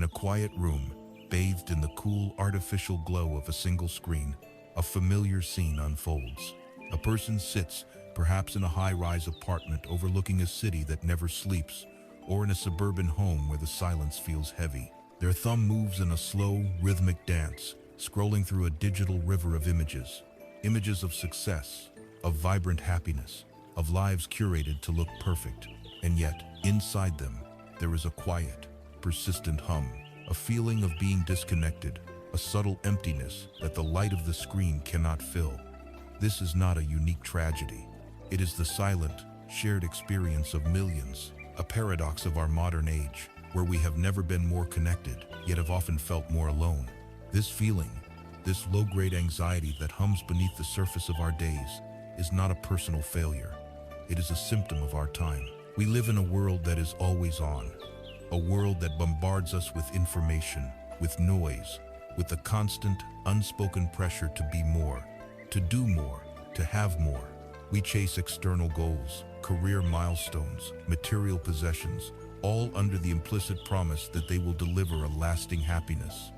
In a quiet room, bathed in the cool, artificial glow of a single screen, a familiar scene unfolds. A person sits, perhaps in a high-rise apartment overlooking a city that never sleeps, or in a suburban home where the silence feels heavy. Their thumb moves in a slow, rhythmic dance, scrolling through a digital river of images. Images of success, of vibrant happiness, of lives curated to look perfect. And yet, inside them, there is a quiet, persistent hum, a feeling of being disconnected, a subtle emptiness that the light of the screen cannot fill. This is not a unique tragedy. It is the silent, shared experience of millions, a paradox of our modern age, where we have never been more connected, yet have often felt more alone. This feeling, this low-grade anxiety that hums beneath the surface of our days, is not a personal failure. It is a symptom of our time. We live in a world that is always on, a world that bombards us with information, with noise, with the constant, unspoken pressure to be more, to do more, to have more. We chase external goals, career milestones, material possessions, all under the implicit promise that they will deliver a lasting happiness.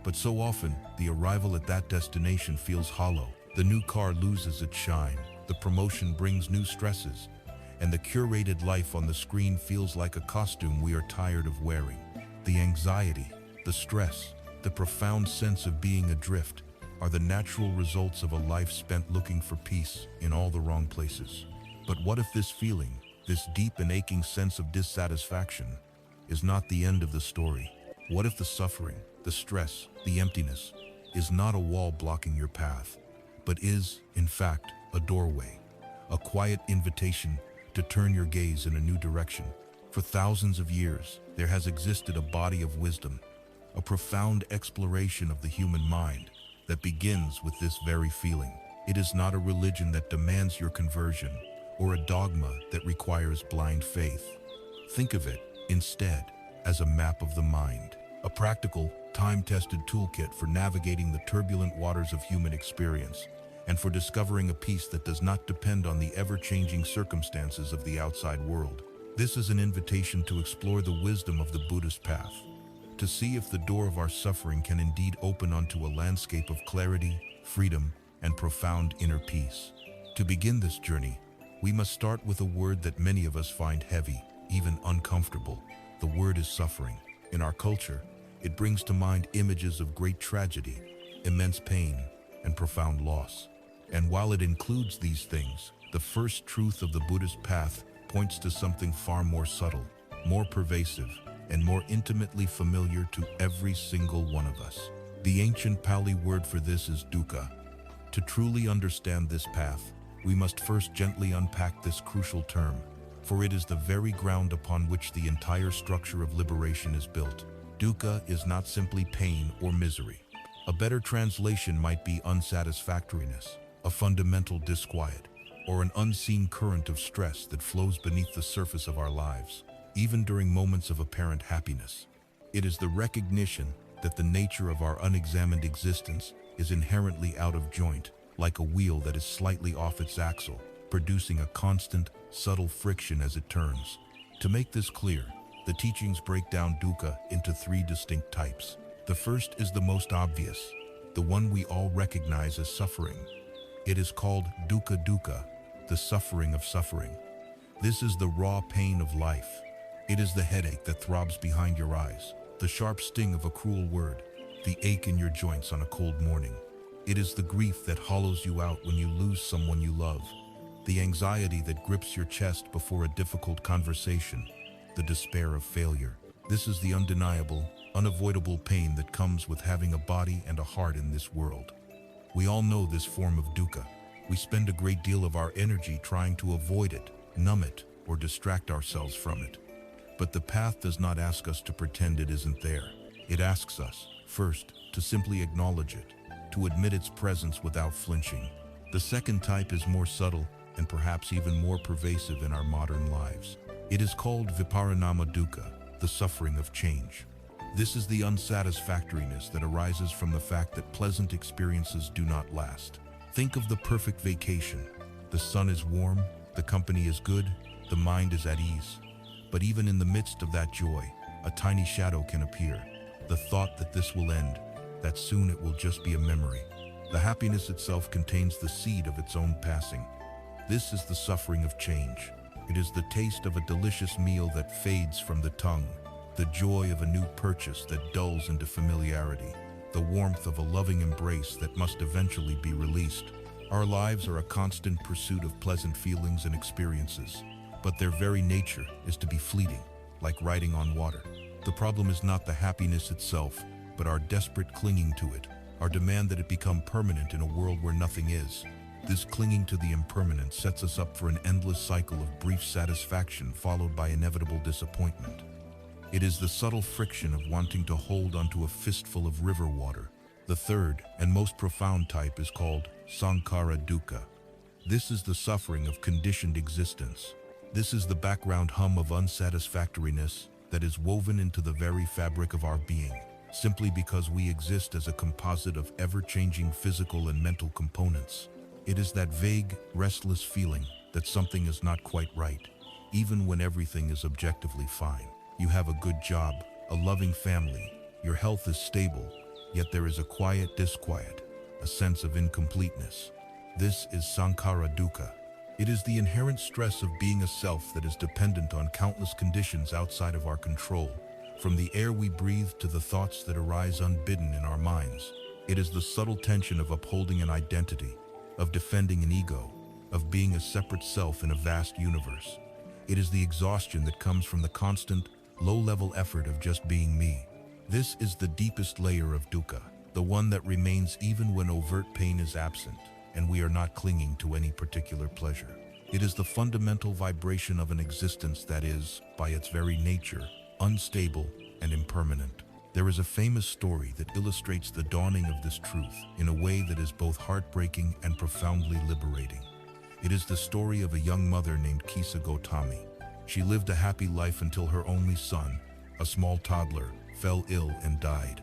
But so often, the arrival at that destination feels hollow. The new car loses its shine, the promotion brings new stresses, and the curated life on the screen feels like a costume we are tired of wearing. The anxiety, the stress, the profound sense of being adrift are the natural results of a life spent looking for peace in all the wrong places. But what if this feeling, this deep and aching sense of dissatisfaction, is not the end of the story? What if the suffering, the stress, the emptiness, is not a wall blocking your path, but is, in fact, a doorway, a quiet invitation to turn your gaze in a new direction? For thousands of years, there has existed a body of wisdom, a profound exploration of the human mind that begins with this very feeling. It is not a religion that demands your conversion or a dogma that requires blind faith. Think of it, instead, as a map of the mind, a practical, time-tested toolkit for navigating the turbulent waters of human experience and for discovering a peace that does not depend on the ever-changing circumstances of the outside world. This is an invitation to explore the wisdom of the Buddhist path, to see if the door of our suffering can indeed open onto a landscape of clarity, freedom, and profound inner peace. To begin this journey, we must start with a word that many of us find heavy, even uncomfortable. The word is suffering. In our culture, it brings to mind images of great tragedy, immense pain, and profound loss. And while it includes these things, the first truth of the Buddhist path points to something far more subtle, more pervasive, and more intimately familiar to every single one of us. The ancient Pali word for this is dukkha. To truly understand this path, we must first gently unpack this crucial term, for it is the very ground upon which the entire structure of liberation is built. Dukkha is not simply pain or misery. A better translation might be unsatisfactoriness, a fundamental disquiet, or an unseen current of stress that flows beneath the surface of our lives, even during moments of apparent happiness. It is the recognition that the nature of our unexamined existence is inherently out of joint, like a wheel that is slightly off its axle, producing a constant, subtle friction as it turns. To make this clear, the teachings break down dukkha into three distinct types. The first is the most obvious, the one we all recognize as suffering. It is called dukkha dukkha, the suffering of suffering. This is the raw pain of life. It is the headache that throbs behind your eyes, the sharp sting of a cruel word, the ache in your joints on a cold morning. It is the grief that hollows you out when you lose someone you love, the anxiety that grips your chest before a difficult conversation, the despair of failure. This is the undeniable, unavoidable pain that comes with having a body and a heart in this world. We all know this form of dukkha. We spend a great deal of our energy trying to avoid it, numb it, or distract ourselves from it. But the path does not ask us to pretend it isn't there. It asks us, first, to simply acknowledge it, to admit its presence without flinching. The second type is more subtle and perhaps even more pervasive in our modern lives. It is called viparinama dukkha, the suffering of change. This is the unsatisfactoriness that arises from the fact that pleasant experiences do not last. Think of the perfect vacation. The sun is warm, the company is good, the mind is at ease. But even in the midst of that joy, a tiny shadow can appear. the thought that this will end, that soon it will just be a memory. The happiness itself contains the seed of its own passing. This is the suffering of change. It is the taste of a delicious meal that fades from the tongue, the joy of a new purchase that dulls into familiarity, the warmth of a loving embrace that must eventually be released. Our lives are a constant pursuit of pleasant feelings and experiences, but their very nature is to be fleeting, like riding on water. The problem is not the happiness itself, but our desperate clinging to it, our demand that it become permanent in a world where nothing is. This clinging to the impermanent sets us up for an endless cycle of brief satisfaction followed by inevitable disappointment. It is the subtle friction of wanting to hold onto a fistful of river water. The third and most profound type is called Sankhara Dukkha. This is the suffering of conditioned existence. This is the background hum of unsatisfactoriness that is woven into the very fabric of our being, simply because we exist as a composite of ever-changing physical and mental components. It is that vague, restless feeling that something is not quite right, even when everything is objectively fine. You have a good job, a loving family, your health is stable, yet there is a quiet disquiet, a sense of incompleteness. This is Sankhara Dukkha. It is the inherent stress of being a self that is dependent on countless conditions outside of our control, from the air we breathe to the thoughts that arise unbidden in our minds. It is the subtle tension of upholding an identity, of defending an ego, of being a separate self in a vast universe. It is the exhaustion that comes from the constant, low-level effort of just being me. This is the deepest layer of dukkha, the one that remains even when overt pain is absent, and we are not clinging to any particular pleasure. It is the fundamental vibration of an existence that is, by its very nature, unstable and impermanent. There is a famous story that illustrates the dawning of this truth in a way that is both heartbreaking and profoundly liberating. It is the story of a young mother named Kisa Gotami. She lived a happy life until her only son, a small toddler, fell ill and died.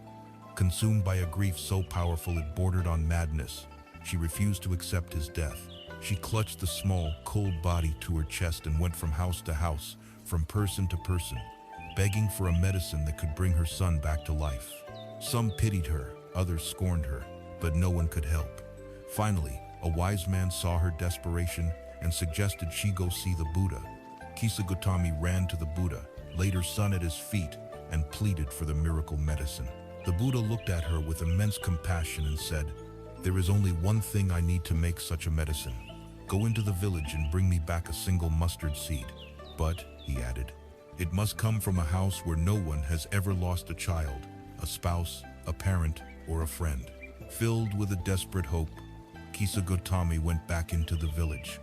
Consumed by a grief so powerful it bordered on madness, she refused to accept his death. She clutched the small, cold body to her chest and went from house to house, from person to person, begging for a medicine that could bring her son back to life. Some pitied her, others scorned her, but no one could help. Finally, a wise man saw her desperation and suggested she go see the Buddha. Kisa Gotami ran to the Buddha, laid her son at his feet, and pleaded for the miracle medicine. The Buddha looked at her with immense compassion and said, "There is only one thing I need to make such a medicine. Go into the village and bring me back a single mustard seed. But," he added, "it must come from a house where no one has ever lost a child, a spouse, a parent, or a friend." Filled with a desperate hope, Kisa Gotami went back into the village.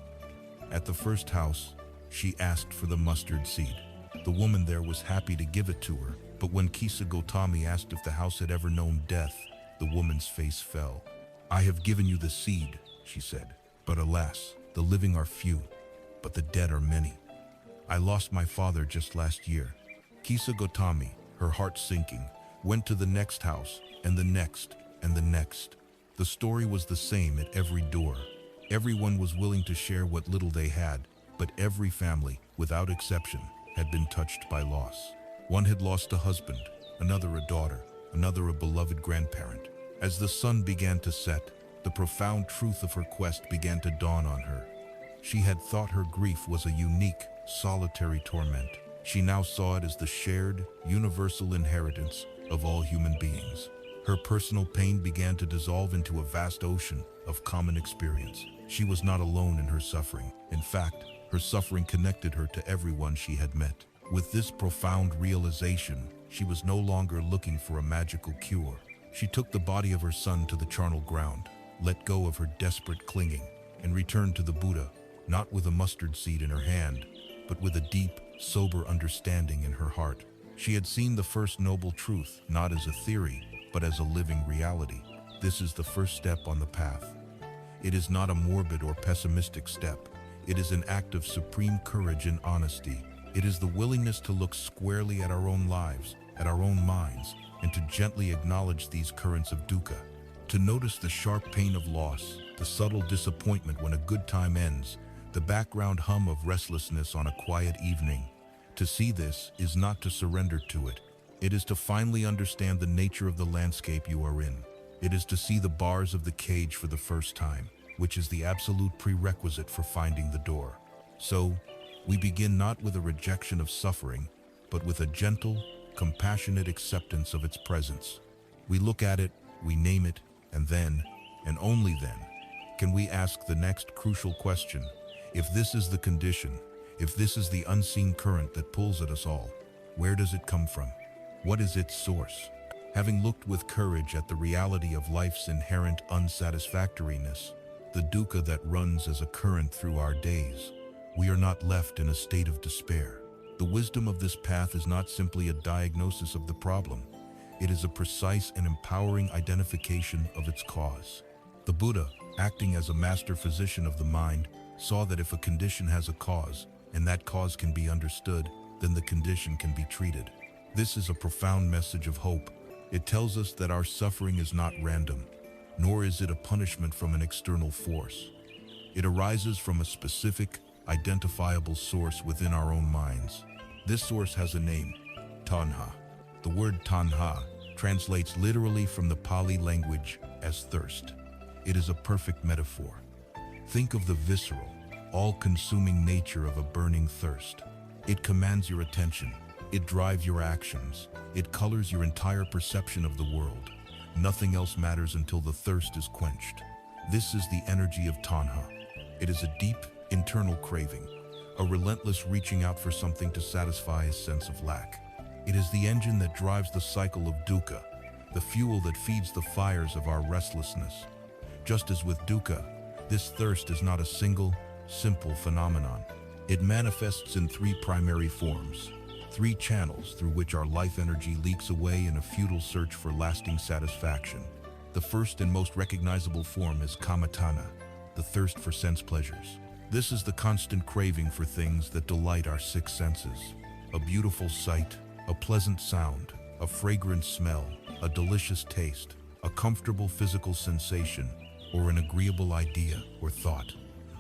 At the first house, she asked for the mustard seed. The woman there was happy to give it to her, but when Kisa Gotami asked if the house had ever known death, the woman's face fell. "I have given you the seed," she said, "but alas, the living are few, but the dead are many. I lost my father just last year." Kisa Gotami, her heart sinking, went to the next house, and the next, and the next. The story was the same at every door. Everyone was willing to share what little they had, but every family, without exception, had been touched by loss. One had lost a husband, another a daughter, another a beloved grandparent. As the sun began to set, the profound truth of her quest began to dawn on her. She had thought her grief was a unique, solitary torment. She now saw it as the shared, universal inheritance of all human beings. Her personal pain began to dissolve into a vast ocean of common experience. She was not alone in her suffering. In fact, her suffering connected her to everyone she had met. With this profound realization, she was no longer looking for a magical cure. She took the body of her son to the charnel ground, let go of her desperate clinging, and returned to the Buddha, not with a mustard seed in her hand, but with a deep, sober understanding in her heart. She had seen the first noble truth, not as a theory, but as a living reality. This is the first step on the path. It is not a morbid or pessimistic step. It is an act of supreme courage and honesty. It is the willingness to look squarely at our own lives, at our own minds, and to gently acknowledge these currents of dukkha. To notice the sharp pain of loss, the subtle disappointment when a good time ends, the background hum of restlessness on a quiet evening. To see this is not to surrender to it. It is to finally understand the nature of the landscape you are in. It is to see the bars of the cage for the first time, which is the absolute prerequisite for finding the door. So, we begin not with a rejection of suffering, but with a gentle, compassionate acceptance of its presence. We look at it, we name it, and then, and only then, can we ask the next crucial question. If this is the condition, if this is the unseen current that pulls at us all, where does it come from? What is its source? Having looked with courage at the reality of life's inherent unsatisfactoriness, the dukkha that runs as a current through our days, we are not left in a state of despair. The wisdom of this path is not simply a diagnosis of the problem. It is a precise and empowering identification of its cause. The Buddha, acting as a master physician of the mind, saw that if a condition has a cause, and that cause can be understood, then the condition can be treated. This is a profound message of hope. It tells us that our suffering is not random, nor is it a punishment from an external force. It arises from a specific, identifiable source within our own minds. This source has a name, tanha. The word tanha translates literally from the Pali language as thirst. It is a perfect metaphor. Think of the visceral, all-consuming nature of a burning thirst. It commands your attention. It drives your actions. It colors your entire perception of the world. Nothing else matters until the thirst is quenched. This is the energy of tanha. It is a deep, internal craving, a relentless reaching out for something to satisfy a sense of lack. It is the engine that drives the cycle of dukkha, the fuel that feeds the fires of our restlessness. Just as with dukkha, this thirst is not a single, simple phenomenon. It manifests in three primary forms, three channels through which our life energy leaks away in a futile search for lasting satisfaction. The first and most recognizable form is kamatana, the thirst for sense pleasures. This is the constant craving for things that delight our six senses. A beautiful sight, a pleasant sound, a fragrant smell, a delicious taste, a comfortable physical sensation, or an agreeable idea or thought.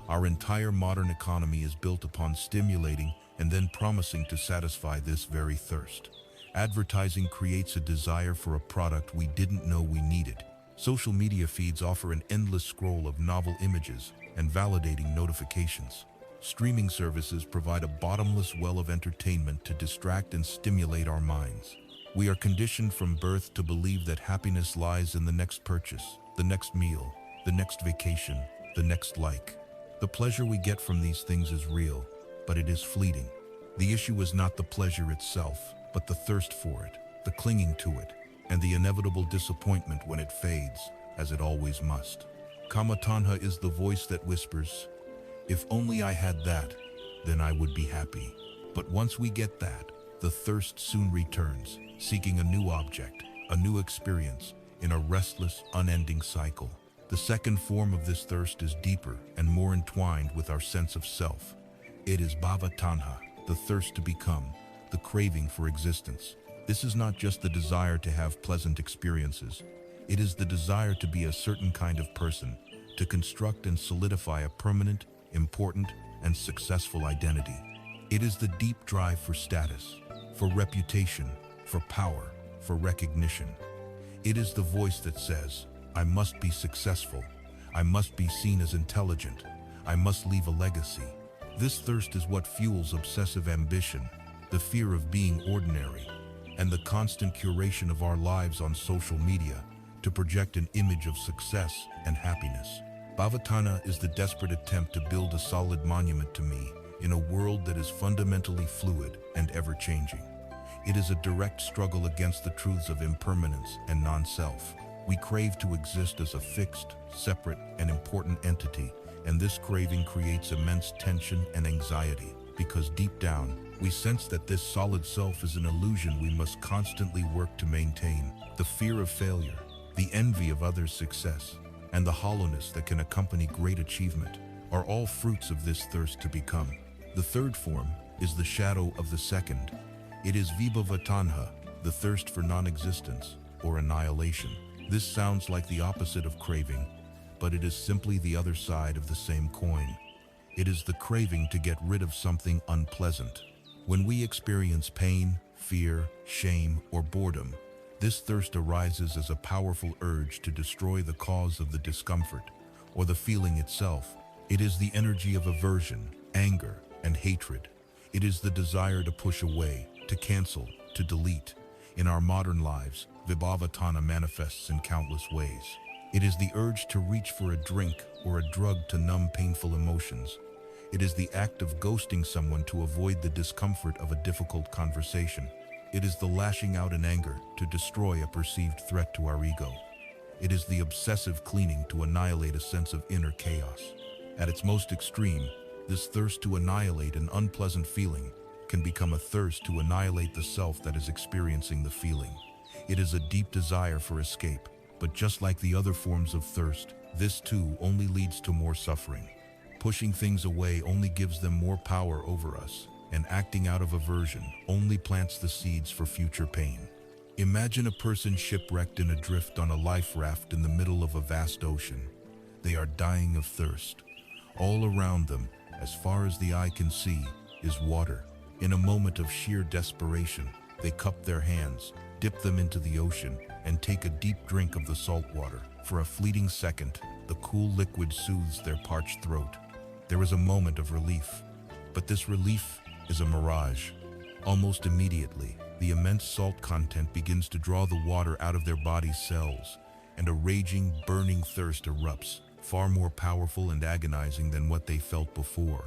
Our entire modern economy is built upon stimulating and then promising to satisfy this very thirst. Advertising creates a desire for a product we didn't know we needed. Social media feeds offer an endless scroll of novel images and validating notifications. Streaming services provide a bottomless well of entertainment to distract and stimulate our minds. We are conditioned from birth to believe that happiness lies in the next purchase, the next meal, the next vacation, the next like. The pleasure we get from these things is real, but it is fleeting. The issue is not the pleasure itself, but the thirst for it, the clinging to it, and the inevitable disappointment when it fades, as it always must. Kamatanha is the voice that whispers, "If only I had that, then I would be happy." But once we get that, the thirst soon returns, seeking a new object, a new experience, in a restless, unending cycle. The second form of this thirst is deeper and more entwined with our sense of self. It is bhava tanha, the thirst to become, the craving for existence. This is not just the desire to have pleasant experiences. It is the desire to be a certain kind of person, to construct and solidify a permanent, important, and successful identity. It is the deep drive for status, for reputation, for power, for recognition. It is the voice that says, "I must be successful. I must be seen as intelligent. I must leave a legacy." This thirst is what fuels obsessive ambition, the fear of being ordinary, and the constant curation of our lives on social media to project an image of success and happiness. Bhavatana is the desperate attempt to build a solid monument to me in a world that is fundamentally fluid and ever-changing. It is a direct struggle against the truths of impermanence and non-self. We crave to exist as a fixed, separate, and important entity, and this craving creates immense tension and anxiety, because deep down, we sense that this solid self is an illusion we must constantly work to maintain. The fear of failure, the envy of others' success, and the hollowness that can accompany great achievement are all fruits of this thirst to become. The third form is the shadow of the second. It is vibhavatanha, the thirst for non-existence or annihilation. This sounds like the opposite of craving, but it is simply the other side of the same coin. It is the craving to get rid of something unpleasant. When we experience pain, fear, shame, or boredom. This thirst arises as a powerful urge to destroy the cause of the discomfort, or the feeling itself. It is the energy of aversion, anger, and hatred. It is the desire to push away, to cancel, to delete. In our modern lives, Vibhavatana manifests in countless ways. It is the urge to reach for a drink or a drug to numb painful emotions. It is the act of ghosting someone to avoid the discomfort of a difficult conversation. It is the lashing out in anger to destroy a perceived threat to our ego. It is the obsessive cleaning to annihilate a sense of inner chaos. At its most extreme, this thirst to annihilate an unpleasant feeling can become a thirst to annihilate the self that is experiencing the feeling. It is a deep desire for escape, but just like the other forms of thirst, this too only leads to more suffering. Pushing things away only gives them more power over us, and acting out of aversion only plants the seeds for future pain. Imagine a person shipwrecked in a drift on a life raft in the middle of a vast ocean. They are dying of thirst. All around them, as far as the eye can see, is water. In a moment of sheer desperation, they cup their hands, dip them into the ocean, and take a deep drink of the salt water. For a fleeting second, the cool liquid soothes their parched throat. There is a moment of relief, but this relief is a mirage. Almost immediately, the immense salt content begins to draw the water out of their body's cells, and a raging, burning thirst erupts, far more powerful and agonizing than what they felt before.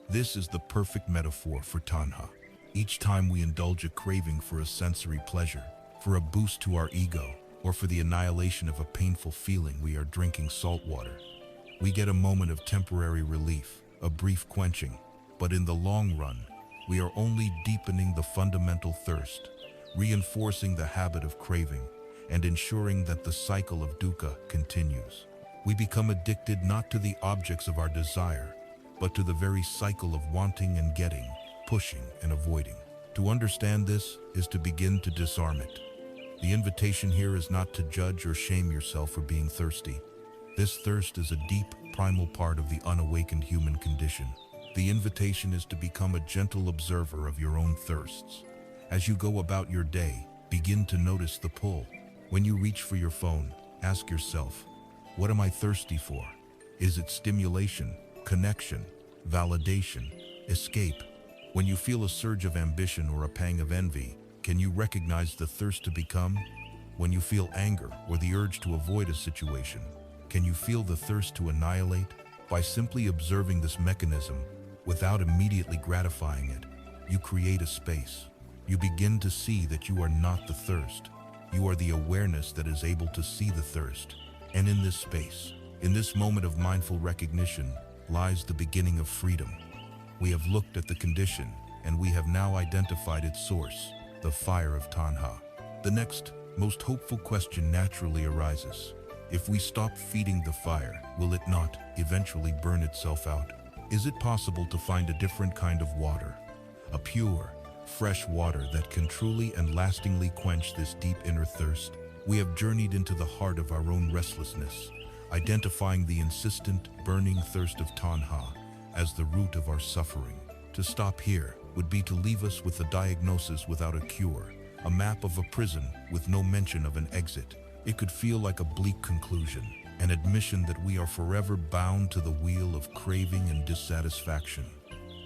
This is the perfect metaphor for tanha. Each time we indulge a craving for a sensory pleasure, for a boost to our ego, or for the annihilation of a painful feeling, we are drinking salt water. We get a moment of temporary relief, a brief quenching, but in the long run, we are only deepening the fundamental thirst, reinforcing the habit of craving, and ensuring that the cycle of dukkha continues. We become addicted not to the objects of our desire, but to the very cycle of wanting and getting, pushing and avoiding. To understand this is to begin to disarm it. The invitation here is not to judge or shame yourself for being thirsty. This thirst is a deep, primal part of the unawakened human condition. The invitation is to become a gentle observer of your own thirsts. As you go about your day, begin to notice the pull. When you reach for your phone, ask yourself, what am I thirsty for? Is it stimulation, connection, validation, escape? When you feel a surge of ambition or a pang of envy, can you recognize the thirst to become? When you feel anger or the urge to avoid a situation, can you feel the thirst to annihilate? By simply observing this mechanism, without immediately gratifying it, you create a space. You begin to see that you are not the thirst. You are the awareness that is able to see the thirst. And in this space, in this moment of mindful recognition, lies the beginning of freedom. We have looked at the condition, and we have now identified its source, the fire of tanha. The next, most hopeful question naturally arises. If we stop feeding the fire, will it not eventually burn itself out? Is it possible to find a different kind of water? A pure, fresh water that can truly and lastingly quench this deep inner thirst? We have journeyed into the heart of our own restlessness, identifying the insistent, burning thirst of tanha as the root of our suffering. To stop here would be to leave us with a diagnosis without a cure, a map of a prison with no mention of an exit. It could feel like a bleak conclusion, an admission that we are forever bound to the wheel of craving and dissatisfaction.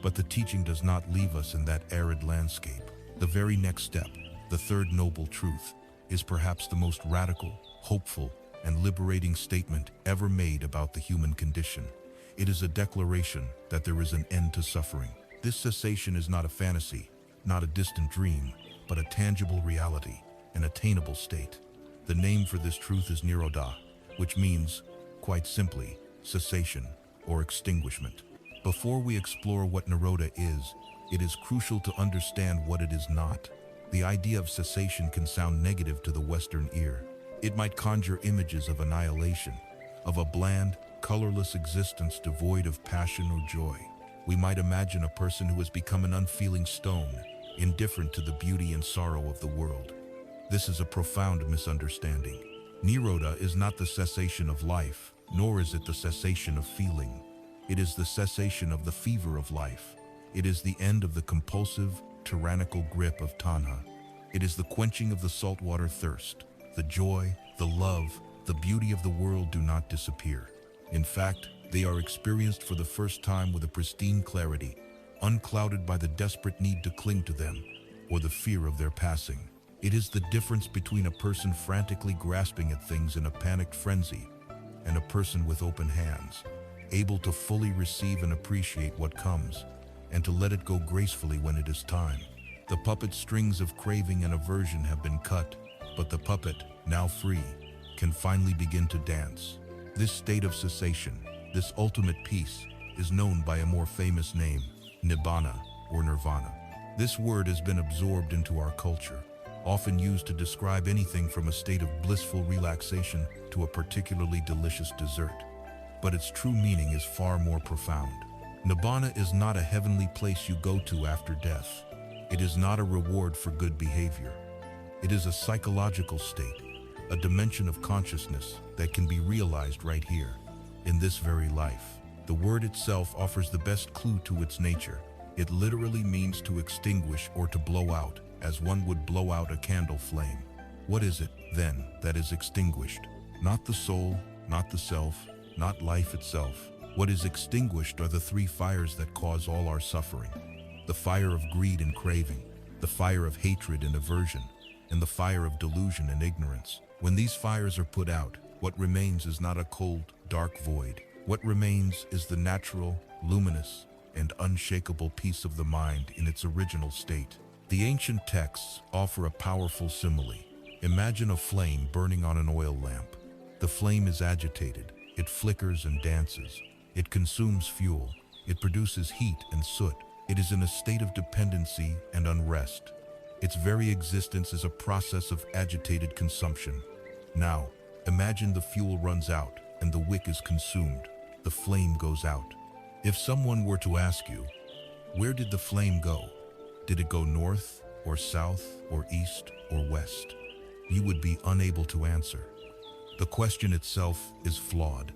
But the teaching does not leave us in that arid landscape. The very next step, the third noble truth, is perhaps the most radical, hopeful, and liberating statement ever made about the human condition. It is a declaration that there is an end to suffering. This cessation is not a fantasy, not a distant dream, but a tangible reality, an attainable state. The name for this truth is Nirodha, which means, quite simply, cessation or extinguishment. Before we explore what Nirodha is, it is crucial to understand what it is not. The idea of cessation can sound negative to the Western ear. It might conjure images of annihilation, of a bland, colorless existence devoid of passion or joy. We might imagine a person who has become an unfeeling stone, indifferent to the beauty and sorrow of the world. This is a profound misunderstanding. Nirodha is not the cessation of life, nor is it the cessation of feeling. It is the cessation of the fever of life. It is the end of the compulsive, tyrannical grip of tanha. It is the quenching of the saltwater thirst. The joy, the love, the beauty of the world do not disappear. In fact, they are experienced for the first time with a pristine clarity, unclouded by the desperate need to cling to them or the fear of their passing. It is the difference between a person frantically grasping at things in a panicked frenzy and a person with open hands, able to fully receive and appreciate what comes and to let it go gracefully when it is time. The puppet strings of craving and aversion have been cut, but the puppet, now free, can finally begin to dance. This state of cessation, this ultimate peace, is known by a more famous name, nibbana or nirvana. This word has been absorbed into our culture, often used to describe anything from a state of blissful relaxation to a particularly delicious dessert. But its true meaning is far more profound. Nibbana is not a heavenly place you go to after death. It is not a reward for good behavior. It is a psychological state, a dimension of consciousness that can be realized right here, in this very life. The word itself offers the best clue to its nature. It literally means to extinguish or to blow out, as one would blow out a candle flame. What is it, then, that is extinguished? Not the soul, not the self, not life itself. What is extinguished are the three fires that cause all our suffering. The fire of greed and craving, the fire of hatred and aversion, and the fire of delusion and ignorance. When these fires are put out, what remains is not a cold, dark void. What remains is the natural, luminous, and unshakable peace of the mind in its original state. The ancient texts offer a powerful simile. Imagine a flame burning on an oil lamp. The flame is agitated. It flickers and dances. It consumes fuel. It produces heat and soot. It is in a state of dependency and unrest. Its very existence is a process of agitated consumption. Now, imagine the fuel runs out and the wick is consumed. The flame goes out. If someone were to ask you, where did the flame go? Did it go north or south or east or west? You would be unable to answer. The question itself is flawed.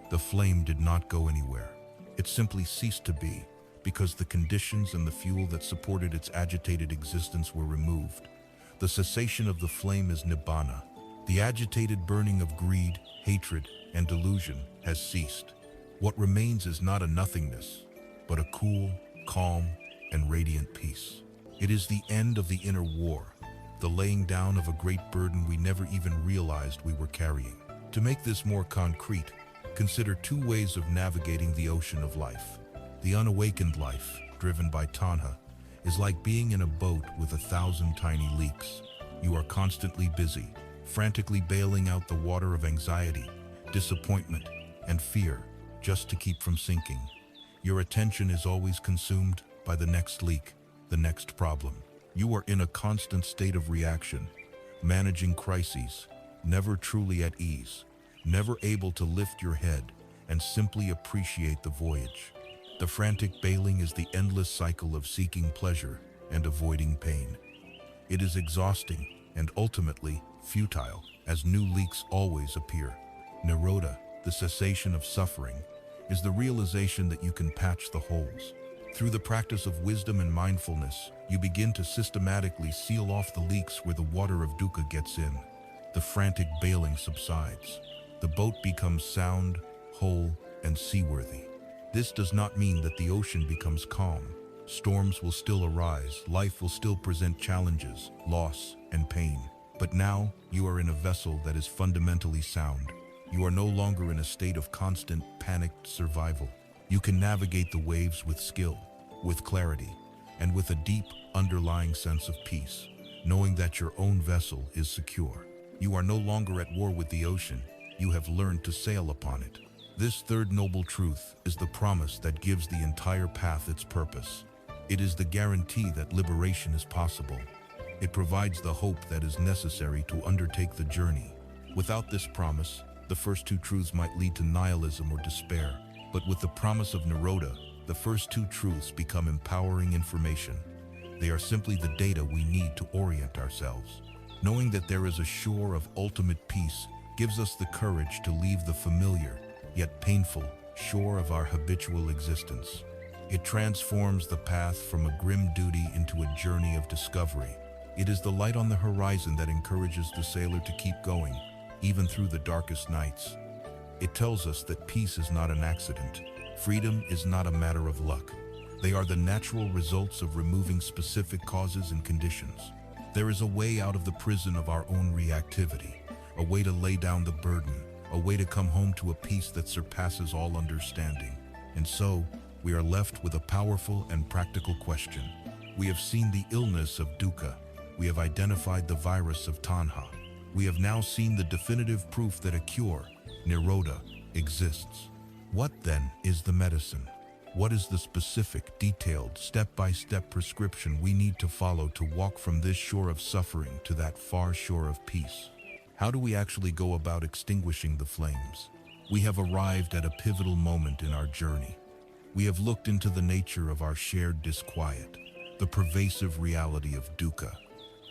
The flame did not go anywhere. It simply ceased to be because the conditions and the fuel that supported its agitated existence were removed. The cessation of the flame is nibbana. The agitated burning of greed, hatred, and delusion has ceased. What remains is not a nothingness, but a cool, calm, and radiant peace. It is the end of the inner war, the laying down of a great burden we never even realized we were carrying. To make this more concrete, consider two ways of navigating the ocean of life. The unawakened life, driven by tanha, is like being in a boat with 1,000 tiny leaks. You are constantly busy, frantically bailing out the water of anxiety, disappointment, and fear, just to keep from sinking. Your attention is always consumed by the next leak, the next problem. You are in a constant state of reaction, managing crises, never truly at ease, never able to lift your head and simply appreciate the voyage. The frantic bailing is the endless cycle of seeking pleasure and avoiding pain. It is exhausting and ultimately futile, as new leaks always appear. Nirodha, the cessation of suffering, is the realization that you can patch the holes. Through the practice of wisdom and mindfulness, you begin to systematically seal off the leaks where the water of dukkha gets in. The frantic bailing subsides. The boat becomes sound, whole, and seaworthy. This does not mean that the ocean becomes calm. Storms will still arise, life will still present challenges, loss, and pain. But now, you are in a vessel that is fundamentally sound. You are no longer in a state of constant, panicked survival. You can navigate the waves with skill, with clarity, and with a deep, underlying sense of peace, knowing that your own vessel is secure. You are no longer at war with the ocean. You have learned to sail upon it. This third noble truth is the promise that gives the entire path its purpose. It is the guarantee that liberation is possible. It provides the hope that is necessary to undertake the journey. Without this promise, the first two truths might lead to nihilism or despair. But with the promise of Nirodha, the first two truths become empowering information. They are simply the data we need to orient ourselves. Knowing that there is a shore of ultimate peace gives us the courage to leave the familiar, yet painful, shore of our habitual existence. It transforms the path from a grim duty into a journey of discovery, It is the light on the horizon that encourages the sailor to keep going, even through the darkest nights. It tells us that peace is not an accident. Freedom is not a matter of luck. They are the natural results of removing specific causes and conditions. There is a way out of the prison of our own reactivity, a way to lay down the burden, a way to come home to a peace that surpasses all understanding. And so, we are left with a powerful and practical question. We have seen the illness of dukkha. We have identified the virus of tanha. We have now seen the definitive proof that a cure, nirodha, exists. What then is the medicine? What is the specific, detailed, step-by-step prescription we need to follow to walk from this shore of suffering to that far shore of peace? How do we actually go about extinguishing the flames? We have arrived at a pivotal moment in our journey. We have looked into the nature of our shared disquiet, the pervasive reality of dukkha.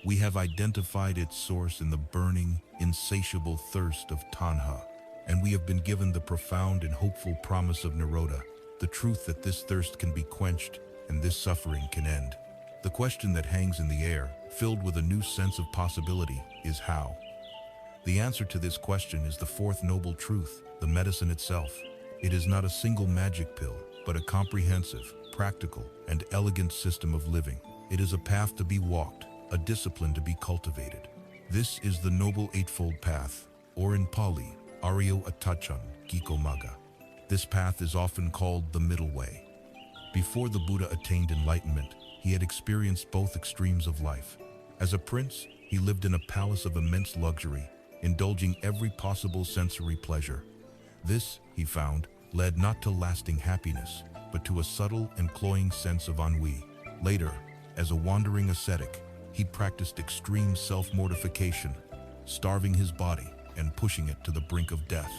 We have identified its source in the burning, insatiable thirst of tanha, and we have been given the profound and hopeful promise of nirodha, the truth that this thirst can be quenched and this suffering can end. The question that hangs in the air, filled with a new sense of possibility, is how? The answer to this question is the fourth noble truth, the medicine itself. It is not a single magic pill, but a comprehensive, practical, and elegant system of living. It is a path to be walked, a discipline to be cultivated. This is the Noble Eightfold Path, or in Pali, Aryo Attachan Gikomaga. This path is often called the middle way. Before the Buddha attained enlightenment, he had experienced both extremes of life. As a prince, he lived in a palace of immense luxury, indulging every possible sensory pleasure. This, he found, led not to lasting happiness, but to a subtle and cloying sense of ennui. Later, as a wandering ascetic, he practiced extreme self-mortification, starving his body and pushing it to the brink of death.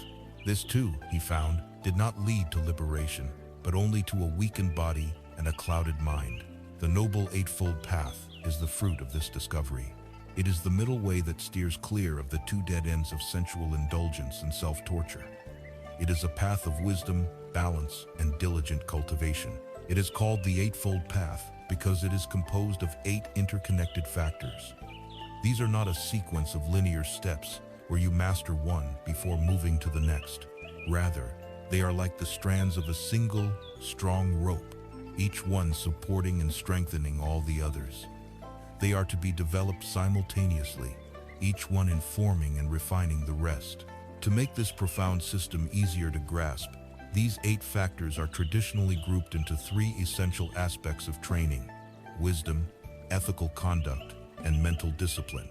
This too, he found, did not lead to liberation, but only to a weakened body and a clouded mind. The Noble Eightfold Path is the fruit of this discovery. It is the middle way that steers clear of the two dead ends of sensual indulgence and self-torture. It is a path of wisdom, balance, and diligent cultivation. It is called the Eightfold Path because it is composed of 8 interconnected factors. These are not a sequence of linear steps where you master one before moving to the next. Rather, they are like the strands of a single, strong rope, each one supporting and strengthening all the others. They are to be developed simultaneously, each one informing and refining the rest. To make this profound system easier to grasp, these 8 factors are traditionally grouped into 3 essential aspects of training: wisdom, ethical conduct, and mental discipline.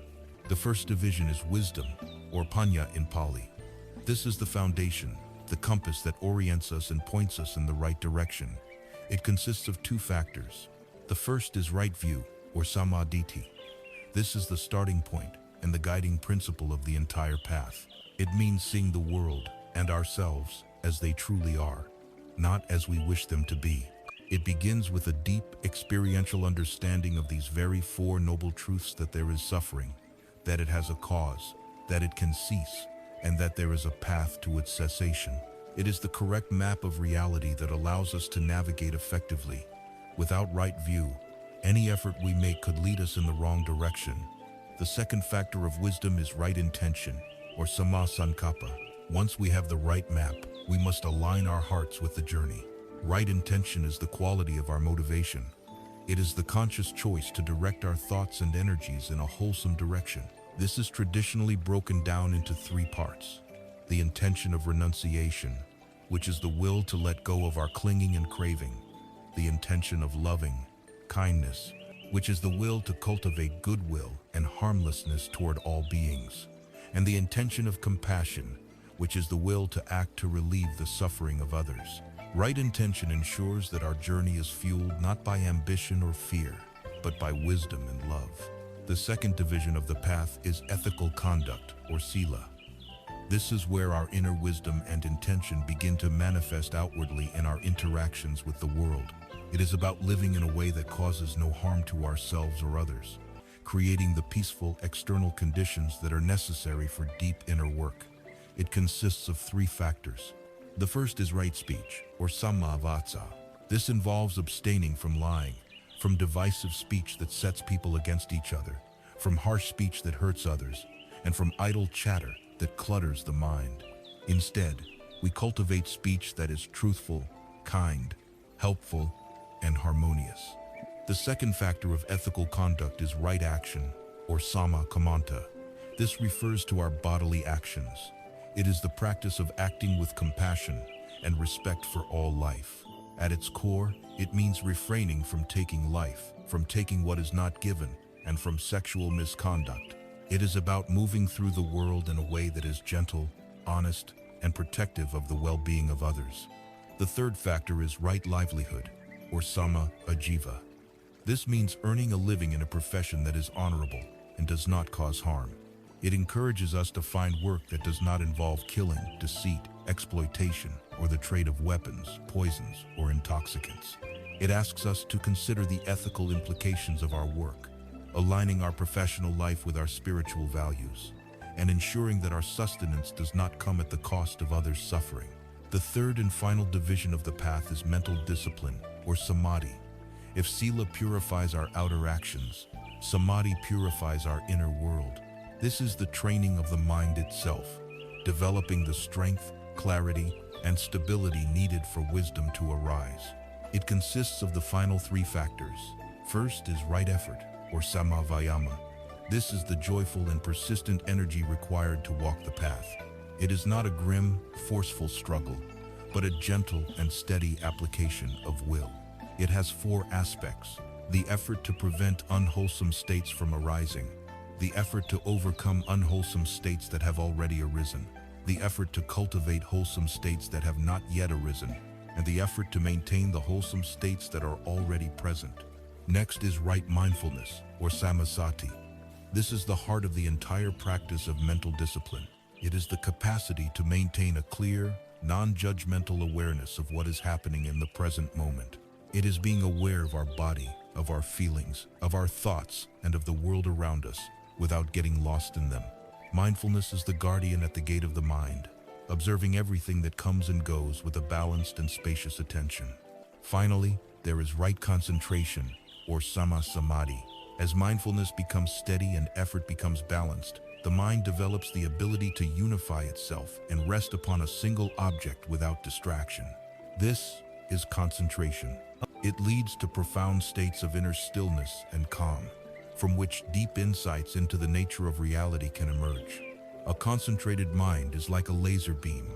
The first division is wisdom, or panya in Pali. This is the foundation, the compass that orients us and points us in the right direction. It consists of 2 factors. The first is right view, or samaditi. This is the starting point and the guiding principle of the entire path. It means seeing the world and ourselves as they truly are, not as we wish them to be. It begins with a deep experiential understanding of these very 4 noble truths: that there is suffering, that it has a cause, that it can cease, and that there is a path to its cessation. It is the correct map of reality that allows us to navigate effectively. Without right view, any effort we make could lead us in the wrong direction. The second factor of wisdom is right intention, or samma sankappa. Once we have the right map, we must align our hearts with the journey. Right intention is the quality of our motivation. It is the conscious choice to direct our thoughts and energies in a wholesome direction. This is traditionally broken down into 3 parts. The intention of renunciation, which is the will to let go of our clinging and craving. The intention of loving, kindness, which is the will to cultivate goodwill and harmlessness toward all beings. And the intention of compassion, which is the will to act to relieve the suffering of others. Right intention ensures that our journey is fueled not by ambition or fear, but by wisdom and love. The second division of the path is ethical conduct, or sila. This is where our inner wisdom and intention begin to manifest outwardly in our interactions with the world. It is about living in a way that causes no harm to ourselves or others, creating the peaceful external conditions that are necessary for deep inner work. It consists of 3 factors. The first is right speech, or samma vāca. This involves abstaining from lying, from divisive speech that sets people against each other, from harsh speech that hurts others, and from idle chatter that clutters the mind. Instead, we cultivate speech that is truthful, kind, helpful, and harmonious. The second factor of ethical conduct is right action, or samma kamanta. This refers to our bodily actions. It is the practice of acting with compassion and respect for all life. At its core, it means refraining from taking life, from taking what is not given, and from sexual misconduct. It is about moving through the world in a way that is gentle, honest, and protective of the well-being of others. The third factor is right livelihood, or samma ajiva. This means earning a living in a profession that is honorable and does not cause harm. It encourages us to find work that does not involve killing, deceit, exploitation, or the trade of weapons, poisons, or intoxicants. It asks us to consider the ethical implications of our work, aligning our professional life with our spiritual values, and ensuring that our sustenance does not come at the cost of others' suffering. The third and final division of the path is mental discipline, or samadhi. If sila purifies our outer actions, samadhi purifies our inner world. This is the training of the mind itself, developing the strength, clarity, and stability needed for wisdom to arise. It consists of the final three factors. First is right effort, or samma vayama. This is the joyful and persistent energy required to walk the path. It is not a grim, forceful struggle, but a gentle and steady application of will. It has four aspects: the effort to prevent unwholesome states from arising, the effort to overcome unwholesome states that have already arisen, the effort to cultivate wholesome states that have not yet arisen, and the effort to maintain the wholesome states that are already present. Next is right mindfulness, or samasati. This is the heart of the entire practice of mental discipline. It is the capacity to maintain a clear, non-judgmental awareness of what is happening in the present moment. It is being aware of our body, of our feelings, of our thoughts, and of the world around us, without getting lost in them. Mindfulness is the guardian at the gate of the mind, observing everything that comes and goes with a balanced and spacious attention. Finally, there is right concentration, or samma samadhi. As mindfulness becomes steady and effort becomes balanced, the mind develops the ability to unify itself and rest upon a single object without distraction. This is concentration. It leads to profound states of inner stillness and calm, from which deep insights into the nature of reality can emerge. A concentrated mind is like a laser beam,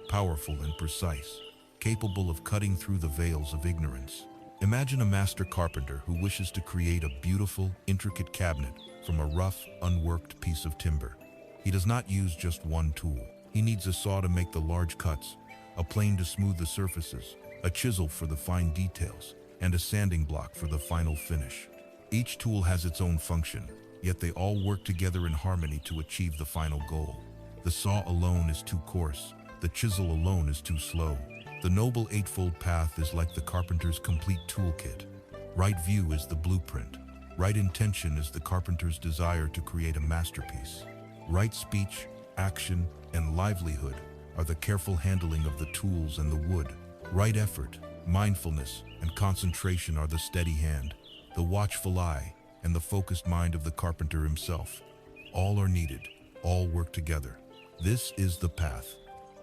powerful and precise, capable of cutting through the veils of ignorance. Imagine a master carpenter who wishes to create a beautiful, intricate cabinet from a rough, unworked piece of timber. He does not use just one tool. He needs a saw to make the large cuts, a plane to smooth the surfaces, a chisel for the fine details, and a sanding block for the final finish. Each tool has its own function, yet they all work together in harmony to achieve the final goal. The saw alone is too coarse. The chisel alone is too slow. The Noble Eightfold Path is like the carpenter's complete toolkit. Right view is the blueprint. Right intention is the carpenter's desire to create a masterpiece. Right speech, action, and livelihood are the careful handling of the tools and the wood. Right effort, mindfulness, and concentration are the steady hand, the watchful eye, and the focused mind of the carpenter himself. All are needed, all work together. This is the path.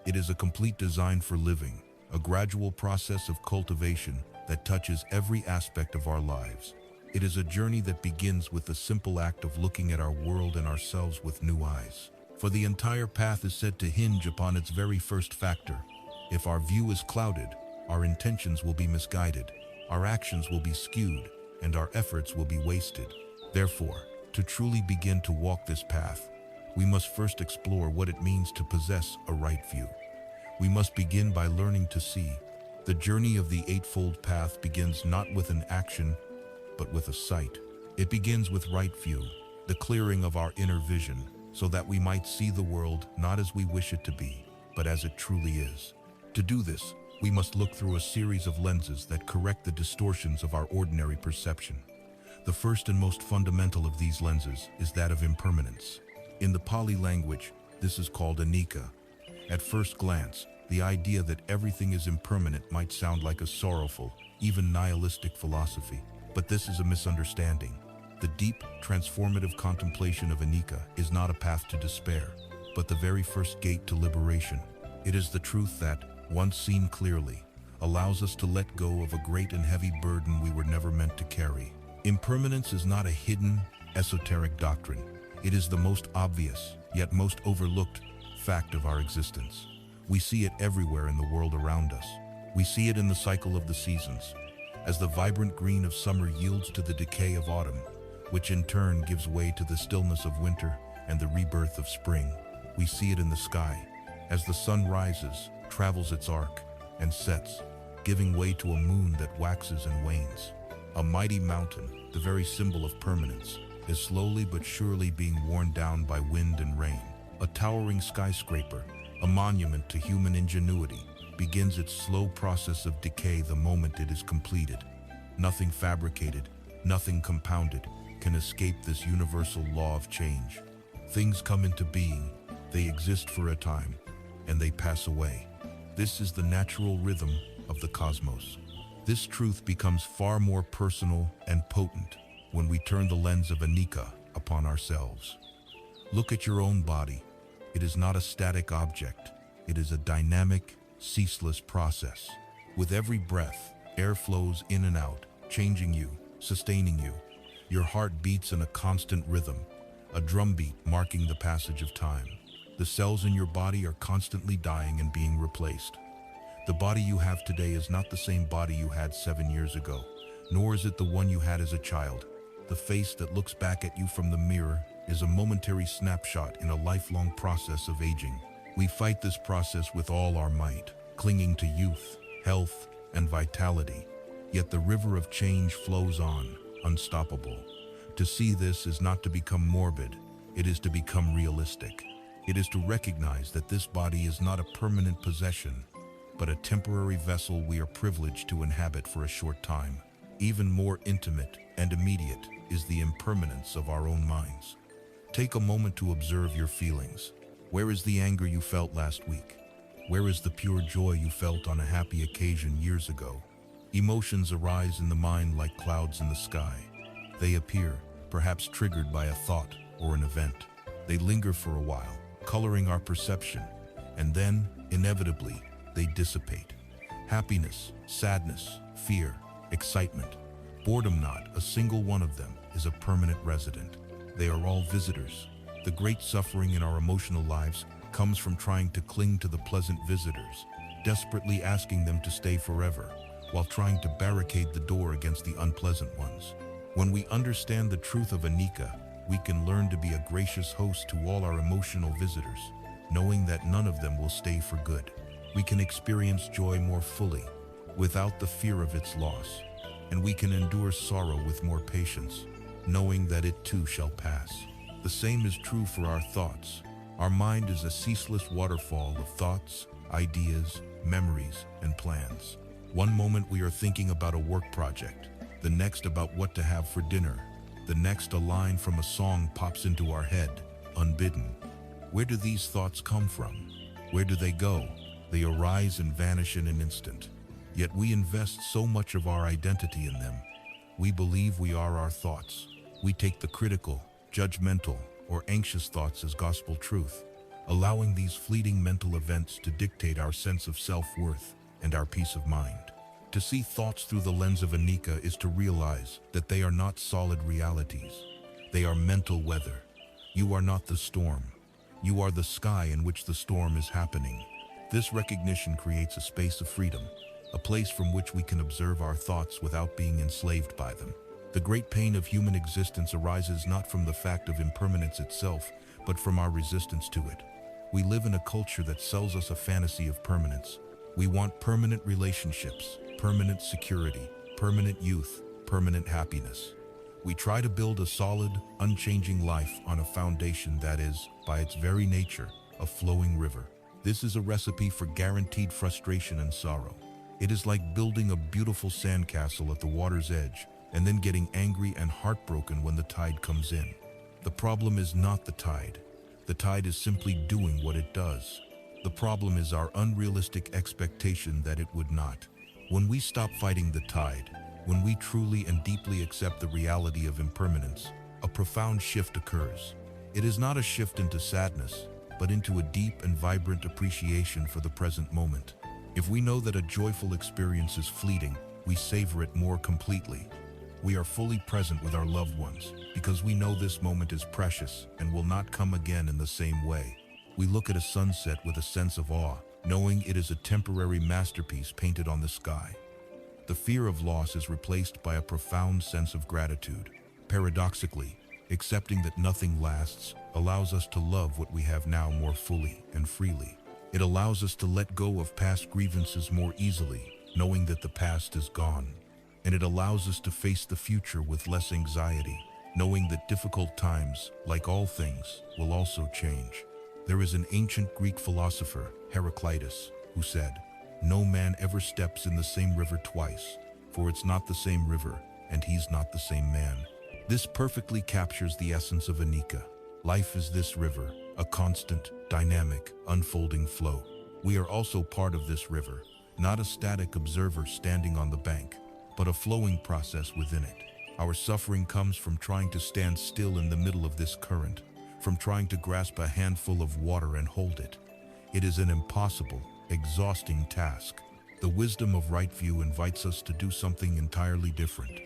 It is a complete design for living, a gradual process of cultivation that touches every aspect of our lives. It is a journey that begins with the simple act of looking at our world and ourselves with new eyes. For the entire path is said to hinge upon its very first factor. If our view is clouded, our intentions will be misguided, our actions will be skewed, and our efforts will be wasted. Therefore, to truly begin to walk this path, we must first explore what it means to possess a right view. We must begin by learning to see. The journey of the Eightfold Path begins not with an action, but with a sight. It begins with right view, the clearing of our inner vision, so that we might see the world not as we wish it to be, but as it truly is. To do this, we must look through a series of lenses that correct the distortions of our ordinary perception. The first and most fundamental of these lenses is that of impermanence. In the Pali language, this is called anicca. At first glance, the idea that everything is impermanent might sound like a sorrowful, even nihilistic philosophy, but this is a misunderstanding. The deep, transformative contemplation of anicca is not a path to despair, but the very first gate to liberation. It is the truth that, once seen clearly, allows us to let go of a great and heavy burden we were never meant to carry. Impermanence is not a hidden, esoteric doctrine. It is the most obvious, yet most overlooked, fact of our existence. We see it everywhere in the world around us. We see it in the cycle of the seasons, as the vibrant green of summer yields to the decay of autumn, which in turn gives way to the stillness of winter and the rebirth of spring. We see it in the sky, as the sun rises, travels its arc, and sets, giving way to a moon that waxes and wanes. A mighty mountain, the very symbol of permanence, is slowly but surely being worn down by wind and rain. A towering skyscraper, a monument to human ingenuity, begins its slow process of decay the moment it is completed. Nothing fabricated, nothing compounded, can escape this universal law of change. Things come into being, they exist for a time, and they pass away. This is the natural rhythm of the cosmos. This truth becomes far more personal and potent when we turn the lens of anicca upon ourselves. Look at your own body. It is not a static object. It is a dynamic, ceaseless process. With every breath, air flows in and out, changing you, sustaining you. Your heart beats in a constant rhythm, a drumbeat marking the passage of time. The cells in your body are constantly dying and being replaced. The body you have today is not the same body you had 7 years ago, nor is it the one you had as a child. The face that looks back at you from the mirror is a momentary snapshot in a lifelong process of aging. We fight this process with all our might, clinging to youth, health, and vitality. Yet the river of change flows on, unstoppable. To see this is not to become morbid, it is to become realistic. It is to recognize that this body is not a permanent possession, but a temporary vessel we are privileged to inhabit for a short time. Even more intimate and immediate is the impermanence of our own minds. Take a moment to observe your feelings. Where is the anger you felt last week? Where is the pure joy you felt on a happy occasion years ago? Emotions arise in the mind like clouds in the sky. They appear, perhaps triggered by a thought or an event. They linger for a while, coloring our perception, and then, inevitably, they dissipate. Happiness, sadness, fear, excitement, boredom, not a single one of them is a permanent resident. They are all visitors. The great suffering in our emotional lives comes from trying to cling to the pleasant visitors, desperately asking them to stay forever, while trying to barricade the door against the unpleasant ones. When we understand the truth of anicca, we can learn to be a gracious host to all our emotional visitors, knowing that none of them will stay for good. We can experience joy more fully, without the fear of its loss, and we can endure sorrow with more patience, knowing that it too shall pass. The same is true for our thoughts. Our mind is a ceaseless waterfall of thoughts, ideas, memories, and plans. One moment we are thinking about a work project, the next about what to have for dinner, the next a line from a song pops into our head, unbidden. Where do these thoughts come from? Where do they go? They arise and vanish in an instant. Yet we invest so much of our identity in them. We believe we are our thoughts. We take the critical, judgmental, or anxious thoughts as gospel truth, allowing these fleeting mental events to dictate our sense of self-worth and our peace of mind. To see thoughts through the lens of anicca is to realize that they are not solid realities. They are mental weather. You are not the storm. You are the sky in which the storm is happening. This recognition creates a space of freedom, a place from which we can observe our thoughts without being enslaved by them. The great pain of human existence arises not from the fact of impermanence itself, but from our resistance to it. We live in a culture that sells us a fantasy of permanence. We want permanent relationships, permanent security, permanent youth, permanent happiness. We try to build a solid, unchanging life on a foundation that is, by its very nature, a flowing river. This is a recipe for guaranteed frustration and sorrow. It is like building a beautiful sandcastle at the water's edge and then getting angry and heartbroken when the tide comes in. The problem is not the tide. The tide is simply doing what it does. The problem is our unrealistic expectation that it would not. When we stop fighting the tide, When we truly and deeply accept the reality of impermanence, a profound shift occurs. It is not a shift into sadness, but into a deep and vibrant appreciation for the present moment. If we know that a joyful experience is fleeting, we savor it more completely. We are fully present with our loved ones because we know this moment is precious and will not come again in the same way. We look at a sunset with a sense of awe, knowing it is a temporary masterpiece painted on the sky. The fear of loss is replaced by a profound sense of gratitude. Paradoxically, accepting that nothing lasts allows us to love what we have now more fully and freely. It allows us to let go of past grievances more easily, knowing that the past is gone. And it allows us to face the future with less anxiety, knowing that difficult times, like all things, will also change. There is an ancient Greek philosopher, Heraclitus, who said, "No man ever steps in the same river twice, for it's not the same river, and he's not the same man." This perfectly captures the essence of anicca. Life is this river, a constant, dynamic, unfolding flow. We are also part of this river, not a static observer standing on the bank, but a flowing process within it. Our suffering comes from trying to stand still in the middle of this current, from trying to grasp a handful of water and hold it. It is an impossible, exhausting task. The wisdom of right view invites us to do something entirely different.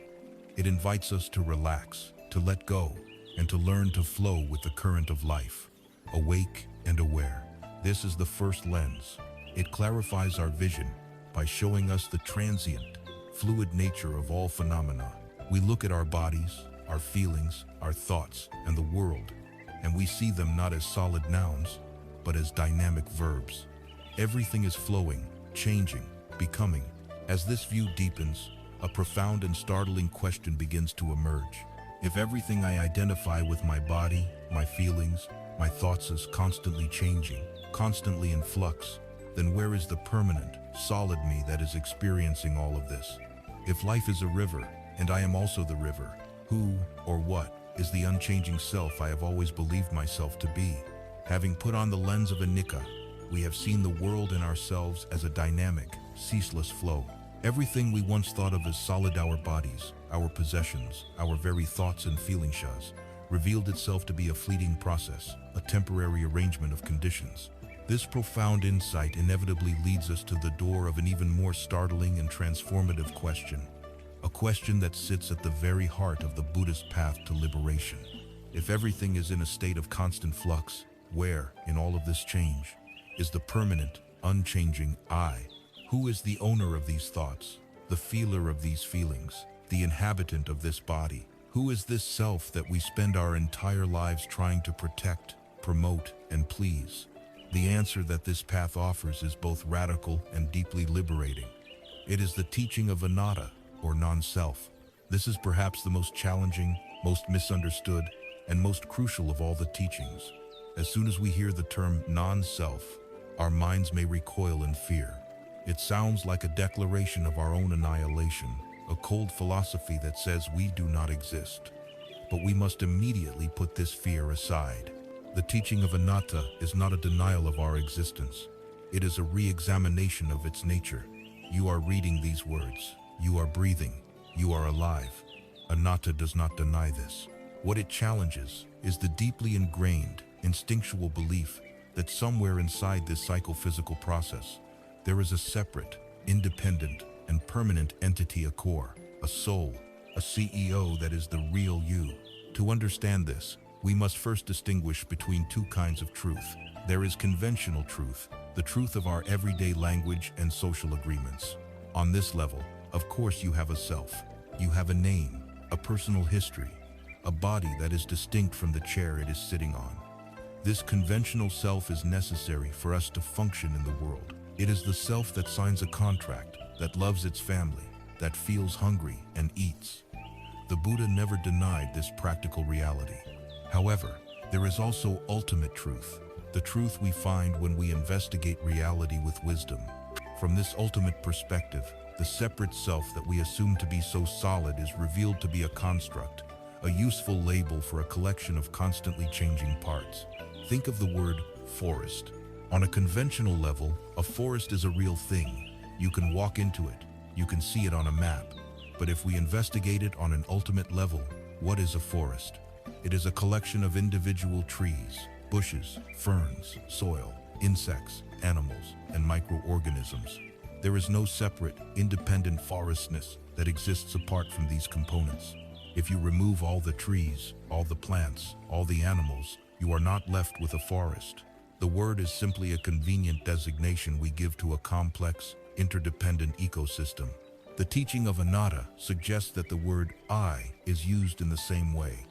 It invites us to relax, to let go, and to learn to flow with the current of life, awake and aware. This is the first lens. It clarifies our vision by showing us the transient, fluid nature of all phenomena. We look at our bodies, our feelings, our thoughts, and the world, and we see them not as solid nouns, but as dynamic verbs. Everything is flowing, changing, becoming. As this view deepens, a profound and startling question begins to emerge. If everything I identify with my body, my feelings, my thoughts is constantly changing, constantly in flux, then where is the permanent, solid me that is experiencing all of this? If life is a river, and I am also the river, who or what is the unchanging self I have always believed myself to be? Having put on the lens of anicca, we have seen the world and ourselves as a dynamic, ceaseless flow. Everything we once thought of as solid, our bodies, our possessions, our very thoughts and feelings, revealed itself to be a fleeting process, a temporary arrangement of conditions. This profound insight inevitably leads us to the door of an even more startling and transformative question, a question that sits at the very heart of the Buddhist path to liberation. If everything is in a state of constant flux, where, in all of this change, is the permanent, unchanging I? Who is the owner of these thoughts, the feeler of these feelings, the inhabitant of this body? Who is this self that we spend our entire lives trying to protect, promote, and please? The answer that this path offers is both radical and deeply liberating. It is the teaching of anatta, or non-self. This is perhaps the most challenging, most misunderstood, and most crucial of all the teachings. As soon as we hear the term non-self, our minds may recoil in fear. It sounds like a declaration of our own annihilation, a cold philosophy that says we do not exist. But we must immediately put this fear aside. The teaching of anatta is not a denial of our existence. It is a re-examination of its nature. You are reading these words. You are breathing. You are alive. Anatta does not deny this. What it challenges is the deeply ingrained, instinctual belief that somewhere inside this psychophysical process, there is a separate, independent, and permanent entity, a core, a soul, a CEO that is the real you. To understand this, we must first distinguish between two kinds of truth. There is conventional truth, the truth of our everyday language and social agreements. On this level, of course, you have a self. You have a name, a personal history, a body that is distinct from the chair it is sitting on. This conventional self is necessary for us to function in the world. It is the self that signs a contract, that loves its family, that feels hungry and eats. The Buddha never denied this practical reality. However, there is also ultimate truth, the truth we find when we investigate reality with wisdom. From this ultimate perspective, the separate self that we assume to be so solid is revealed to be a construct, a useful label for a collection of constantly changing parts. Think of the word forest. On a conventional level, a forest is a real thing. You can walk into it. You can see it on a map. But if we investigate it on an ultimate level, what is a forest? It is a collection of individual trees, bushes, ferns, soil, insects, animals, and microorganisms. There is no separate, independent forestness that exists apart from these components. If you remove all the trees, all the plants, all the animals, you are not left with a forest. The word is simply a convenient designation we give to a complex, interdependent ecosystem. The teaching of anatta suggests that the word I is used in the same way.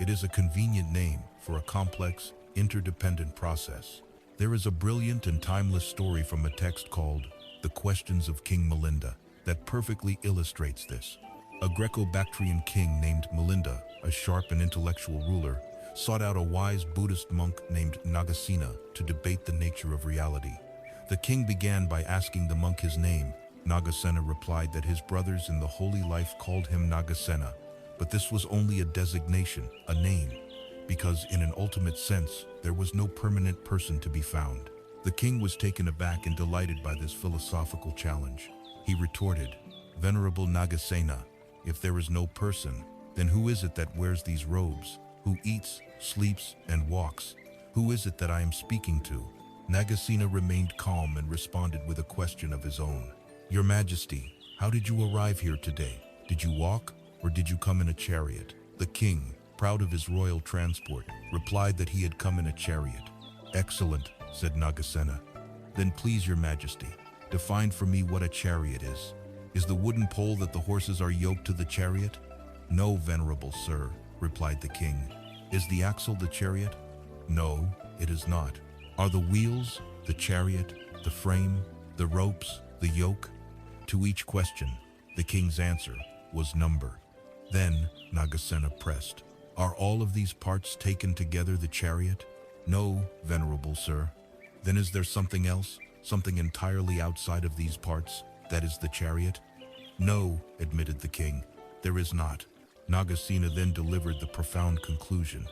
It is a convenient name for a complex, interdependent process. There is a brilliant and timeless story from a text called The Questions of King Milinda that perfectly illustrates this. A Greco-Bactrian king named Milinda, a sharp and intellectual ruler, sought out a wise Buddhist monk named Nagasena to debate the nature of reality. The king began by asking the monk his name. Nagasena replied that his brothers in the holy life called him Nagasena, but this was only a designation, a name, because in an ultimate sense, there was no permanent person to be found. The king was taken aback and delighted by this philosophical challenge. He retorted, "Venerable Nagasena, if there is no person, then who is it that wears these robes? Who eats, sleeps, and walks? Who is it that I am speaking to?" Nagasena remained calm and responded with a question of his own. "Your Majesty, how did you arrive here today? Did you walk, or did you come in a chariot?" The king, proud of his royal transport, replied that he had come in a chariot. "Excellent," said Nagasena. "Then please, Your Majesty, define for me what a chariot is. Is the wooden pole that the horses are yoked to the chariot?" "No, venerable sir," replied the king. "Is the axle the chariot?" "No, it is not." "Are the wheels, the chariot, the frame, the ropes, the yoke?" To each question, the king's answer was number. Then Nagasena pressed, "Are all of these parts taken together the chariot?" "No, venerable sir." "Then is there something else, something entirely outside of these parts, that is the chariot?" "No," admitted the king, "there is not." Nagasena then delivered the profound conclusion.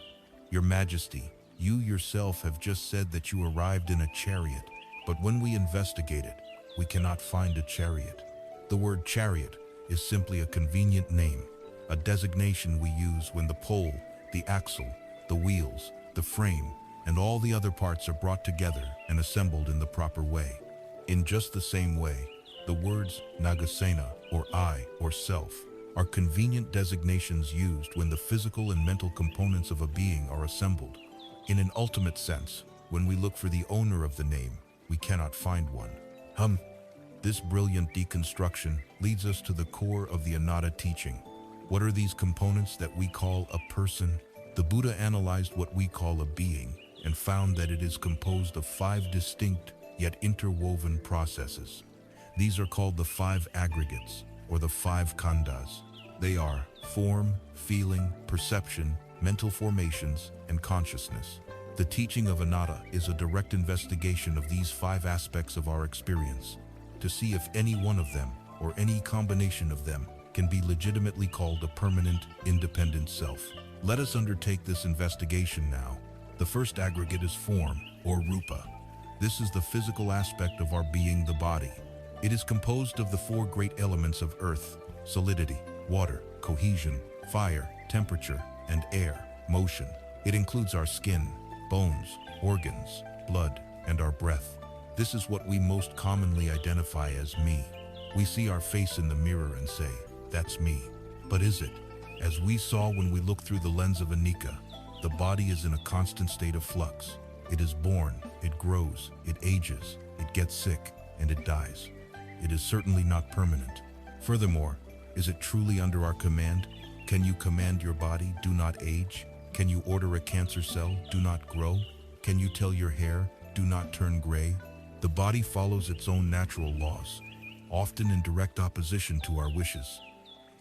"Your Majesty, you yourself have just said that you arrived in a chariot, but when we investigate it, we cannot find a chariot. The word chariot is simply a convenient name, a designation we use when the pole, the axle, the wheels, the frame, and all the other parts are brought together and assembled in the proper way. In just the same way, the words Nagasena, or I, or self, are convenient designations used when the physical and mental components of a being are assembled. In an ultimate sense, when we look for the owner of the name, we cannot find one. This brilliant deconstruction leads us to the core of the anatta teaching. What are these components that we call a person? The Buddha analyzed what we call a being and found that it is composed of 5 distinct yet interwoven processes. These are called the 5 aggregates, or the 5 khandhas. They are form, feeling, perception, mental formations, and consciousness. The teaching of anatta is a direct investigation of these 5 aspects of our experience, to see if any one of them, or any combination of them, can be legitimately called a permanent, independent self. Let us undertake this investigation now. The first aggregate is form, or rupa. This is the physical aspect of our being, the body. It is composed of the 4 great elements of earth, solidity, water, cohesion, fire, temperature, and air, motion. It includes our skin, bones, organs, blood, and our breath. This is what we most commonly identify as me. We see our face in the mirror and say, "That's me." But is it? As we saw when we looked through the lens of Anicca, the body is in a constant state of flux. It is born, it grows, it ages, it gets sick, and it dies. It is certainly not permanent. Furthermore, is it truly under our command? Can you command your body, "Do not age"? Can you order a cancer cell, "Do not grow"? Can you tell your hair, "Do not turn gray"? The body follows its own natural laws, often in direct opposition to our wishes.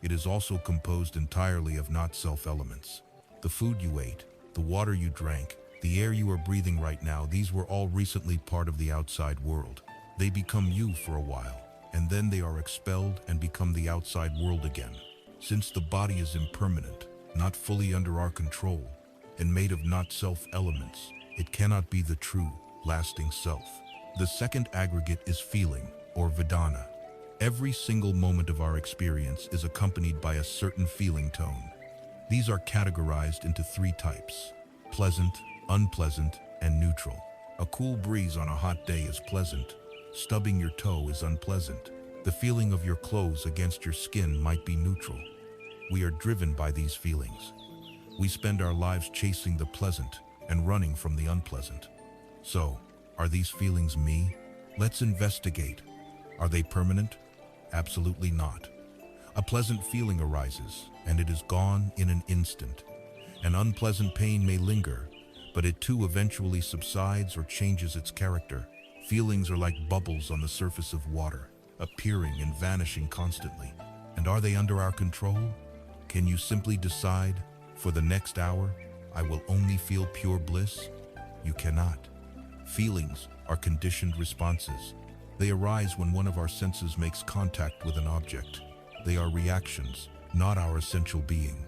It is also composed entirely of not-self elements. The food you ate, the water you drank, the air you are breathing right now, these were all recently part of the outside world. They become you for a while, and then they are expelled and become the outside world again. Since the body is impermanent, not fully under our control, and made of not-self elements, it cannot be the true, lasting self. The second aggregate is feeling, or Vedana. Every single moment of our experience is accompanied by a certain feeling tone. These are categorized into three types: pleasant, unpleasant, and neutral. A cool breeze on a hot day is pleasant. Stubbing your toe is unpleasant. The feeling of your clothes against your skin might be neutral. We are driven by these feelings. We spend our lives chasing the pleasant and running from the unpleasant. So, are these feelings me? Let's investigate. Are they permanent? Absolutely not. A pleasant feeling arises, and it is gone in an instant. An unpleasant pain may linger, but it too eventually subsides or changes its character. Feelings are like bubbles on the surface of water, appearing and vanishing constantly. And are they under our control? Can you simply decide, for the next hour, I will only feel pure bliss? You cannot. Feelings are conditioned responses. They arise when one of our senses makes contact with an object. They are reactions, not our essential being.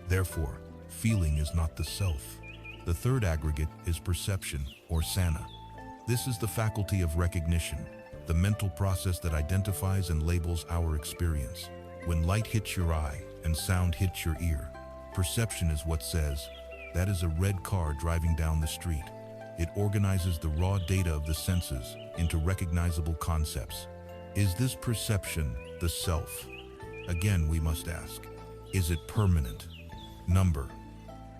Therefore, feeling is not the self. The third aggregate is perception, or sana. This is the faculty of recognition, the mental process that identifies and labels our experience. When light hits your eye and sound hits your ear, perception is what says, that is a red car driving down the street. It organizes the raw data of the senses into recognizable concepts. Is this perception the self? Again, we must ask, is it permanent? Number.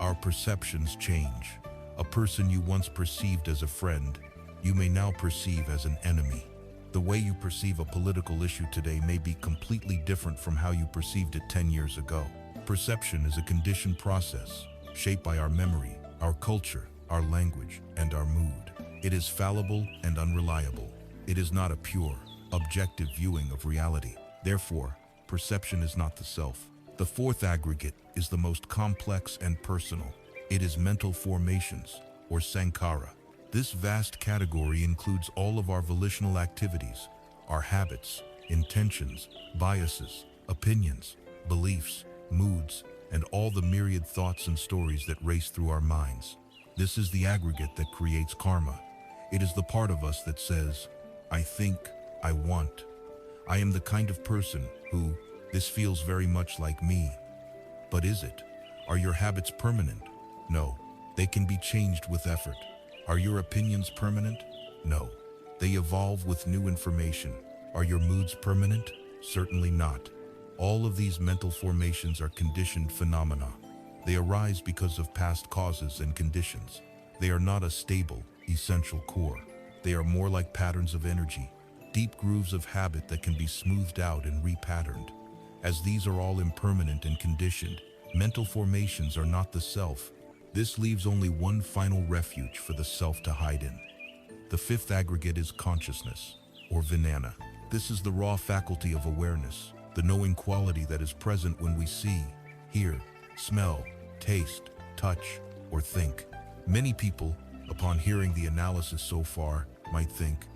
Our perceptions change. A person you once perceived as a friend, you may now perceive as an enemy. The way you perceive a political issue today may be completely different from how you perceived it 10 years ago. Perception is a conditioned process, shaped by our memory, our culture, our language, and our mood. It is fallible and unreliable. It is not a pure, objective viewing of reality. Therefore, perception is not the self. The fourth aggregate is the most complex and personal. It is mental formations, or sankhara. This vast category includes all of our volitional activities, our habits, intentions, biases, opinions, beliefs, moods, and all the myriad thoughts and stories that race through our minds. This is the aggregate that creates karma. It is the part of us that says, I think, I want. I am the kind of person who, this feels very much like me. But is it? Are your habits permanent? No, they can be changed with effort. Are your opinions permanent? No, they evolve with new information. Are your moods permanent? Certainly not. All of these mental formations are conditioned phenomena. They arise because of past causes and conditions. They are not a stable, essential core. They are more like patterns of energy, deep grooves of habit that can be smoothed out and repatterned. As these are all impermanent and conditioned, mental formations are not the self. This leaves only one final refuge for the self to hide in. The fifth aggregate is consciousness, or vijnana. This is the raw faculty of awareness, the knowing quality that is present when we see, hear, smell, taste, touch, or think. Many people, upon hearing the analysis so far, might think,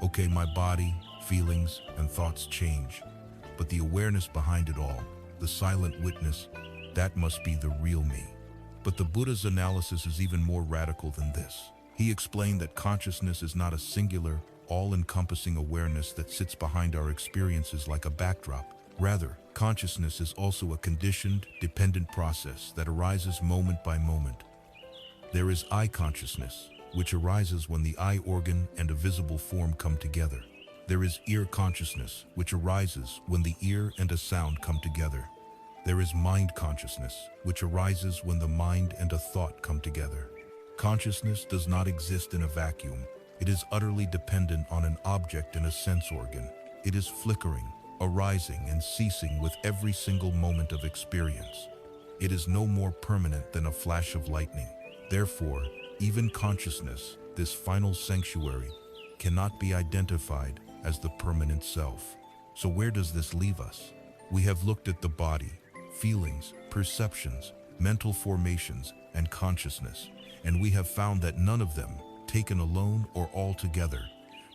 okay, my body, feelings, and thoughts change. But the awareness behind it all, the silent witness, that must be the real me. But the Buddha's analysis is even more radical than this. He explained that consciousness is not a singular, all-encompassing awareness that sits behind our experiences like a backdrop. Rather, consciousness is also a conditioned, dependent process that arises moment by moment. There is eye consciousness, which arises when the eye organ and a visible form come together. There is ear consciousness, which arises when the ear and a sound come together. There is mind consciousness, which arises when the mind and a thought come together. Consciousness does not exist in a vacuum. It is utterly dependent on an object and a sense organ. It is flickering, arising and ceasing with every single moment of experience. It is no more permanent than a flash of lightning. Therefore, even consciousness, this final sanctuary, cannot be identified as the permanent self. So where does this leave us? We have looked at the body, feelings, perceptions, mental formations, and consciousness, and we have found that none of them, taken alone or all together,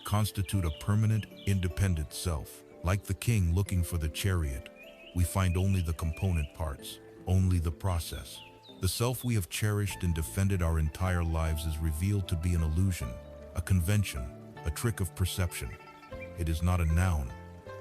constitute a permanent, independent self. Like the king looking for the chariot, we find only the component parts, only the process. The self we have cherished and defended our entire lives is revealed to be an illusion, a convention, a trick of perception. It is not a noun,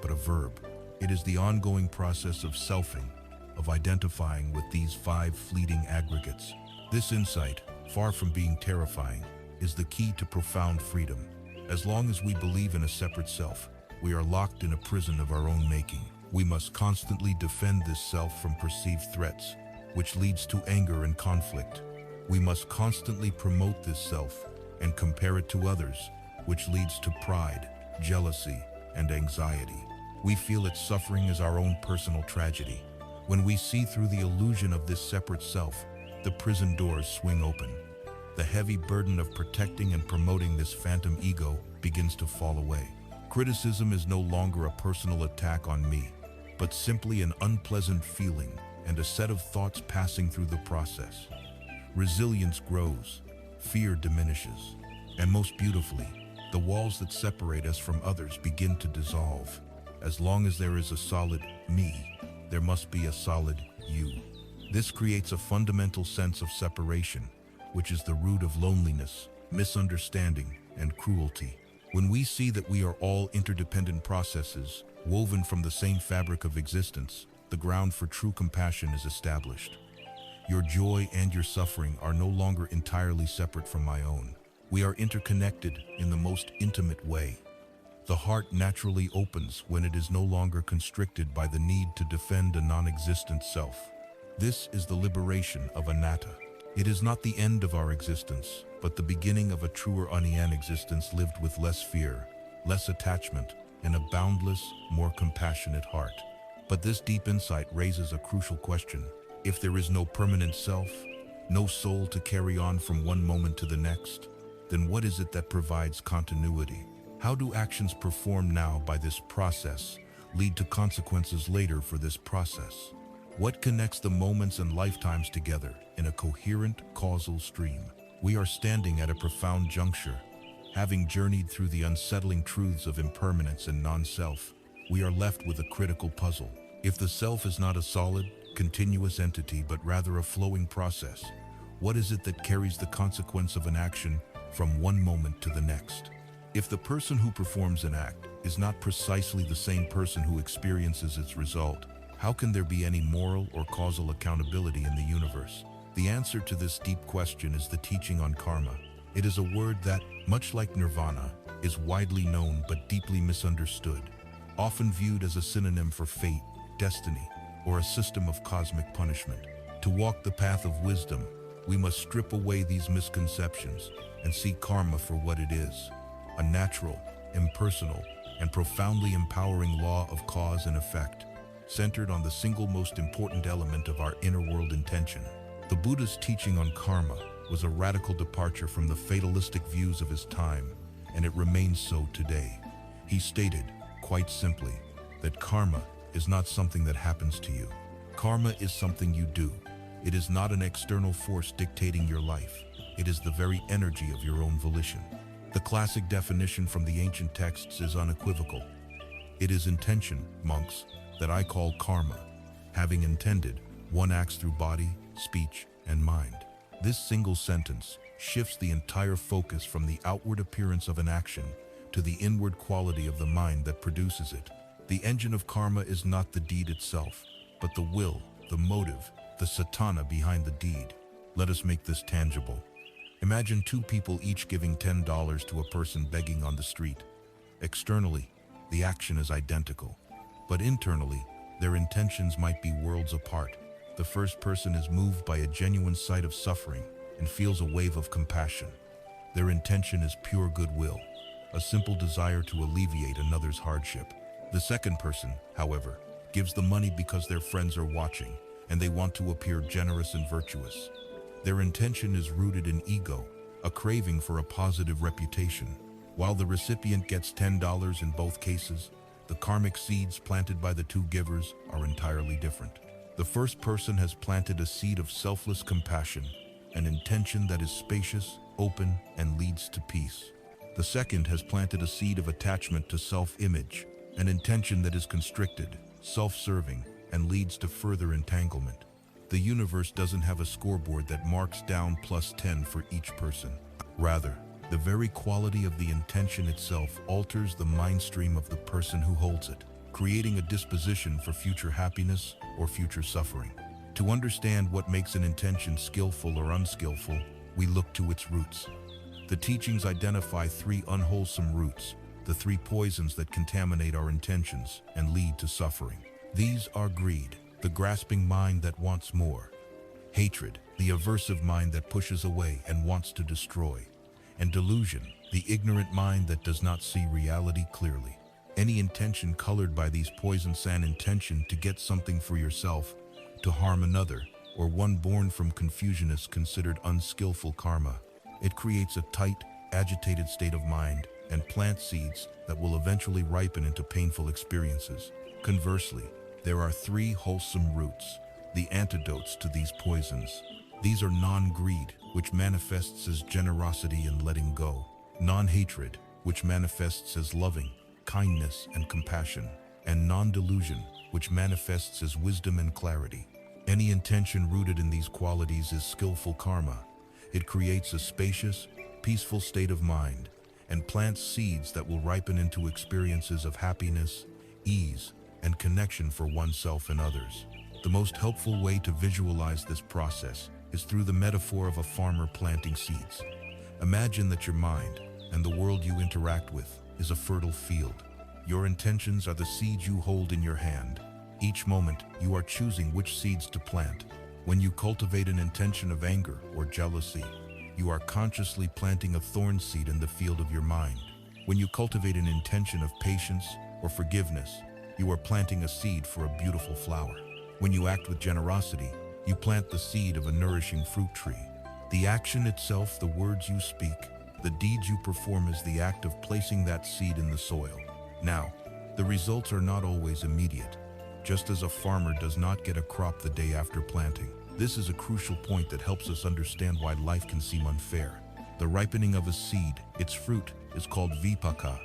but a verb. It is the ongoing process of selfing, of identifying with these 5 fleeting aggregates. This insight, far from being terrifying, is the key to profound freedom. As long as we believe in a separate self, we are locked in a prison of our own making. We must constantly defend this self from perceived threats, which leads to anger and conflict. We must constantly promote this self and compare it to others, which leads to pride, jealousy, and anxiety. We feel its suffering as our own personal tragedy. When we see through the illusion of this separate self, the prison doors swing open. The heavy burden of protecting and promoting this phantom ego begins to fall away. Criticism is no longer a personal attack on me, but simply an unpleasant feeling and a set of thoughts passing through the process. Resilience grows, fear diminishes, and most beautifully, the walls that separate us from others begin to dissolve. As long as there is a solid me, there must be a solid you. This creates a fundamental sense of separation, which is the root of loneliness, misunderstanding, and cruelty. When we see that we are all interdependent processes, woven from the same fabric of existence, the ground for true compassion is established. Your joy and your suffering are no longer entirely separate from my own. We are interconnected in the most intimate way. The heart naturally opens when it is no longer constricted by the need to defend a non-existent self. This is the liberation of anatta. It is not the end of our existence, but the beginning of a truer Anian existence lived with less fear, less attachment, and a boundless, more compassionate heart. But this deep insight raises a crucial question. If there is no permanent self, no soul to carry on from one moment to the next, then what is it that provides continuity? How do actions performed now by this process lead to consequences later for this process? What connects the moments and lifetimes together in a coherent causal stream? We are standing at a profound juncture. Having journeyed through the unsettling truths of impermanence and non-self, we are left with a critical puzzle. If the self is not a solid, continuous entity, but rather a flowing process, what is it that carries the consequence of an action from one moment to the next? If the person who performs an act is not precisely the same person who experiences its result, how can there be any moral or causal accountability in the universe? The answer to this deep question is the teaching on karma. It is a word that, much like nirvana, is widely known but deeply misunderstood, often viewed as a synonym for fate, destiny, or a system of cosmic punishment. To walk the path of wisdom, we must strip away these misconceptions and see karma for what it is: a natural, impersonal, and profoundly empowering law of cause and effect, centered on the single most important element of our inner world, intention. The Buddhist teaching on karma was a radical departure from the fatalistic views of his time, and it remains so today. He stated, quite simply, that karma is not something that happens to you. Karma is something you do. It is not an external force dictating your life. It is the very energy of your own volition. The classic definition from the ancient texts is unequivocal. It is intention, monks, that I call karma. Having intended, one acts through body, speech, and mind. This single sentence shifts the entire focus from the outward appearance of an action to the inward quality of the mind that produces it. The engine of karma is not the deed itself, but the will, the motive, the satana behind the deed. Let us make this tangible. Imagine 2 people each giving $10 to a person begging on the street. Externally, the action is identical, but internally, their intentions might be worlds apart. The first person is moved by a genuine sight of suffering and feels a wave of compassion. Their intention is pure goodwill, a simple desire to alleviate another's hardship. The second person, however, gives the money because their friends are watching and they want to appear generous and virtuous. Their intention is rooted in ego, a craving for a positive reputation. While the recipient gets $10 in both cases, the karmic seeds planted by the 2 givers are entirely different. The first person has planted a seed of selfless compassion, an intention that is spacious, open, and leads to peace. The second has planted a seed of attachment to self-image, an intention that is constricted, self-serving, and leads to further entanglement. The universe doesn't have a scoreboard that marks down +10 for each person. Rather, the very quality of the intention itself alters the mind stream of the person who holds it. creating a disposition for future happiness or future suffering. To understand what makes an intention skillful or unskillful, we look to its roots. The teachings identify three unwholesome roots, the three poisons that contaminate our intentions and lead to suffering. These are greed, the grasping mind that wants more; hatred, the aversive mind that pushes away and wants to destroy; and delusion, the ignorant mind that does not see reality clearly. Any intention colored by these poisons, an intention to get something for yourself, to harm another, or one born from confusion, is considered unskillful karma. It creates a tight, agitated state of mind and plants seeds that will eventually ripen into painful experiences. Conversely, there are three wholesome roots, the antidotes to these poisons. These are non-greed, which manifests as generosity and letting go; non-hatred, which manifests as loving, kindness, and compassion; and non-delusion, which manifests as wisdom and clarity. Any intention rooted in these qualities is skillful karma. It creates a spacious, peaceful state of mind and plants seeds that will ripen into experiences of happiness, ease, and connection for oneself and others. The most helpful way to visualize this process is through the metaphor of a farmer planting seeds. Imagine that your mind and the world you interact with is a fertile field. Your intentions are the seeds you hold in your hand. Each moment, you are choosing which seeds to plant. When you cultivate an intention of anger or jealousy, you are consciously planting a thorn seed in the field of your mind. When you cultivate an intention of patience or forgiveness, you are planting a seed for a beautiful flower. When you act with generosity, you plant the seed of a nourishing fruit tree. The action itself, the words you speak, the deeds you perform, is the act of placing that seed in the soil. Now, the results are not always immediate, just as a farmer does not get a crop the day after planting. This is a crucial point that helps us understand why life can seem unfair. The ripening of a seed, its fruit, is called vipaka.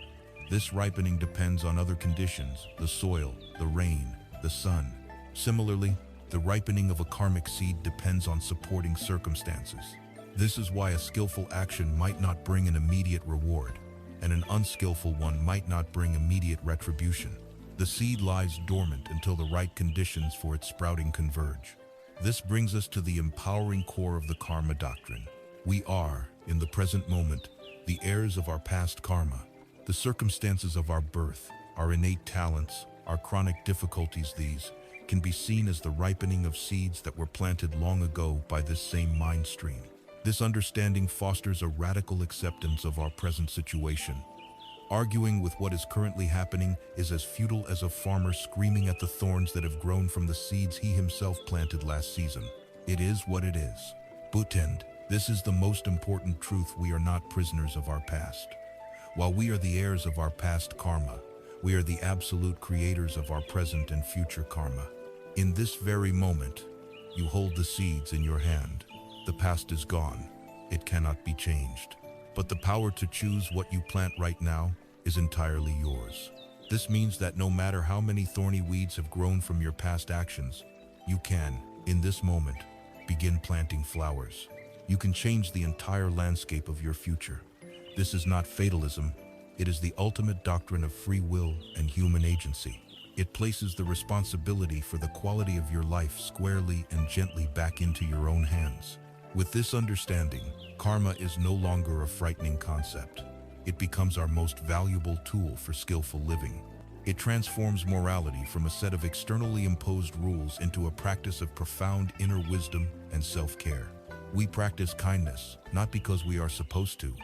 This ripening depends on other conditions: the soil, the rain, the sun. Similarly, the ripening of a karmic seed depends on supporting circumstances. This is why a skillful action might not bring an immediate reward, and an unskillful one might not bring immediate retribution. The seed lies dormant until the right conditions for its sprouting converge. This brings us to the empowering core of the karma doctrine. We are, in the present moment, the heirs of our past karma. The circumstances of our birth, our innate talents, our chronic difficulties, these can be seen as the ripening of seeds that were planted long ago by this same mind stream. This understanding fosters a radical acceptance of our present situation. Arguing with what is currently happening is as futile as a farmer screaming at the thorns that have grown from the seeds he himself planted last season. It is what it is. Bookend. This is the most important truth: we are not prisoners of our past. While we are the heirs of our past karma, we are the absolute creators of our present and future karma. In this very moment, you hold the seeds in your hand. The past is gone. It cannot be changed. But the power to choose what you plant right now is entirely yours. This means that no matter how many thorny weeds have grown from your past actions, you can, in this moment, begin planting flowers. You can change the entire landscape of your future. This is not fatalism. It is the ultimate doctrine of free will and human agency. It places the responsibility for the quality of your life squarely and gently back into your own hands. With this understanding, karma is no longer a frightening concept. It becomes our most valuable tool for skillful living. It transforms morality from a set of externally imposed rules into a practice of profound inner wisdom and self-care. We practice kindness, not because we are supposed to,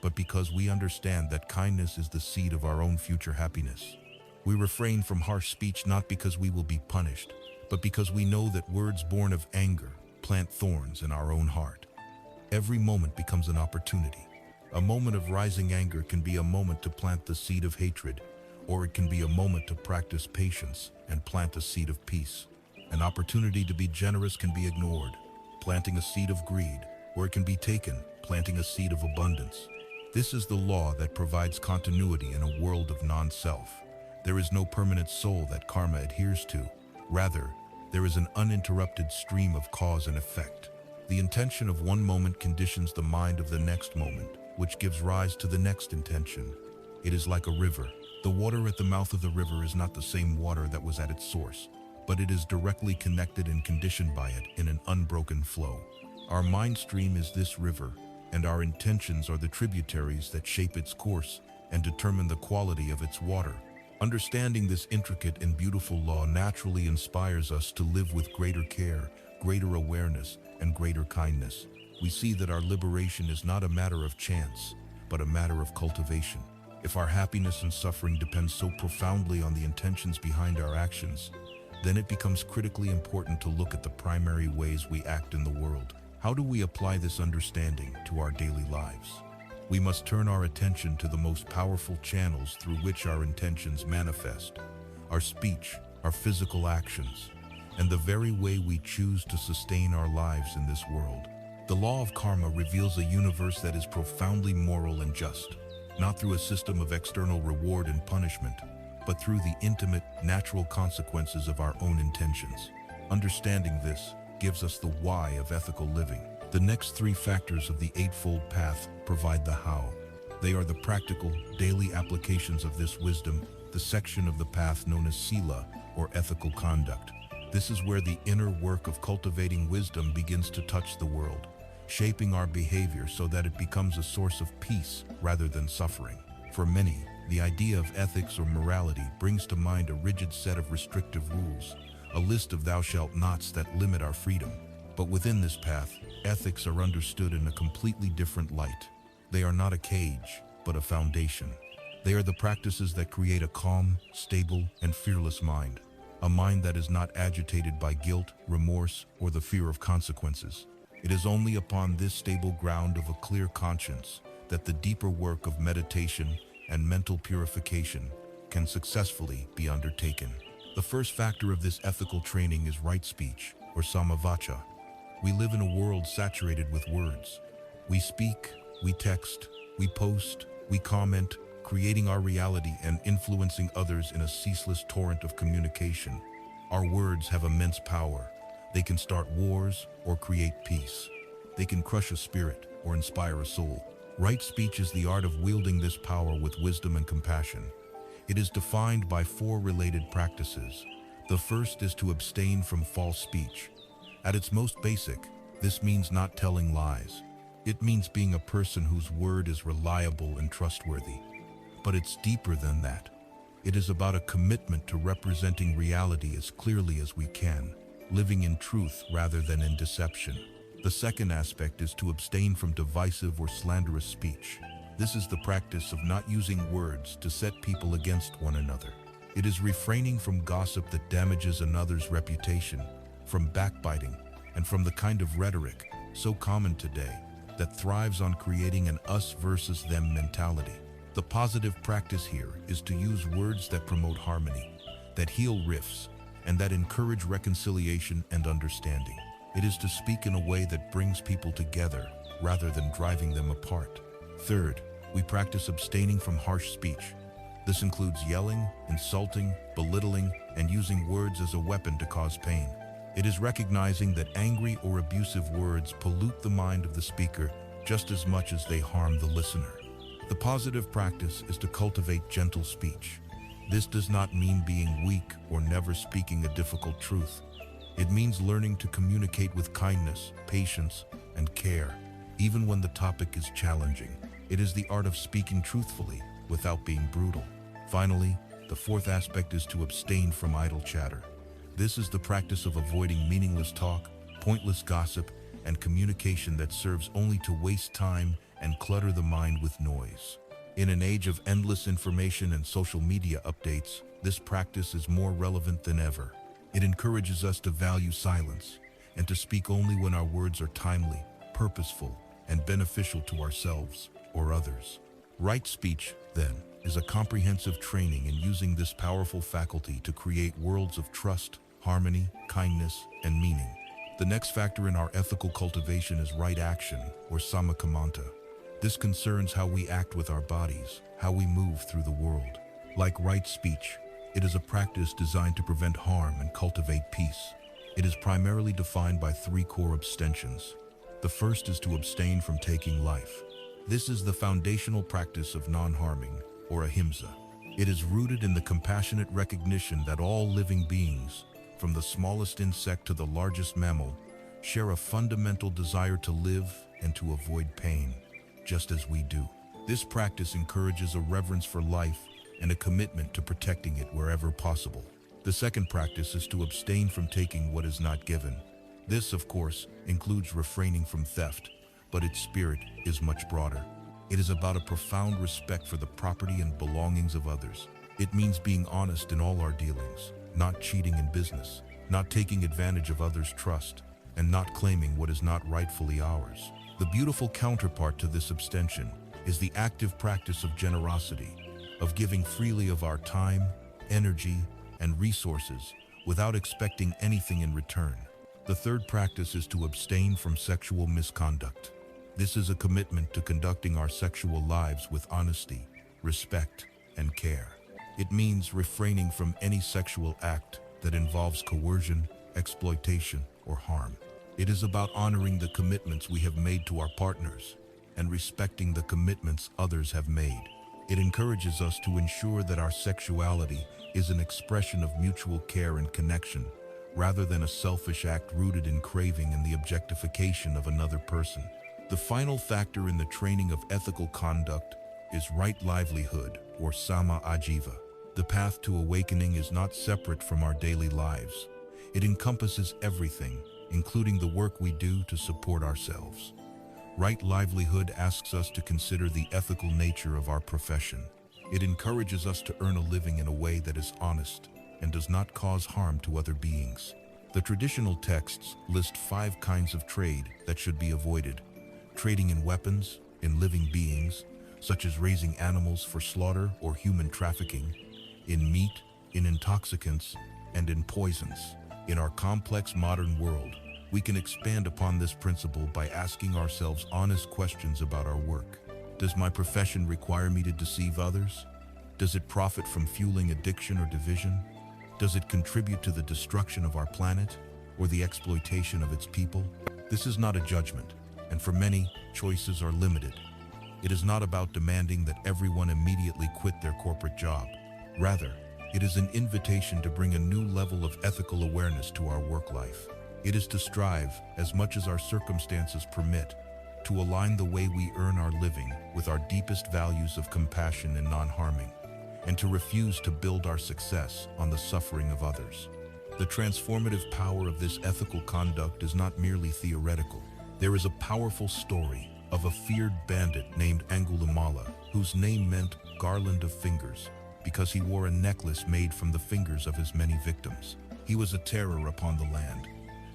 but because we understand that kindness is the seed of our own future happiness. We refrain from harsh speech not because we will be punished, but because we know that words born of anger plant thorns in our own heart. Every moment becomes an opportunity. A moment of rising anger can be a moment to plant the seed of hatred, or it can be a moment to practice patience and plant a seed of peace. An opportunity to be generous can be ignored, planting a seed of greed, or it can be taken, planting a seed of abundance. This is the law that provides continuity in a world of non-self. There is no permanent soul that karma adheres to. Rather, there is an uninterrupted stream of cause and effect. The intention of one moment conditions the mind of the next moment, which gives rise to the next intention. It is like a river. The water at the mouth of the river is not the same water that was at its source, but it is directly connected and conditioned by it in an unbroken flow. Our mind stream is this river, and our intentions are the tributaries that shape its course and determine the quality of its water. Understanding this intricate and beautiful law naturally inspires us to live with greater care, greater awareness, and greater kindness. We see that our liberation is not a matter of chance, but a matter of cultivation. If our happiness and suffering depend so profoundly on the intentions behind our actions, then it becomes critically important to look at the primary ways we act in the world. How do we apply this understanding to our daily lives? We must turn our attention to the most powerful channels through which our intentions manifest: our speech, our physical actions, and the very way we choose to sustain our lives in this world. The law of karma reveals a universe that is profoundly moral and just, not through a system of external reward and punishment, but through the intimate, natural consequences of our own intentions. Understanding this gives us the why of ethical living. The next three factors of the Eightfold Path provide the how. They are the practical, daily applications of this wisdom, the section of the path known as sila, or ethical conduct. This is where the inner work of cultivating wisdom begins to touch the world, shaping our behavior so that it becomes a source of peace rather than suffering. For many, the idea of ethics or morality brings to mind a rigid set of restrictive rules, a list of thou shalt nots that limit our freedom. But within this path, ethics are understood in a completely different light. They are not a cage, but a foundation. They are the practices that create a calm, stable, and fearless mind, a mind that is not agitated by guilt, remorse, or the fear of consequences. It is only upon this stable ground of a clear conscience that the deeper work of meditation and mental purification can successfully be undertaken. The first factor of this ethical training is right speech, or samavacha. We live in a world saturated with words. We speak, we text, we post, we comment, creating our reality and influencing others in a ceaseless torrent of communication. Our words have immense power. They can start wars or create peace. They can crush a spirit or inspire a soul. Right speech is the art of wielding this power with wisdom and compassion. It is defined by four related practices. The first is to abstain from false speech. At its most basic, this means not telling lies. It means being a person whose word is reliable and trustworthy. But it's deeper than that. It is about a commitment to representing reality as clearly as we can, living in truth rather than in deception. The second aspect is to abstain from divisive or slanderous speech. This is the practice of not using words to set people against one another. It is refraining from gossip that damages another's reputation, from backbiting, and from the kind of rhetoric, so common today, that thrives on creating an us versus them mentality. The positive practice here is to use words that promote harmony, that heal rifts, and that encourage reconciliation and understanding. It is to speak in a way that brings people together rather than driving them apart. Third, we practice abstaining from harsh speech. This includes yelling, insulting, belittling, and using words as a weapon to cause pain. It is recognizing that angry or abusive words pollute the mind of the speaker just as much as they harm the listener. The positive practice is to cultivate gentle speech. This does not mean being weak or never speaking a difficult truth. It means learning to communicate with kindness, patience, and care, even when the topic is challenging. It is the art of speaking truthfully without being brutal. Finally, the fourth aspect is to abstain from idle chatter. This is the practice of avoiding meaningless talk, pointless gossip, and communication that serves only to waste time and clutter the mind with noise. In an age of endless information and social media updates, this practice is more relevant than ever. It encourages us to value silence and to speak only when our words are timely, purposeful, and beneficial to ourselves or others. Right speech, then, is a comprehensive training in using this powerful faculty to create worlds of trust, harmony, kindness, and meaning. The next factor in our ethical cultivation is right action, or samakamanta. This concerns how we act with our bodies, how we move through the world. Like right speech, it is a practice designed to prevent harm and cultivate peace. It is primarily defined by three core abstentions. The first is to abstain from taking life. This is the foundational practice of non-harming, or ahimsa. It is rooted in the compassionate recognition that all living beings, from the smallest insect to the largest mammal, share a fundamental desire to live and to avoid pain, just as we do. This practice encourages a reverence for life and a commitment to protecting it wherever possible. The second practice is to abstain from taking what is not given. This, of course, includes refraining from theft, but its spirit is much broader. It is about a profound respect for the property and belongings of others. It means being honest in all our dealings, not cheating in business, not taking advantage of others' trust, and not claiming what is not rightfully ours. The beautiful counterpart to this abstention is the active practice of generosity, of giving freely of our time, energy, and resources without expecting anything in return. The third practice is to abstain from sexual misconduct. This is a commitment to conducting our sexual lives with honesty, respect, and care. It means refraining from any sexual act that involves coercion, exploitation, or harm. It is about honoring the commitments we have made to our partners and respecting the commitments others have made. It encourages us to ensure that our sexuality is an expression of mutual care and connection, rather than a selfish act rooted in craving and the objectification of another person. The final factor in the training of ethical conduct is right livelihood, or sama ajiva. The path to awakening is not separate from our daily lives. It encompasses everything, including the work we do to support ourselves. Right livelihood asks us to consider the ethical nature of our profession. It encourages us to earn a living in a way that is honest and does not cause harm to other beings. The traditional texts list 5 kinds of trade that should be avoided: trading in weapons, in living beings, such as raising animals for slaughter or human trafficking, in meat, in intoxicants, and in poisons. In our complex modern world, we can expand upon this principle by asking ourselves honest questions about our work. Does my profession require me to deceive others? Does it profit from fueling addiction or division? Does it contribute to the destruction of our planet or the exploitation of its people? This is not a judgment, and for many, choices are limited. It is not about demanding that everyone immediately quit their corporate job. Rather, it is an invitation to bring a new level of ethical awareness to our work life. It is to strive, as much as our circumstances permit, to align the way we earn our living with our deepest values of compassion and non-harming, and to refuse to build our success on the suffering of others. The transformative power of this ethical conduct is not merely theoretical. There is a powerful story of a feared bandit named Angulimala, whose name meant garland of fingers, because he wore a necklace made from the fingers of his many victims. He was a terror upon the land.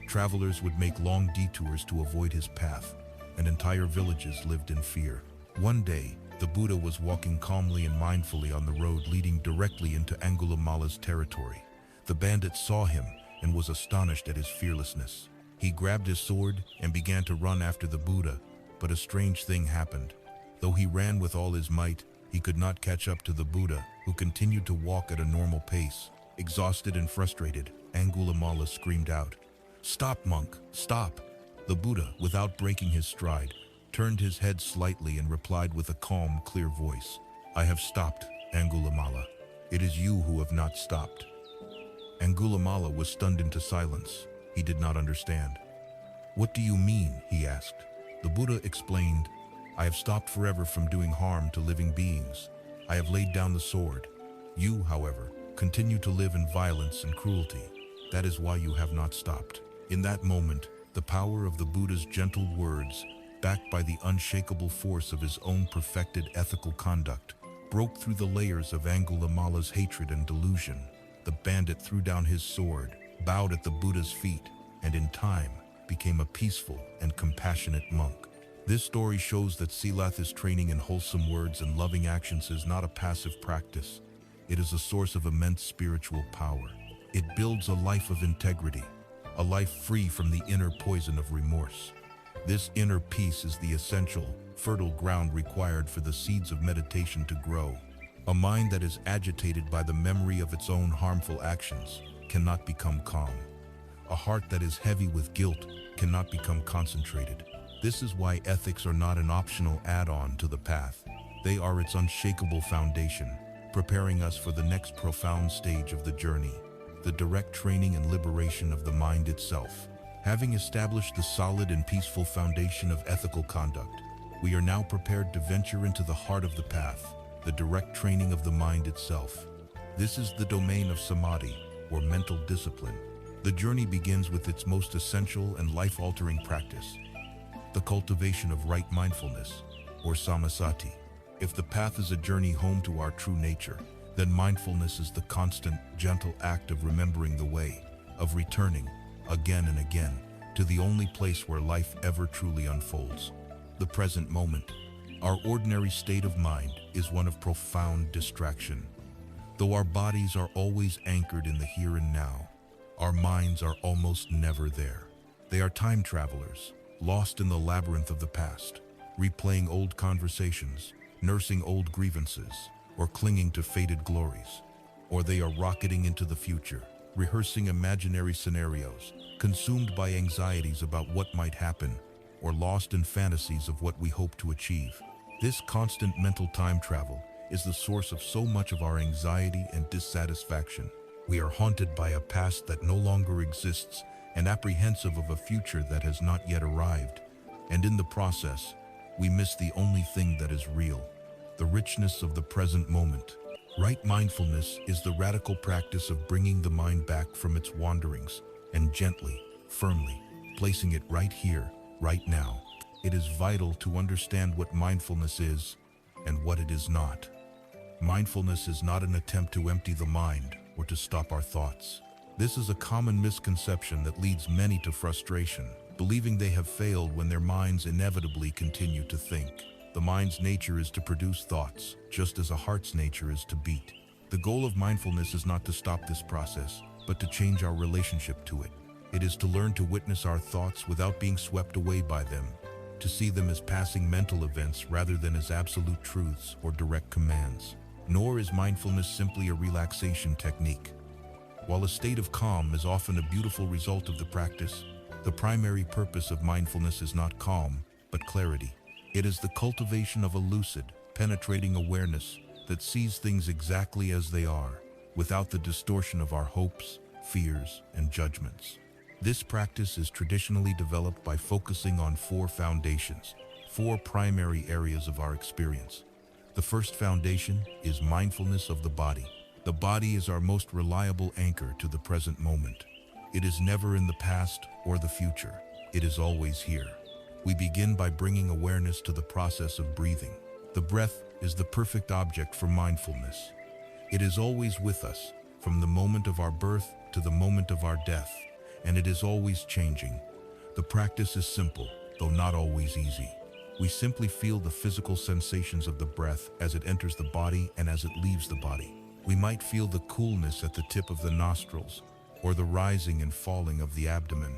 Travelers would make long detours to avoid his path, and entire villages lived in fear. One day, the Buddha was walking calmly and mindfully on the road leading directly into Angulimala's territory. The bandit saw him and was astonished at his fearlessness. He grabbed his sword and began to run after the Buddha, but a strange thing happened. Though he ran with all his might, he could not catch up to the Buddha, who continued to walk at a normal pace. Exhausted and frustrated, Angulimala screamed out, "Stop, monk, stop!" The Buddha, without breaking his stride, turned his head slightly and replied with a calm, clear voice, "I have stopped, Angulimala. It is you who have not stopped." Angulimala was stunned into silence. He did not understand. "What do you mean?" he asked. The Buddha explained, "I have stopped forever from doing harm to living beings. I have laid down the sword. You, however, continue to live in violence and cruelty. That is why you have not stopped." In that moment, the power of the Buddha's gentle words, backed by the unshakable force of his own perfected ethical conduct, broke through the layers of Angulimala's hatred and delusion. The bandit threw down his sword, bowed at the Buddha's feet, and in time became a peaceful and compassionate monk. This story shows that Silatha's training in wholesome words and loving actions is not a passive practice. It is a source of immense spiritual power. It builds a life of integrity, a life free from the inner poison of remorse. This inner peace is the essential, fertile ground required for the seeds of meditation to grow. A mind that is agitated by the memory of its own harmful actions cannot become calm. A heart that is heavy with guilt cannot become concentrated. This is why ethics are not an optional add-on to the path. They are its unshakable foundation, preparing us for the next profound stage of the journey, the direct training and liberation of the mind itself. Having established the solid and peaceful foundation of ethical conduct, we are now prepared to venture into the heart of the path, the direct training of the mind itself. This is the domain of samadhi, or mental discipline. The journey begins with its most essential and life-altering practice, the cultivation of right mindfulness, or samasati. If the path is a journey home to our true nature, then mindfulness is the constant, gentle act of remembering the way, of returning, again and again, to the only place where life ever truly unfolds, the present moment. Our ordinary state of mind is one of profound distraction. Though our bodies are always anchored in the here and now, our minds are almost never there. They are time travelers, lost in the labyrinth of the past, replaying old conversations, nursing old grievances, or clinging to faded glories. Or they are rocketing into the future, rehearsing imaginary scenarios, consumed by anxieties about what might happen, or lost in fantasies of what we hope to achieve. This constant mental time travel is the source of so much of our anxiety and dissatisfaction. We are haunted by a past that no longer exists and apprehensive of a future that has not yet arrived. And in the process, we miss the only thing that is real, the richness of the present moment. Right mindfulness is the radical practice of bringing the mind back from its wanderings and gently, firmly, placing it right here, right now. It is vital to understand what mindfulness is and what it is not. Mindfulness is not an attempt to empty the mind or to stop our thoughts. This is a common misconception that leads many to frustration, believing they have failed when their minds inevitably continue to think. The mind's nature is to produce thoughts, just as a heart's nature is to beat. The goal of mindfulness is not to stop this process, but to change our relationship to it. It is to learn to witness our thoughts without being swept away by them, to see them as passing mental events rather than as absolute truths or direct commands. Nor is mindfulness simply a relaxation technique. While a state of calm is often a beautiful result of the practice, the primary purpose of mindfulness is not calm, but clarity. It is the cultivation of a lucid, penetrating awareness that sees things exactly as they are, without the distortion of our hopes, fears, and judgments. This practice is traditionally developed by focusing on four foundations, four primary areas of our experience. The first foundation is mindfulness of the body. The body is our most reliable anchor to the present moment. It is never in the past or the future. It is always here. We begin by bringing awareness to the process of breathing. The breath is the perfect object for mindfulness. It is always with us, from the moment of our birth to the moment of our death, and it is always changing. The practice is simple, though not always easy. We simply feel the physical sensations of the breath as it enters the body and as it leaves the body. We might feel the coolness at the tip of the nostrils, or the rising and falling of the abdomen.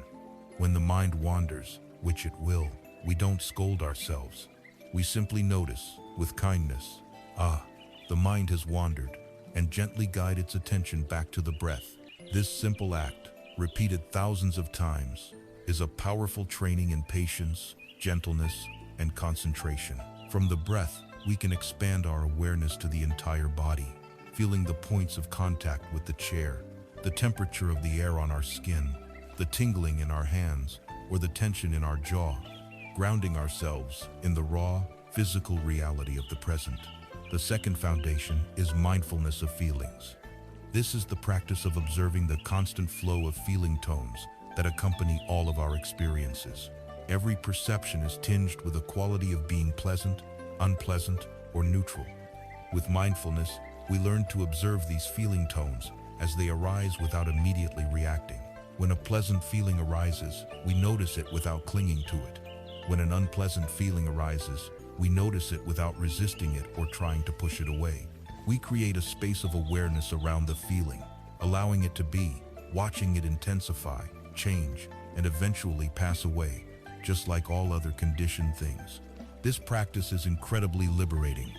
When the mind wanders, which it will, we don't scold ourselves. We simply notice, with kindness, the mind has wandered, and gently guide its attention back to the breath. This simple act, repeated thousands of times, is a powerful training in patience, gentleness, and concentration. From the breath, we can expand our awareness to the entire body, feeling the points of contact with the chair, the temperature of the air on our skin, the tingling in our hands, or the tension in our jaw, grounding ourselves in the raw, physical reality of the present. The second foundation is mindfulness of feelings. This is the practice of observing the constant flow of feeling tones that accompany all of our experiences. Every perception is tinged with a quality of being pleasant, unpleasant, or neutral. With mindfulness, we learn to observe these feeling tones as they arise without immediately reacting. When a pleasant feeling arises, we notice it without clinging to it. When an unpleasant feeling arises, we notice it without resisting it or trying to push it away. We create a space of awareness around the feeling, allowing it to be, watching it intensify, change, and eventually pass away, just like all other conditioned things. This practice is incredibly liberating.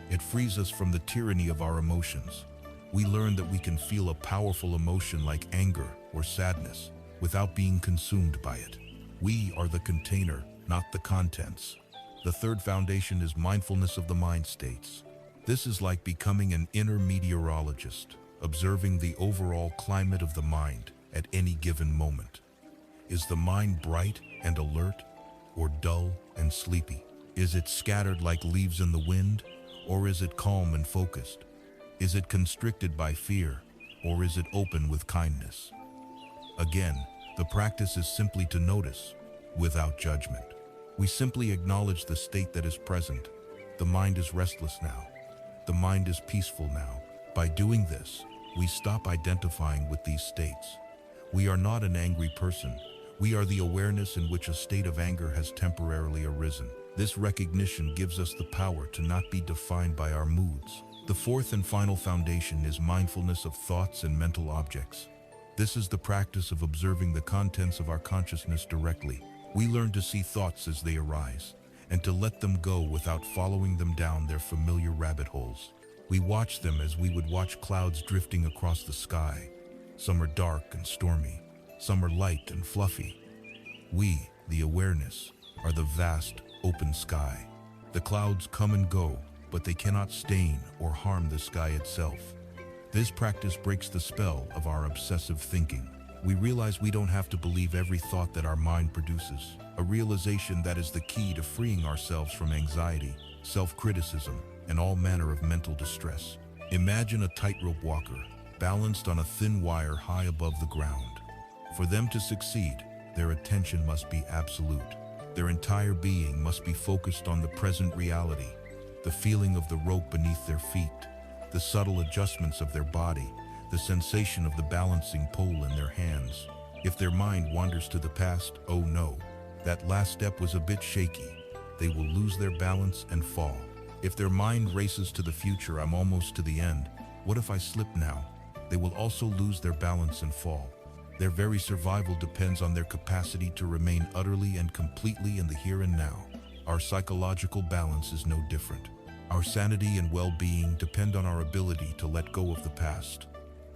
It frees us from the tyranny of our emotions. We learn that we can feel a powerful emotion like anger or sadness without being consumed by it. We are the container, not the contents. The third foundation is mindfulness of the mind states. This is like becoming an inner meteorologist, observing the overall climate of the mind at any given moment. Is the mind bright and alert, or dull and sleepy? Is it scattered like leaves in the wind, or is it calm and focused? Is it constricted by fear, or is it open with kindness? Again, the practice is simply to notice, without judgment. We simply acknowledge the state that is present. The mind is restless now. The mind is peaceful now. By doing this, we stop identifying with these states. We are not an angry person. We are the awareness in which a state of anger has temporarily arisen. This recognition gives us the power to not be defined by our moods. The fourth and final foundation is mindfulness of thoughts and mental objects. This is the practice of observing the contents of our consciousness directly. We learn to see thoughts as they arise, and to let them go without following them down their familiar rabbit holes. We watch them as we would watch clouds drifting across the sky. Some are dark and stormy, some are light and fluffy. We, the awareness, are the vast, open sky. The clouds come and go, but they cannot stain or harm the sky itself. This practice breaks the spell of our obsessive thinking. We realize we don't have to believe every thought that our mind produces, a realization that is the key to freeing ourselves from anxiety, self-criticism, and all manner of mental distress. Imagine a tightrope walker, balanced on a thin wire high above the ground. For them to succeed, their attention must be absolute. Their entire being must be focused on the present reality, the feeling of the rope beneath their feet, the subtle adjustments of their body, the sensation of the balancing pole in their hands. If their mind wanders to the past, oh no, that last step was a bit shaky. They will lose their balance and fall. If their mind races to the future, I'm almost to the end, what if I slip now? They will also lose their balance and fall. Their very survival depends on their capacity to remain utterly and completely in the here and now. Our psychological balance is no different. Our sanity and well-being depend on our ability to let go of the past,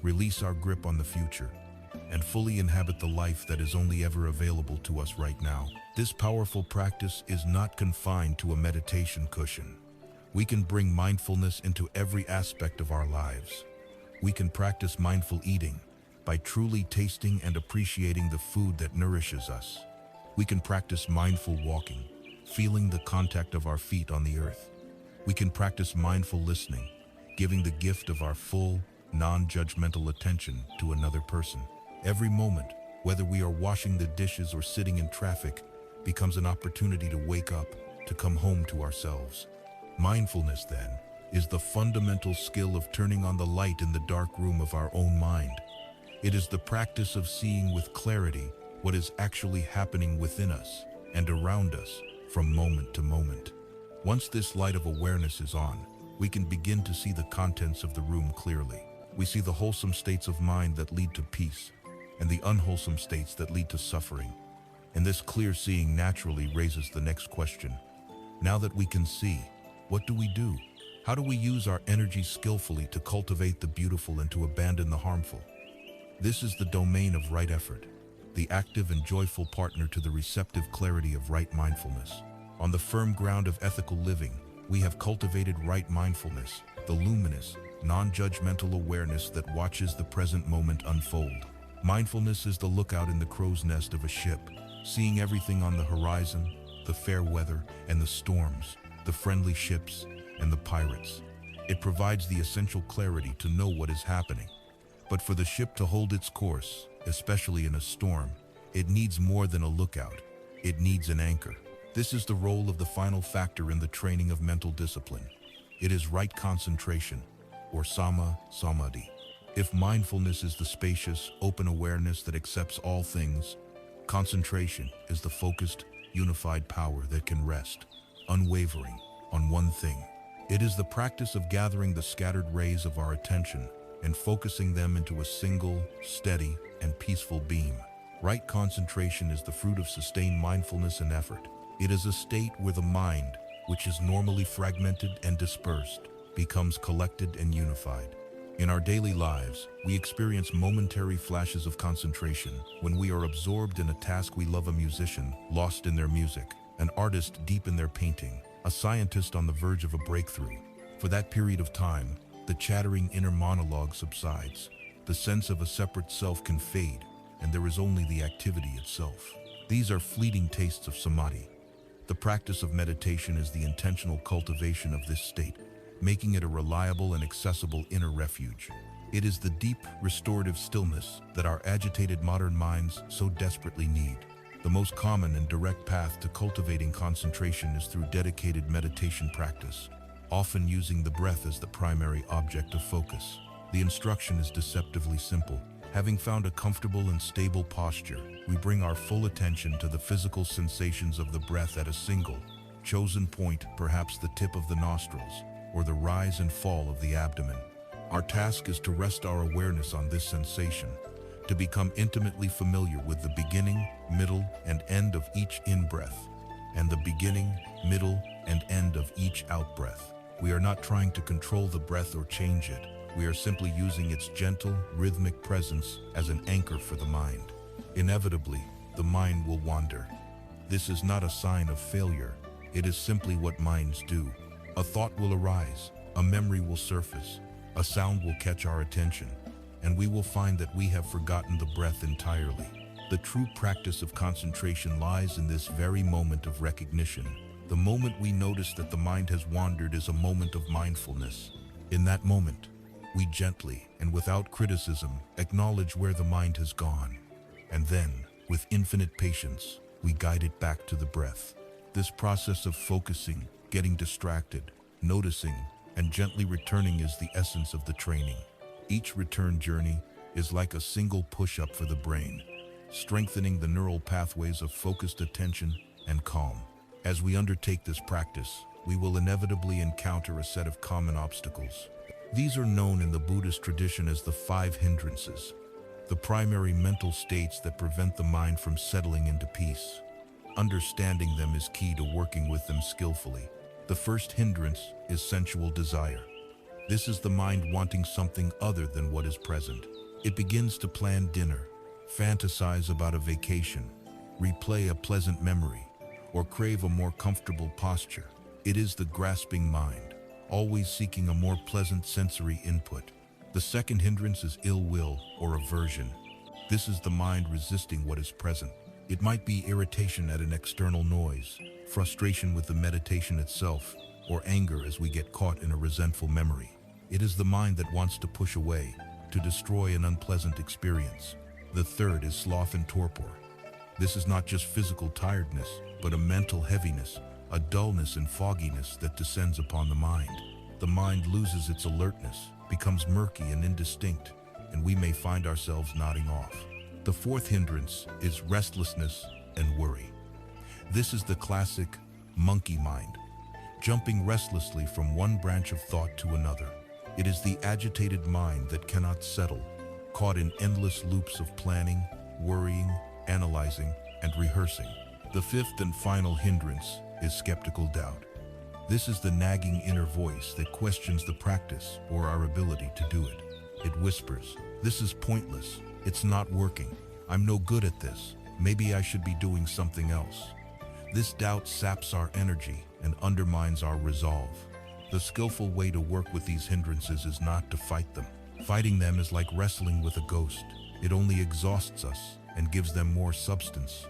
release our grip on the future, and fully inhabit the life that is only ever available to us right now. This powerful practice is not confined to a meditation cushion. We can bring mindfulness into every aspect of our lives. We can practice mindful eating by truly tasting and appreciating the food that nourishes us. We can practice mindful walking, feeling the contact of our feet on the earth. We can practice mindful listening, giving the gift of our full, non-judgmental attention to another person. Every moment, whether we are washing the dishes or sitting in traffic, becomes an opportunity to wake up, to come home to ourselves. Mindfulness, then, is the fundamental skill of turning on the light in the dark room of our own mind. It is the practice of seeing with clarity what is actually happening within us and around us from moment to moment. Once this light of awareness is on, we can begin to see the contents of the room clearly. We see the wholesome states of mind that lead to peace, and the unwholesome states that lead to suffering. And this clear seeing naturally raises the next question. Now that we can see, what do we do? How do we use our energy skillfully to cultivate the beautiful and to abandon the harmful? This is the domain of right effort, the active and joyful partner to the receptive clarity of right mindfulness. On the firm ground of ethical living, we have cultivated right mindfulness, the luminous, non-judgmental awareness that watches the present moment unfold. Mindfulness is the lookout in the crow's nest of a ship, seeing everything on the horizon, the fair weather and the storms, the friendly ships and the pirates. It provides the essential clarity to know what is happening. But for the ship to hold its course, especially in a storm, it needs more than a lookout. It needs an anchor. This is the role of the final factor in the training of mental discipline. It is right concentration, or samadhi. If mindfulness is the spacious, open awareness that accepts all things, concentration is the focused, unified power that can rest, unwavering, on one thing. It is the practice of gathering the scattered rays of our attention and focusing them into a single, steady, and peaceful beam. Right concentration is the fruit of sustained mindfulness and effort. It is a state where the mind, which is normally fragmented and dispersed, becomes collected and unified. In our daily lives, we experience momentary flashes of concentration when we are absorbed in a task we love, a musician lost in their music, an artist deep in their painting, a scientist on the verge of a breakthrough. For that period of time, the chattering inner monologue subsides, the sense of a separate self can fade, and there is only the activity itself. These are fleeting tastes of samadhi. The practice of meditation is the intentional cultivation of this state, making it a reliable and accessible inner refuge. It is the deep, restorative stillness that our agitated modern minds so desperately need. The most common and direct path to cultivating concentration is through dedicated meditation practice, often using the breath as the primary object of focus. The instruction is deceptively simple. Having found a comfortable and stable posture, we bring our full attention to the physical sensations of the breath at a single, chosen point, perhaps the tip of the nostrils, or the rise and fall of the abdomen. Our task is to rest our awareness on this sensation, to become intimately familiar with the beginning, middle, and end of each in-breath, and the beginning, middle, and end of each out-breath. We are not trying to control the breath or change it. We are simply using its gentle, rhythmic presence as an anchor for the mind. Inevitably, the mind will wander. This is not a sign of failure. It is simply what minds do. A thought will arise, a memory will surface, a sound will catch our attention, and we will find that we have forgotten the breath entirely. The true practice of concentration lies in this very moment of recognition. The moment we notice that the mind has wandered is a moment of mindfulness. In that moment, we gently and without criticism acknowledge where the mind has gone. And then, with infinite patience, we guide it back to the breath. This process of focusing, getting distracted, noticing, and gently returning is the essence of the training. Each return journey is like a single push-up for the brain, strengthening the neural pathways of focused attention and calm. As we undertake this practice, we will inevitably encounter a set of common obstacles. These are known in the Buddhist tradition as the 5 hindrances, the primary mental states that prevent the mind from settling into peace. Understanding them is key to working with them skillfully. The first hindrance is sensual desire. This is the mind wanting something other than what is present. It begins to plan dinner, fantasize about a vacation, replay a pleasant memory, or crave a more comfortable posture. It is the grasping mind, always seeking a more pleasant sensory input. The second hindrance is ill will or aversion. This is the mind resisting what is present. It might be irritation at an external noise, frustration with the meditation itself, or anger as we get caught in a resentful memory. It is the mind that wants to push away, to destroy an unpleasant experience. The third is sloth and torpor. This is not just physical tiredness, but a mental heaviness, a dullness and fogginess that descends upon the mind. The mind loses its alertness, becomes murky and indistinct, and we may find ourselves nodding off. The fourth hindrance is restlessness and worry. This is the classic monkey mind, jumping restlessly from one branch of thought to another. It is the agitated mind that cannot settle, caught in endless loops of planning, worrying, analyzing, and rehearsing. The fifth and final hindrance is skeptical doubt. This is the nagging inner voice that questions the practice or our ability to do it. It whispers, "This is pointless. It's not working. I'm no good at this. Maybe I should be doing something else." This doubt saps our energy and undermines our resolve. The skillful way to work with these hindrances is not to fight them. Fighting them is like wrestling with a ghost. It only exhausts us and gives them more substance.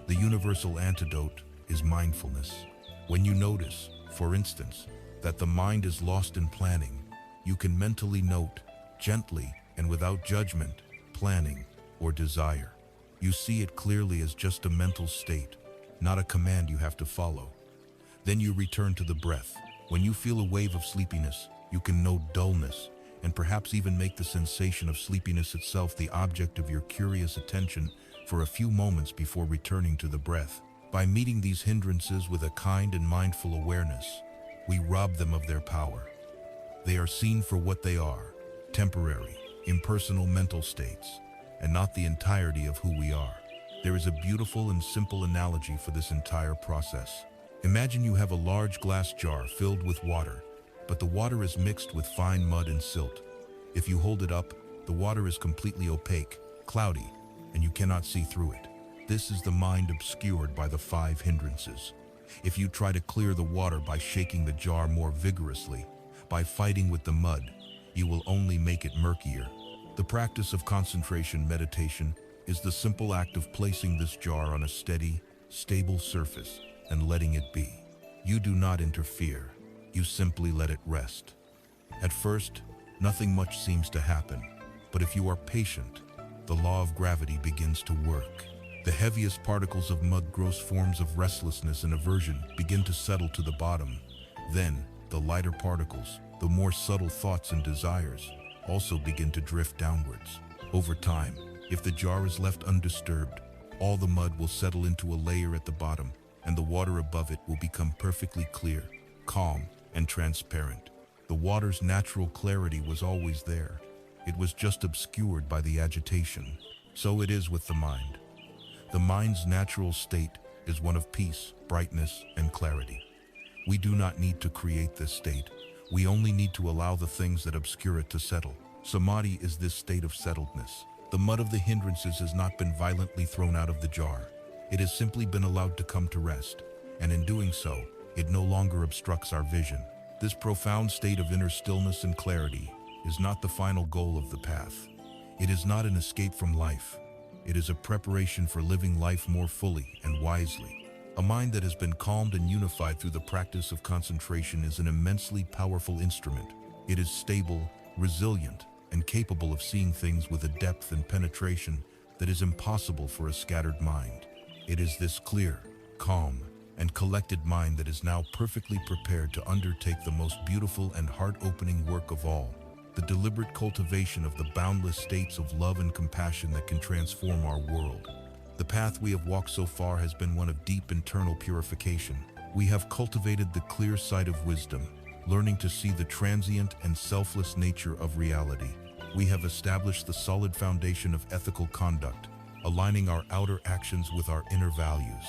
The universal antidote is mindfulness. When you notice, for instance, that the mind is lost in planning, you can mentally note, gently and without judgment, planning or desire. You see it clearly as just a mental state, not a command you have to follow. Then you return to the breath. When you feel a wave of sleepiness, you can note dullness and perhaps even make the sensation of sleepiness itself the object of your curious attention for a few moments before returning to the breath. By meeting these hindrances with a kind and mindful awareness, we rob them of their power. They are seen for what they are, temporary, impersonal mental states, and not the entirety of who we are. There is a beautiful and simple analogy for this entire process. Imagine you have a large glass jar filled with water, but the water is mixed with fine mud and silt. If you hold it up, the water is completely opaque, cloudy, and you cannot see through it. This is the mind obscured by the 5 hindrances. If you try to clear the water by shaking the jar more vigorously, By fighting with the mud, you will only make it murkier. The practice of concentration meditation is the simple act of placing this jar on a steady, stable surface and letting it be. You do not interfere. You simply let it rest. At first, nothing much seems to happen, but if you are patient, the law of gravity begins to work. The heaviest particles of mud, gross forms of restlessness and aversion, begin to settle to the bottom. Then, the lighter particles, the more subtle thoughts and desires, also begin to drift downwards. Over time, if the jar is left undisturbed, all the mud will settle into a layer at the bottom, and the water above it will become perfectly clear, calm, and transparent. The water's natural clarity was always there. It was just obscured by the agitation. So it is with the mind. The mind's natural state is one of peace, brightness, and clarity. We do not need to create this state. We only need to allow the things that obscure it to settle. Samadhi is this state of settledness. The mud of the hindrances has not been violently thrown out of the jar. It has simply been allowed to come to rest, and in doing so, it no longer obstructs our vision. This profound state of inner stillness and clarity is not the final goal of the path. It is not an escape from life. It is a preparation for living life more fully and wisely. A mind that has been calmed and unified through the practice of concentration is an immensely powerful instrument. It is stable, resilient, and capable of seeing things with a depth and penetration that is impossible for a scattered mind. It is this clear, calm, and collected mind that is now perfectly prepared to undertake the most beautiful and heart-opening work of all, the deliberate cultivation of the boundless states of love and compassion that can transform our world. The path we have walked so far has been one of deep internal purification. We have cultivated the clear sight of wisdom, learning to see the transient and selfless nature of reality. We have established the solid foundation of ethical conduct, aligning our outer actions with our inner values.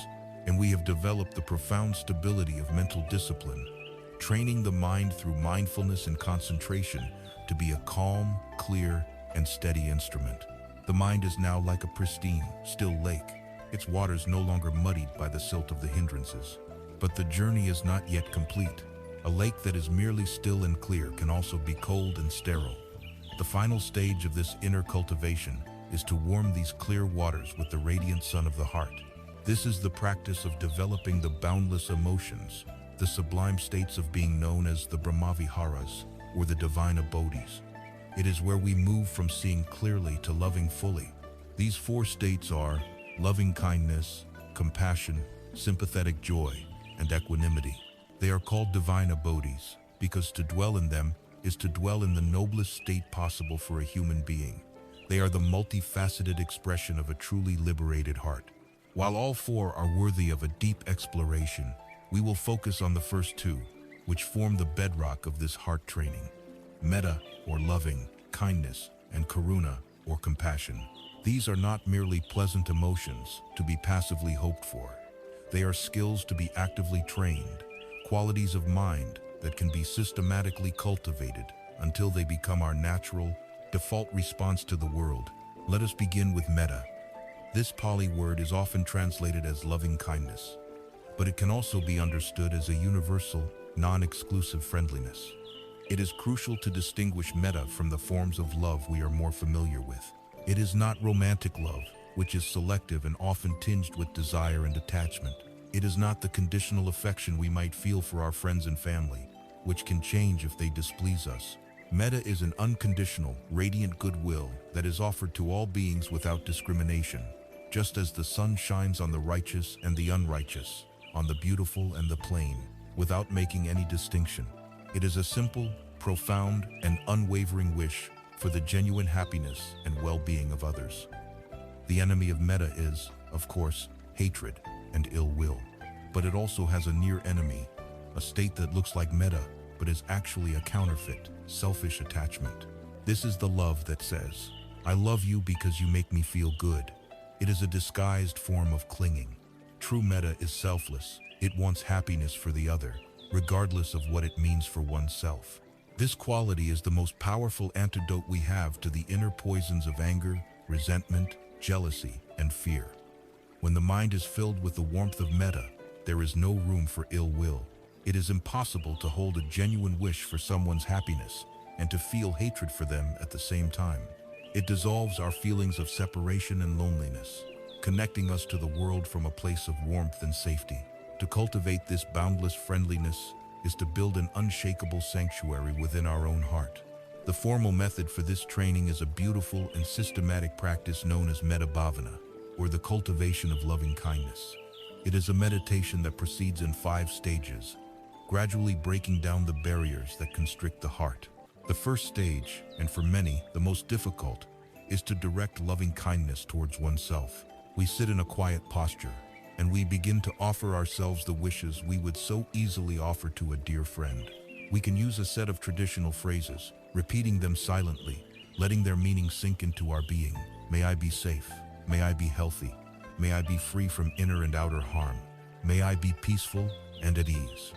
And we have developed the profound stability of mental discipline, training the mind through mindfulness and concentration to be a calm, clear, and steady instrument. The mind is now like a pristine, still lake, its waters no longer muddied by the silt of the hindrances. But the journey is not yet complete. A lake that is merely still and clear can also be cold and sterile. The final stage of this inner cultivation is to warm these clear waters with the radiant sun of the heart. This is the practice of developing the boundless emotions, the sublime states of being known as the Brahmaviharas, or the divine abodhis. It is where we move from seeing clearly to loving fully. These four states are loving kindness, compassion, sympathetic joy, and equanimity. They are called divine abodhis because to dwell in them is to dwell in the noblest state possible for a human being. They are the multifaceted expression of a truly liberated heart. While all four are worthy of a deep exploration, we will focus on the first two, which form the bedrock of this heart training: metta, or loving, kindness, and karuna, or compassion. These are not merely pleasant emotions to be passively hoped for. They are skills to be actively trained, qualities of mind that can be systematically cultivated until they become our natural, default response to the world. Let us begin with metta. This Pali word is often translated as loving kindness, but it can also be understood as a universal, non-exclusive friendliness. It is crucial to distinguish metta from the forms of love we are more familiar with. It is not romantic love, which is selective and often tinged with desire and attachment. It is not the conditional affection we might feel for our friends and family, which can change if they displease us. Metta is an unconditional, radiant goodwill that is offered to all beings without discrimination, just as the sun shines on the righteous and the unrighteous, on the beautiful and the plain, without making any distinction. It is a simple, profound, and unwavering wish for the genuine happiness and well-being of others. The enemy of metta is, of course, hatred and ill will. But it also has a near enemy, a state that looks like metta, but is actually a counterfeit, selfish attachment. This is the love that says, "I love you because you make me feel good." It is a disguised form of clinging. True metta is selfless. It wants happiness for the other, regardless of what it means for oneself. This quality is the most powerful antidote we have to the inner poisons of anger, resentment, jealousy, and fear. When the mind is filled with the warmth of metta, there is no room for ill will. It is impossible to hold a genuine wish for someone's happiness and to feel hatred for them at the same time. It dissolves our feelings of separation and loneliness, connecting us to the world from a place of warmth and safety. To cultivate this boundless friendliness is to build an unshakable sanctuary within our own heart. The formal method for this training is a beautiful and systematic practice known as metta bhavana, or the cultivation of loving kindness. It is a meditation that proceeds in 5 stages, gradually breaking down the barriers that constrict the heart. The first stage, and for many the most difficult, is to direct loving kindness towards oneself. We sit in a quiet posture, and we begin to offer ourselves the wishes we would so easily offer to a dear friend. We can use a set of traditional phrases, repeating them silently, letting their meaning sink into our being. May I be safe. May I be healthy. May I be free from inner and outer harm. May I be peaceful and at ease.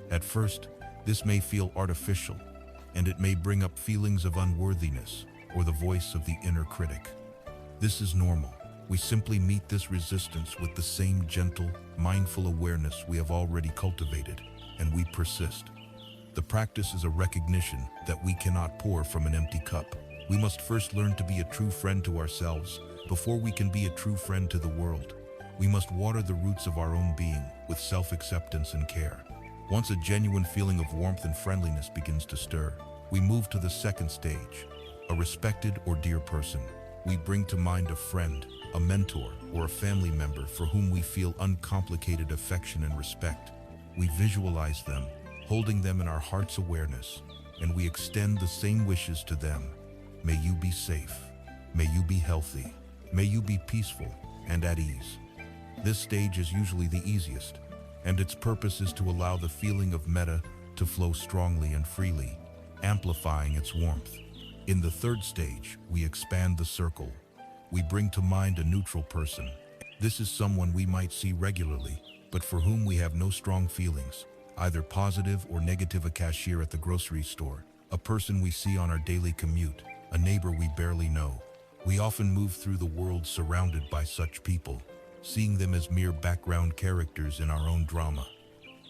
At first, this may feel artificial, and it may bring up feelings of unworthiness or the voice of the inner critic. This is normal. We simply meet this resistance with the same gentle, mindful awareness we have already cultivated, and we persist. The practice is a recognition that we cannot pour from an empty cup. We must first learn to be a true friend to ourselves before we can be a true friend to the world. We must water the roots of our own being with self-acceptance and care. Once a genuine feeling of warmth and friendliness begins to stir, we move to the second stage, a respected or dear person. We bring to mind a friend, a mentor, or a family member for whom we feel uncomplicated affection and respect. We visualize them, holding them in our heart's awareness, and we extend the same wishes to them. May you be safe. May you be healthy. May you be peaceful and at ease. This stage is usually the easiest, and its purpose is to allow the feeling of metta to flow strongly and freely, amplifying its warmth. In the third stage, we expand the circle. We bring to mind a neutral person. This is someone we might see regularly, but for whom we have no strong feelings, either positive or negative. A cashier at the grocery store, a person we see on our daily commute, a neighbor we barely know. We often move through the world surrounded by such people, seeing them as mere background characters in our own drama.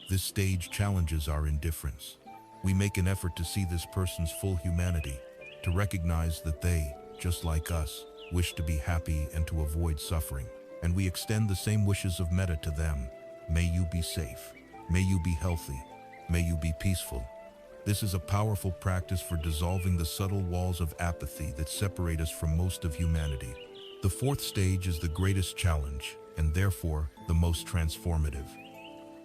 This stage challenges our indifference. We make an effort to see this person's full humanity, to recognize that they, just like us, wish to be happy and to avoid suffering. And we extend the same wishes of metta to them. May you be safe. May you be healthy. May you be peaceful. This is a powerful practice for dissolving the subtle walls of apathy that separate us from most of humanity. The fourth stage is the greatest challenge, and therefore the most transformative.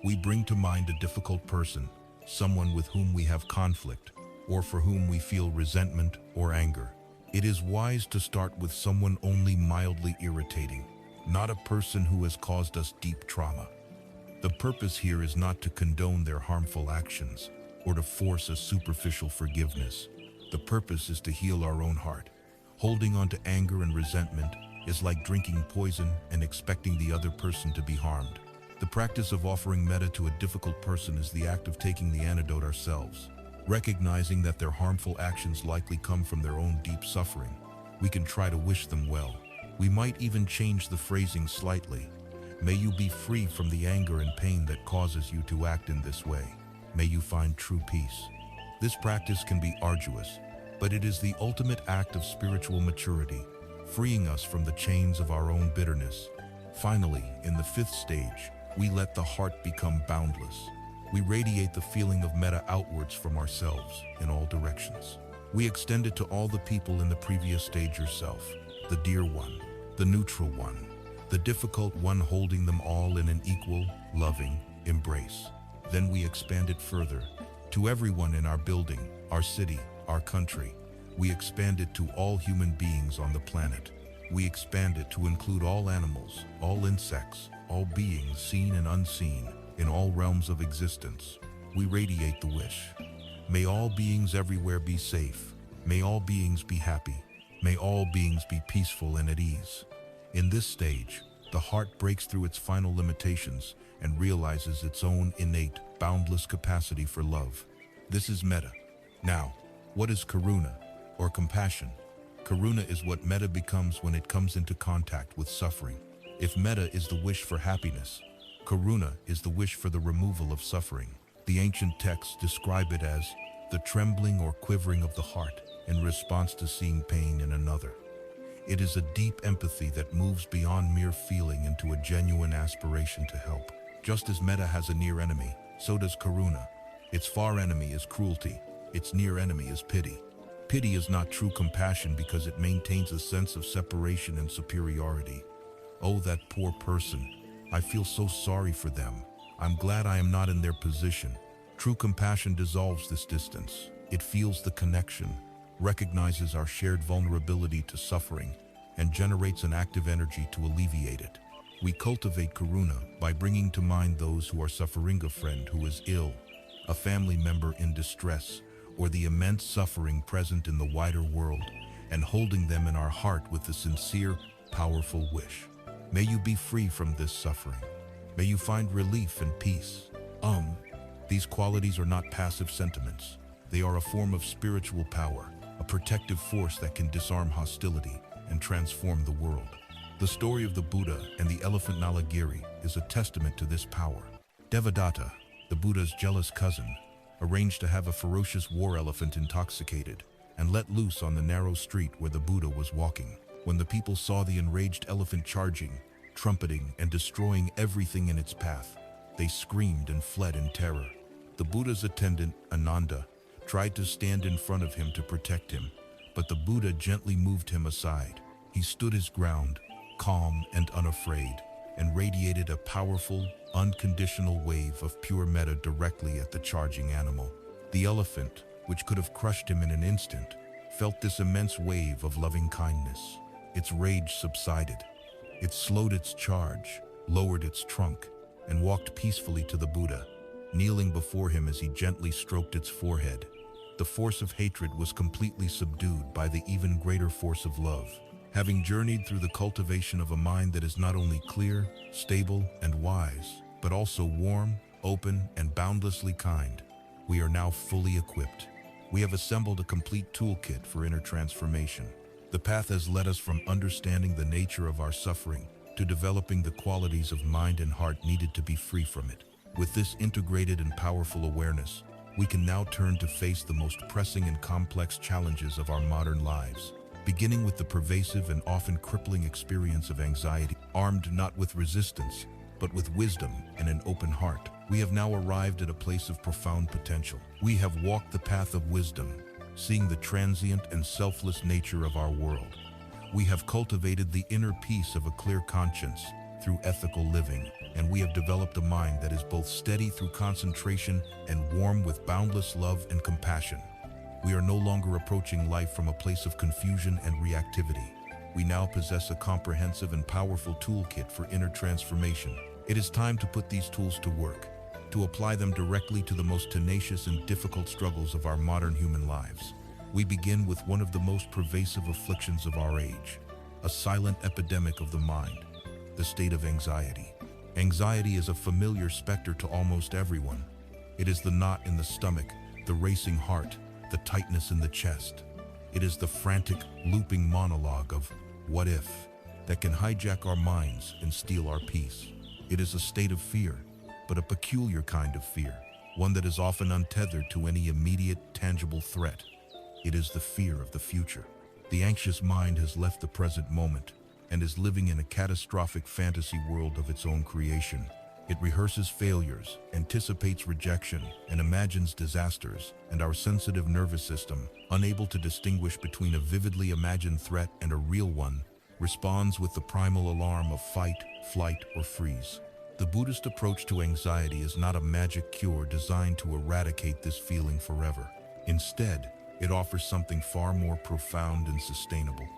We bring to mind a difficult person, someone with whom we have conflict, or for whom we feel resentment or anger. It is wise to start with someone only mildly irritating, not a person who has caused us deep trauma. The purpose here is not to condone their harmful actions or to force a superficial forgiveness. The purpose is to heal our own heart. Holding on to anger and resentment is like drinking poison and expecting the other person to be harmed. The practice of offering metta to a difficult person is the act of taking the antidote ourselves. Recognizing that their harmful actions likely come from their own deep suffering, we can try to wish them well. We might even change the phrasing slightly. May you be free from the anger and pain that causes you to act in this way. May you find true peace. This practice can be arduous, but it is the ultimate act of spiritual maturity, freeing us from the chains of our own bitterness. Finally, in the fifth stage, we let the heart become boundless. We radiate the feeling of metta outwards from ourselves in all directions. We extend it to all the people in the previous stage: yourself, the dear one, the neutral one, the difficult one, holding them all in an equal, loving embrace. Then we expand it further to everyone in our building, our city, our country. We expand it to all human beings on the planet. We expand it to include all animals, all insects, all beings seen and unseen, in all realms of existence. We radiate the wish. May all beings everywhere be safe. May all beings be happy. May all beings be peaceful and at ease. In this stage, the heart breaks through its final limitations and realizes its own innate, boundless capacity for love. This is metta. Now, what is karuna, or compassion? Karuna is what metta becomes when it comes into contact with suffering. If metta is the wish for happiness, karuna is the wish for the removal of suffering. The ancient texts describe it as the trembling or quivering of the heart in response to seeing pain in another. It is a deep empathy that moves beyond mere feeling into a genuine aspiration to help. Just as metta has a near enemy, so does karuna. Its far enemy is cruelty. Its near enemy is pity. Pity is not true compassion because it maintains a sense of separation and superiority. Oh, that poor person. I feel so sorry for them. I'm glad I am not in their position. True compassion dissolves this distance. It feels the connection, recognizes our shared vulnerability to suffering, and generates an active energy to alleviate it. We cultivate karuna by bringing to mind those who are suffering, a friend who is ill, a family member in distress, or the immense suffering present in the wider world, and holding them in our heart with a sincere, powerful wish. May you be free from this suffering. May you find relief and peace. These qualities are not passive sentiments. They are a form of spiritual power, a protective force that can disarm hostility and transform the world. The story of the Buddha and the elephant Nalagiri is a testament to this power. Devadatta, the Buddha's jealous cousin, arranged to have a ferocious war elephant intoxicated and let loose on the narrow street where the Buddha was walking. When the people saw the enraged elephant charging, trumpeting, and destroying everything in its path, they screamed and fled in terror. The Buddha's attendant, Ananda, tried to stand in front of him to protect him, but the Buddha gently moved him aside. He stood his ground, calm and unafraid, and radiated a powerful, unconditional wave of pure metta directly at the charging animal. The elephant, which could have crushed him in an instant, felt this immense wave of loving kindness. Its rage subsided. It slowed its charge, lowered its trunk, and walked peacefully to the Buddha, kneeling before him as he gently stroked its forehead. The force of hatred was completely subdued by the even greater force of love. Having journeyed through the cultivation of a mind that is not only clear, stable, and wise, but also warm, open, and boundlessly kind, we are now fully equipped. We have assembled a complete toolkit for inner transformation. The path has led us from understanding the nature of our suffering to developing the qualities of mind and heart needed to be free from it. With this integrated and powerful awareness, we can now turn to face the most pressing and complex challenges of our modern lives, beginning with the pervasive and often crippling experience of anxiety. Armed not with resistance, but with wisdom and an open heart, we have now arrived at a place of profound potential. We have walked the path of wisdom, seeing the transient and selfless nature of our world. We have cultivated the inner peace of a clear conscience through ethical living, and we have developed a mind that is both steady through concentration and warm with boundless love and compassion. We are no longer approaching life from a place of confusion and reactivity. We now possess a comprehensive and powerful toolkit for inner transformation. It is time to put these tools to work, to apply them directly to the most tenacious and difficult struggles of our modern human lives. We begin with one of the most pervasive afflictions of our age, a silent epidemic of the mind, the state of anxiety. Anxiety is a familiar specter to almost everyone. It is the knot in the stomach, the racing heart, the tightness in the chest. It is the frantic, looping monologue of "what if" that can hijack our minds and steal our peace. It is a state of fear, but a peculiar kind of fear, one that is often untethered to any immediate, tangible threat. It is the fear of the future. The anxious mind has left the present moment and is living in a catastrophic fantasy world of its own creation. It rehearses failures, anticipates rejection, and imagines disasters, and our sensitive nervous system, unable to distinguish between a vividly imagined threat and a real one, responds with the primal alarm of fight, flight, or freeze. The Buddhist approach to anxiety is not a magic cure designed to eradicate this feeling forever. Instead, it offers something far more profound and sustainable,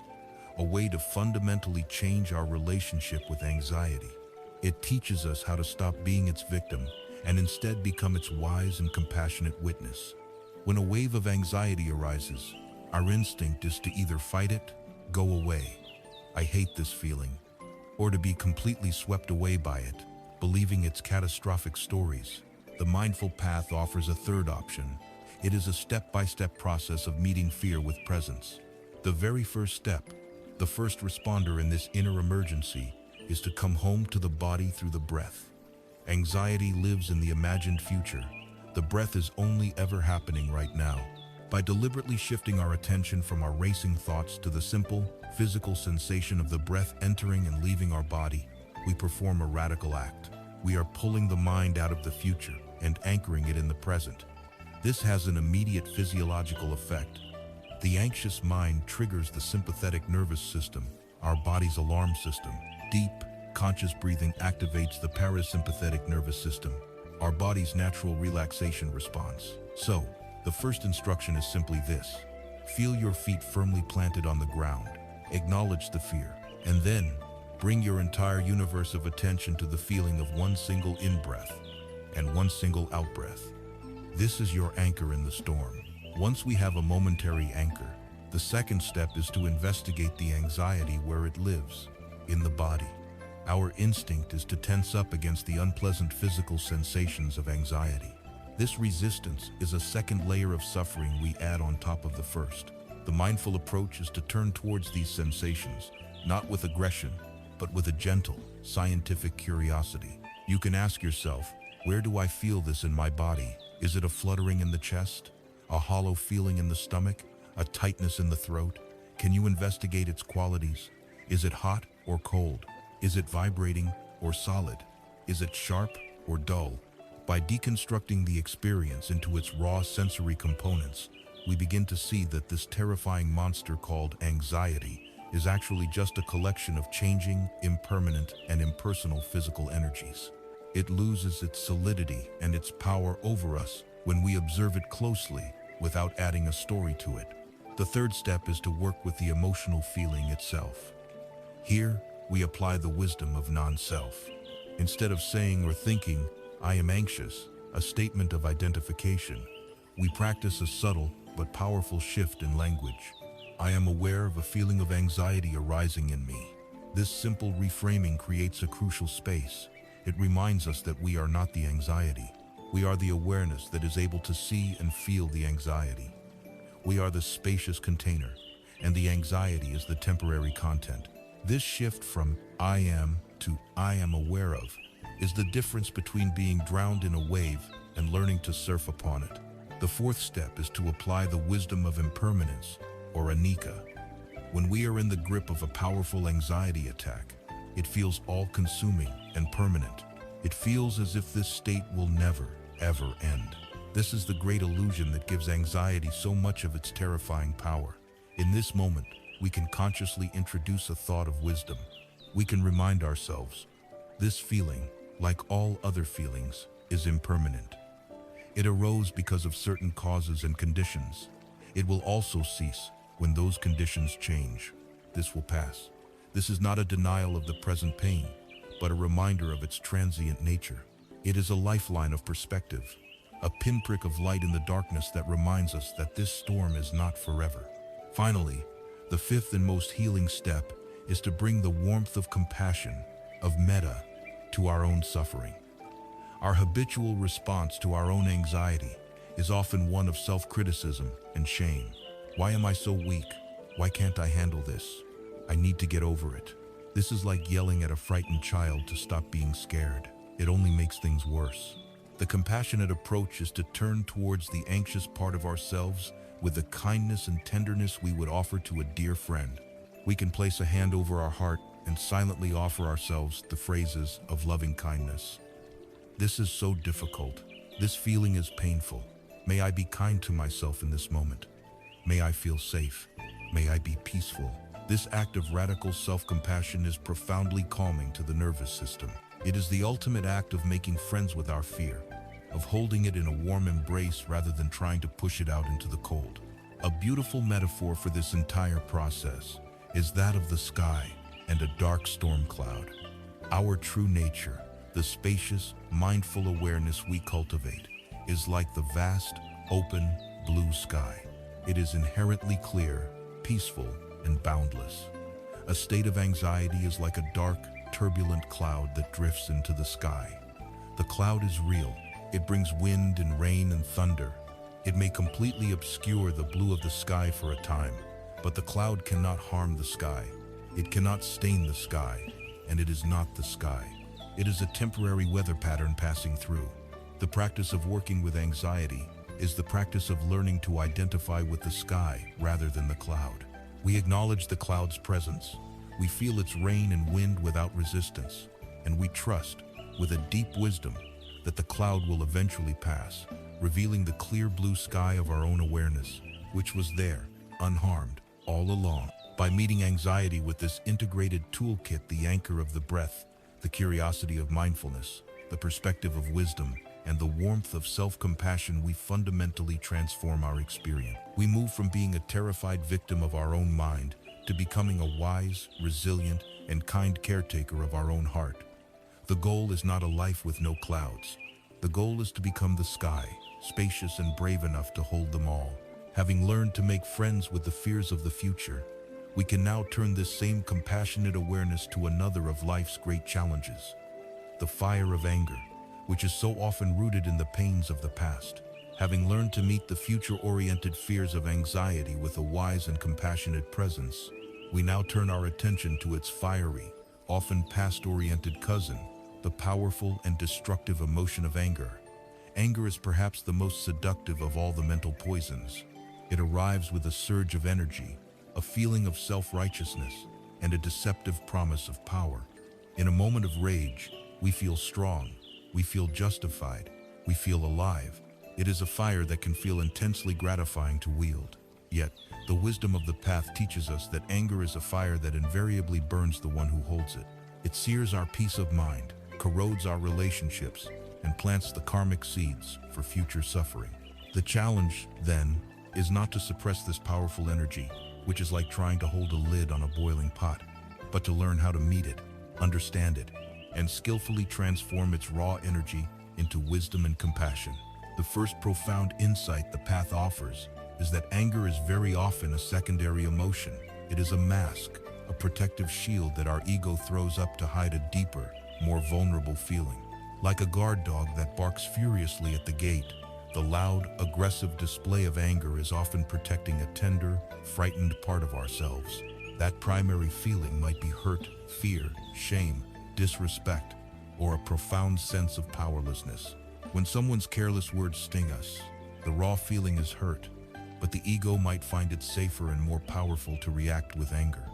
a way to fundamentally change our relationship with anxiety. It teaches us how to stop being its victim and instead become its wise and compassionate witness. When a wave of anxiety arises, our instinct is to either fight it, go away, "I hate this feeling," or to be completely swept away by it, believing its catastrophic stories. The mindful path offers a third option. It is a step-by-step process of meeting fear with presence. The very first step, the first responder in this inner emergency, is to come home to the body through the breath. Anxiety lives in the imagined future, The breath is only ever happening right now. By deliberately shifting our attention from our racing thoughts to the simple, physical sensation of the breath entering and leaving our body, we perform a radical act. We are pulling the mind out of the future and anchoring it in the present. This has an immediate physiological effect. The anxious mind triggers the sympathetic nervous system, our body's alarm system. Deep, conscious breathing activates the parasympathetic nervous system, our body's natural relaxation response. So, the first instruction is simply this: feel your feet firmly planted on the ground, acknowledge the fear, and then bring your entire universe of attention to the feeling of one single in-breath and one single out-breath. This is your anchor in the storm. Once we have a momentary anchor, the second step is to investigate the anxiety where it lives, in the body. Our instinct is to tense up against the unpleasant physical sensations of anxiety. This resistance is a second layer of suffering we add on top of the first. The mindful approach is to turn towards these sensations, not with aggression, but with a gentle, scientific curiosity. You can ask yourself, where do I feel this in my body? Is it a fluttering in the chest? A hollow feeling in the stomach? A tightness in the throat? Can you investigate its qualities? Is it hot or cold? Is it vibrating or solid? Is it sharp or dull? By deconstructing the experience into its raw sensory components, we begin to see that this terrifying monster called anxiety is actually just a collection of changing, impermanent, and impersonal physical energies. It loses its solidity and its power over us when we observe it closely without adding a story to it. The third step is to work with the emotional feeling itself. Here, we apply the wisdom of non-self. Instead of saying or thinking, "I am anxious," a statement of identification, we practice a subtle but powerful shift in language. I am aware of a feeling of anxiety arising in me. This simple reframing creates a crucial space. It reminds us that we are not the anxiety. We are the awareness that is able to see and feel the anxiety. We are the spacious container, and the anxiety is the temporary content. This shift from "I am" to "I am aware of" is the difference between being drowned in a wave and learning to surf upon it. The fourth step is to apply the wisdom of impermanence, or anicca. When we are in the grip of a powerful anxiety attack, it feels all-consuming and permanent. It feels as if this state will never, ever end. This is the great illusion that gives anxiety so much of its terrifying power. In this moment, we can consciously introduce a thought of wisdom. We can remind ourselves, this feeling, like all other feelings, is impermanent. It arose because of certain causes and conditions. It will also cease when those conditions change. This will pass. This is not a denial of the present pain, but a reminder of its transient nature. It is a lifeline of perspective, a pinprick of light in the darkness that reminds us that this storm is not forever. Finally, the fifth and most healing step is to bring the warmth of compassion, of metta, to our own suffering. Our habitual response to our own anxiety is often one of self-criticism and shame. Why am I so weak? Why can't I handle this? I need to get over it. This is like yelling at a frightened child to stop being scared. It only makes things worse. The compassionate approach is to turn towards the anxious part of ourselves with the kindness and tenderness we would offer to a dear friend. We can place a hand over our heart and silently offer ourselves the phrases of loving kindness. This is so difficult. This feeling is painful. May I be kind to myself in this moment. May I feel safe. May I be peaceful. This act of radical self-compassion is profoundly calming to the nervous system. It is the ultimate act of making friends with our fear, of holding it in a warm embrace rather than trying to push it out into the cold. A beautiful metaphor for this entire process is that of the sky and a dark storm cloud. Our true nature, the spacious, mindful awareness we cultivate, is like the vast, open, blue sky. It is inherently clear, peaceful, and boundless. A state of anxiety is like a dark, turbulent cloud that drifts into the sky. The cloud is real. It brings wind and rain and thunder. It may completely obscure the blue of the sky for a time, but the cloud cannot harm the sky. It cannot stain the sky, and it is not the sky. It is a temporary weather pattern passing through. The practice of working with anxiety is the practice of learning to identify with the sky rather than the cloud. We acknowledge the cloud's presence. We feel its rain and wind without resistance, and we trust, with a deep wisdom, that the cloud will eventually pass, revealing the clear blue sky of our own awareness, which was there, unharmed, all along. By meeting anxiety with this integrated toolkit, the anchor of the breath, the curiosity of mindfulness, the perspective of wisdom, and the warmth of self-compassion, we fundamentally transform our experience. We move from being a terrified victim of our own mind to becoming a wise, resilient, and kind caretaker of our own heart. The goal is not a life with no clouds. The goal is to become the sky, spacious and brave enough to hold them all. Having learned to make friends with the fears of the future, we can now turn this same compassionate awareness to another of life's great challenges, the fire of anger, which is so often rooted in the pains of the past. Having learned to meet the future-oriented fears of anxiety with a wise and compassionate presence, we now turn our attention to its fiery, often past-oriented cousin, the powerful and destructive emotion of anger. Anger is perhaps the most seductive of all the mental poisons. It arrives with a surge of energy, a feeling of self-righteousness, and a deceptive promise of power. In a moment of rage, we feel strong, we feel justified, we feel alive. It is a fire that can feel intensely gratifying to wield. Yet, the wisdom of the path teaches us that anger is a fire that invariably burns the one who holds it. It sears our peace of mind, corrodes our relationships, and plants the karmic seeds for future suffering. The challenge, then, is not to suppress this powerful energy, which is like trying to hold a lid on a boiling pot, but to learn how to meet it, understand it, and skillfully transform its raw energy into wisdom and compassion. The first profound insight the path offers is that anger is very often a secondary emotion. It is a mask, a protective shield that our ego throws up to hide a deeper, more vulnerable feeling. Like a guard dog that barks furiously at the gate, the loud, aggressive display of anger is often protecting a tender, frightened part of ourselves. That primary feeling might be hurt, fear, shame, disrespect, or a profound sense of powerlessness. When someone's careless words sting us, the raw feeling is hurt, but the ego might find it safer and more powerful to react with anger.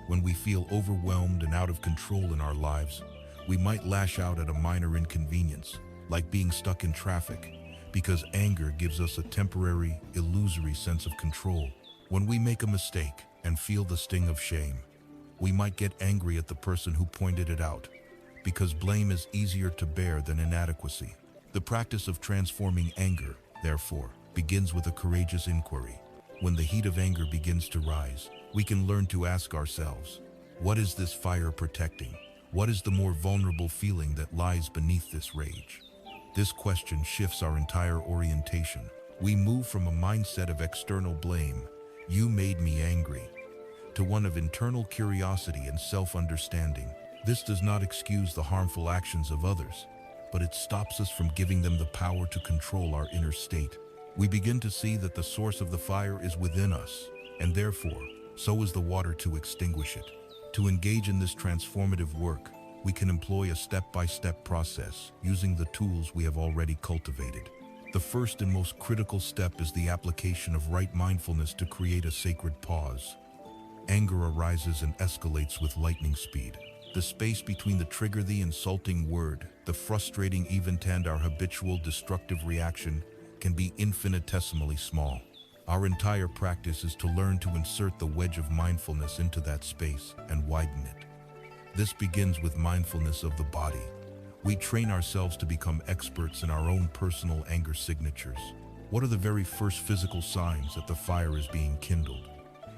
When we feel overwhelmed and out of control in our lives, we might lash out at a minor inconvenience, like being stuck in traffic, because anger gives us a temporary, illusory sense of control. When we make a mistake and feel the sting of shame, we might get angry at the person who pointed it out, because blame is easier to bear than inadequacy. The practice of transforming anger, therefore, begins with a courageous inquiry. When the heat of anger begins to rise, we can learn to ask ourselves, what is this fire protecting? What is the more vulnerable feeling that lies beneath this rage? This question shifts our entire orientation. We move from a mindset of external blame, "You made me angry," to one of internal curiosity and self-understanding. This does not excuse the harmful actions of others, but it stops us from giving them the power to control our inner state. We begin to see that the source of the fire is within us, and therefore, so is the water to extinguish it. To engage in this transformative work, we can employ a step-by-step process using the tools we have already cultivated. The first and most critical step is the application of right mindfulness to create a sacred pause. Anger arises and escalates with lightning speed. The space between the trigger, the insulting word, the frustrating event, and our habitual destructive reaction can be infinitesimally small. Our entire practice is to learn to insert the wedge of mindfulness into that space and widen it. This begins with mindfulness of the body. We train ourselves to become experts in our own personal anger signatures. What are the very first physical signs that the fire is being kindled?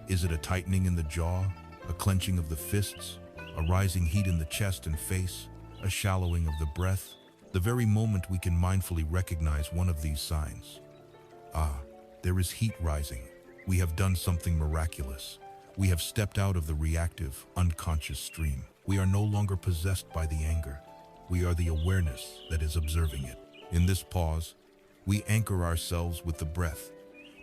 Is it a tightening in the jaw, a clenching of the fists, a rising heat in the chest and face, a shallowing of the breath? The very moment we can mindfully recognize one of these signs. There is heat rising. We have done something miraculous. We have stepped out of the reactive, unconscious stream. We are no longer possessed by the anger. We are the awareness that is observing it. In this pause, we anchor ourselves with the breath,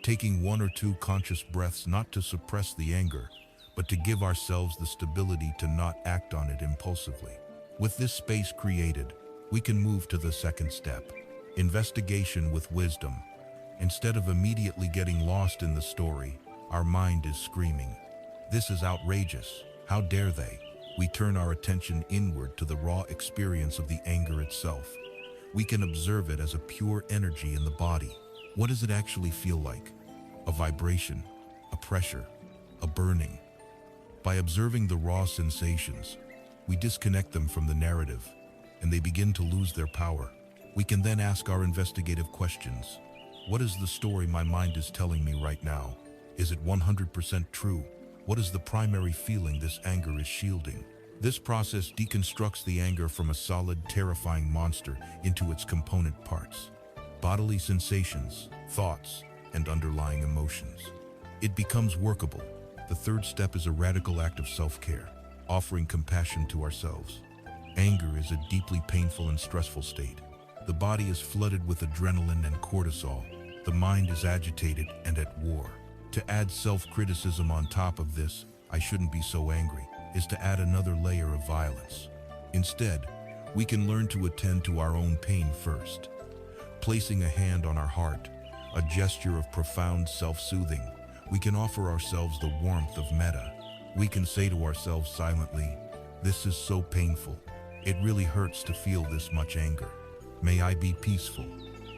taking 1 or 2 conscious breaths not to suppress the anger, but to give ourselves the stability to not act on it impulsively. With this space created, we can move to the second step, Investigation with wisdom. Instead of immediately getting lost in the story, our mind is screaming, "This is outrageous. How dare they?" We turn our attention inward to the raw experience of the anger itself. We can observe it as a pure energy in the body. What does it actually feel like? A vibration, a pressure, a burning. By observing the raw sensations, we disconnect them from the narrative, and they begin to lose their power. We can then ask our investigative questions. What is the story my mind is telling me right now? Is it 100% true? What is the primary feeling this anger is shielding? This process deconstructs the anger from a solid, terrifying monster into its component parts: bodily sensations, thoughts, and underlying emotions. It becomes workable. The third step is a radical act of self-care, offering compassion to ourselves. Anger is a deeply painful and stressful state. The body is flooded with adrenaline and cortisol. The mind is agitated and at war. To add self-criticism on top of this, "I shouldn't be so angry," is to add another layer of violence. Instead, we can learn to attend to our own pain first. Placing a hand on our heart, a gesture of profound self-soothing, we can offer ourselves the warmth of metta. We can say to ourselves silently, "This is so painful. It really hurts to feel this much anger. May I be peaceful.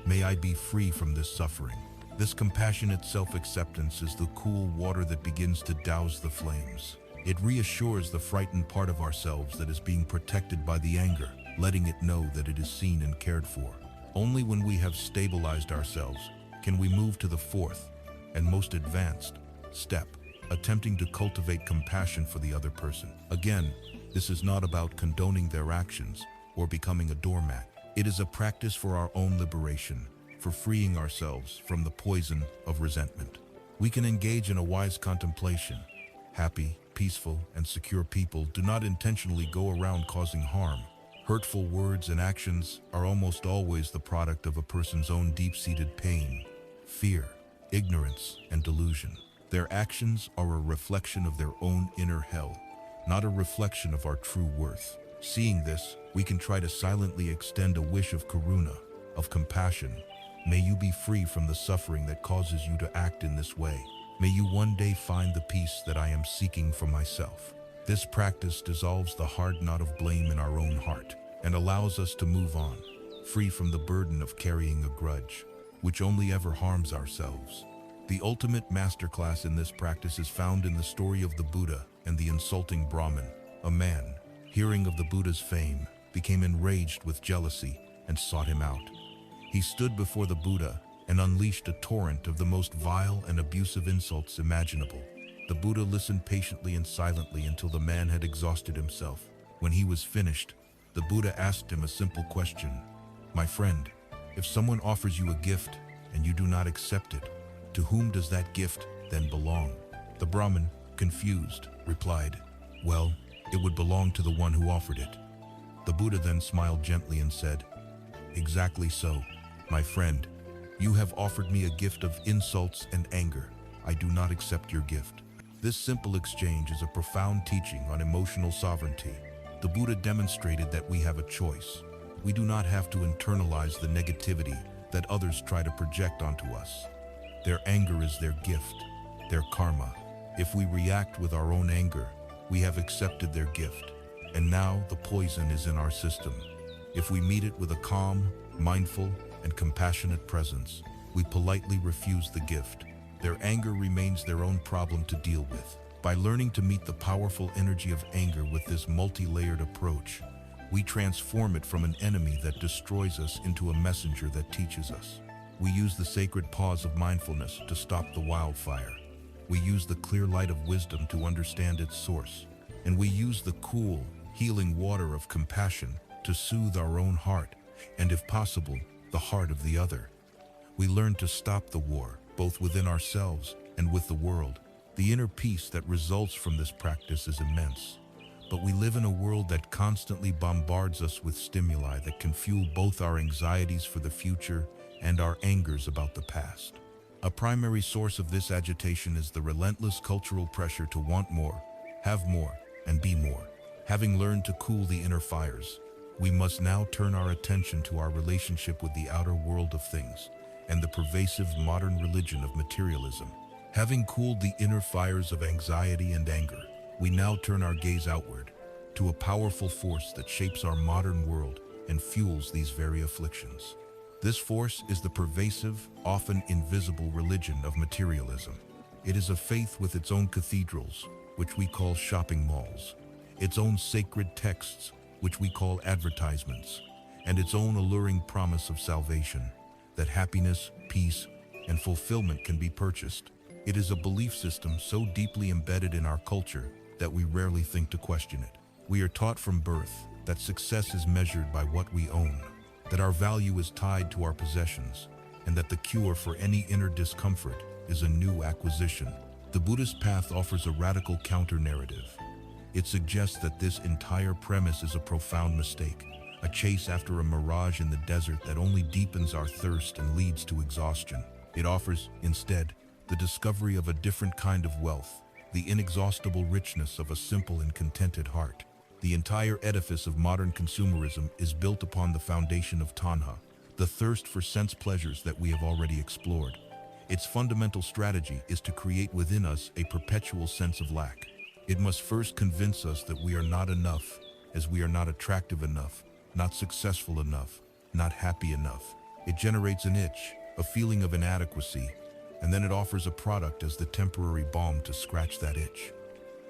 May I be free from this suffering." This compassionate self-acceptance is the cool water that begins to douse the flames. It reassures the frightened part of ourselves that is being protected by the anger, letting it know that it is seen and cared for. Only when we have stabilized ourselves can we move to the fourth and most advanced step, attempting to cultivate compassion for the other person. Again, this is not about condoning their actions or becoming a doormat. It is a practice for our own liberation, for freeing ourselves from the poison of resentment. We can engage in a wise contemplation. Happy, peaceful, and secure people do not intentionally go around causing harm. Hurtful words and actions are almost always the product of a person's own deep-seated pain, fear, ignorance, and delusion. Their actions are a reflection of their own inner hell, not a reflection of our true worth. Seeing this, we can try to silently extend a wish of karuna, of compassion. May you be free from the suffering that causes you to act in this way. May you one day find the peace that I am seeking for myself. This practice dissolves the hard knot of blame in our own heart and allows us to move on, free from the burden of carrying a grudge, which only ever harms ourselves. The ultimate masterclass in this practice is found in the story of the Buddha and the insulting Brahmin. A man, hearing of the Buddha's fame, became enraged with jealousy and sought him out. He stood before the Buddha and unleashed a torrent of the most vile and abusive insults imaginable. The Buddha listened patiently and silently until the man had exhausted himself. When he was finished, the Buddha asked him a simple question: "My friend, if someone offers you a gift and you do not accept it, to whom does that gift then belong?" The Brahmin, confused, replied, "Well, it would belong to the one who offered it." The Buddha then smiled gently and said, "Exactly so, my friend. You have offered me a gift of insults and anger. I do not accept your gift." This simple exchange is a profound teaching on emotional sovereignty. The Buddha demonstrated that we have a choice. We do not have to internalize the negativity that others try to project onto us. Their anger is their gift, their karma. If we react with our own anger, we have accepted their gift, and now the poison is in our system. If we meet it with a calm, mindful, and compassionate presence, we politely refuse the gift. Their anger remains their own problem to deal with. By learning to meet the powerful energy of anger with this multi-layered approach, we transform it from an enemy that destroys us into a messenger that teaches us. We use the sacred pause of mindfulness to stop the wildfire. We use the clear light of wisdom to understand its source. And we use the cool, healing water of compassion to soothe our own heart, and if possible, the heart of the other. We learn to stop the war, both within ourselves and with the world. The inner peace that results from this practice is immense. But we live in a world that constantly bombards us with stimuli that can fuel both our anxieties for the future and our angers about the past. A primary source of this agitation is the relentless cultural pressure to want more, have more, and be more. Having learned to cool the inner fires, we must now turn our attention to our relationship with the outer world of things and the pervasive modern religion of materialism. Having cooled the inner fires of anxiety and anger, we now turn our gaze outward to a powerful force that shapes our modern world and fuels these very afflictions. This force is the pervasive, often invisible religion of materialism. It is a faith with its own cathedrals, which we call shopping malls, its own sacred texts, which we call advertisements, and its own alluring promise of salvation, that happiness, peace, and fulfillment can be purchased. It is a belief system so deeply embedded in our culture that we rarely think to question it. We are taught from birth that success is measured by what we own, that our value is tied to our possessions, and that the cure for any inner discomfort is a new acquisition. The Buddhist path offers a radical counter-narrative. It suggests that this entire premise is a profound mistake, a chase after a mirage in the desert that only deepens our thirst and leads to exhaustion. It offers, instead, the discovery of a different kind of wealth, the inexhaustible richness of a simple and contented heart. The entire edifice of modern consumerism is built upon the foundation of tanha, the thirst for sense pleasures that we have already explored. Its fundamental strategy is to create within us a perpetual sense of lack. It must first convince us that we are not enough, as we are not attractive enough, not successful enough, not happy enough. It generates an itch, a feeling of inadequacy, and then it offers a product as the temporary balm to scratch that itch.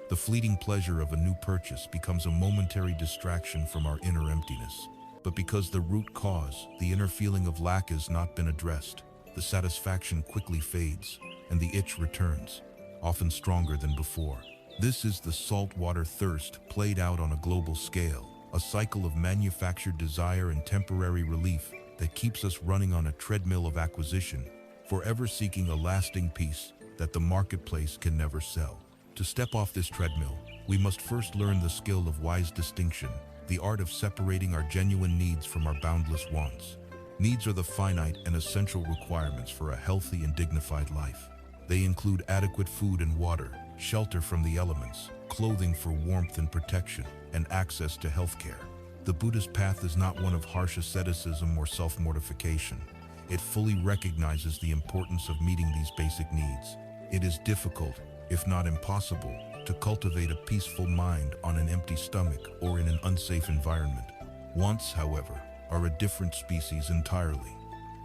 The fleeting pleasure of a new purchase becomes a momentary distraction from our inner emptiness. But because the root cause, the inner feeling of lack, has not been addressed, the satisfaction quickly fades, and the itch returns, often stronger than before. This is the saltwater thirst played out on a global scale, a cycle of manufactured desire and temporary relief that keeps us running on a treadmill of acquisition, forever seeking a lasting peace that the marketplace can never sell. To step off this treadmill, we must first learn the skill of wise distinction, the art of separating our genuine needs from our boundless wants. Needs are the finite and essential requirements for a healthy and dignified life. They include adequate food and water, shelter from the elements, clothing for warmth and protection, and access to healthcare. The Buddhist path is not one of harsh asceticism or self-mortification. It fully recognizes the importance of meeting these basic needs. It is difficult, if not impossible, to cultivate a peaceful mind on an empty stomach or in an unsafe environment. Wants, however, are a different species entirely.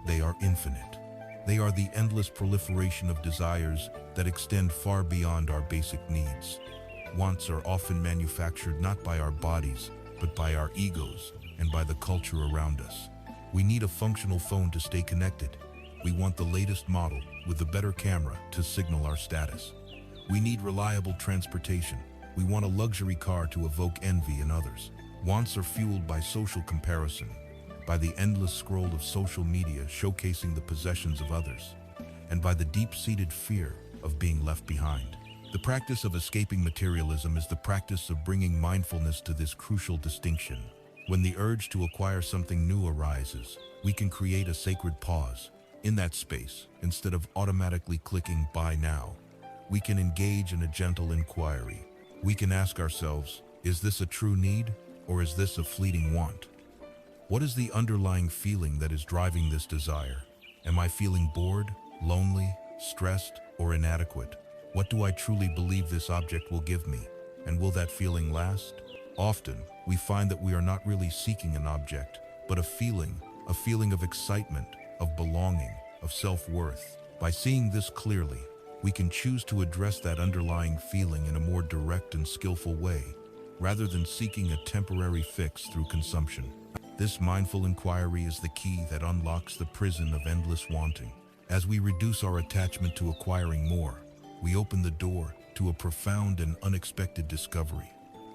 They are infinite. They are the endless proliferation of desires that extend far beyond our basic needs. Wants are often manufactured not by our bodies, but by our egos and by the culture around us. We need a functional phone to stay connected. We want the latest model with a better camera to signal our status. We need reliable transportation. We want a luxury car to evoke envy in others. Wants are fueled by social comparison, by the endless scroll of social media showcasing the possessions of others, and by the deep-seated fear of being left behind. The practice of escaping materialism is the practice of bringing mindfulness to this crucial distinction. When the urge to acquire something new arises, we can create a sacred pause. In that space, instead of automatically clicking "Buy now," we can engage in a gentle inquiry. We can ask ourselves, is this a true need, or is this a fleeting want? What is the underlying feeling that is driving this desire? Am I feeling bored, lonely, stressed, or inadequate? What do I truly believe this object will give me? And will that feeling last? Often, we find that we are not really seeking an object, but a feeling of excitement, of belonging, of self-worth. By seeing this clearly, we can choose to address that underlying feeling in a more direct and skillful way, rather than seeking a temporary fix through consumption. This mindful inquiry is the key that unlocks the prison of endless wanting. As we reduce our attachment to acquiring more, we open the door to a profound and unexpected discovery,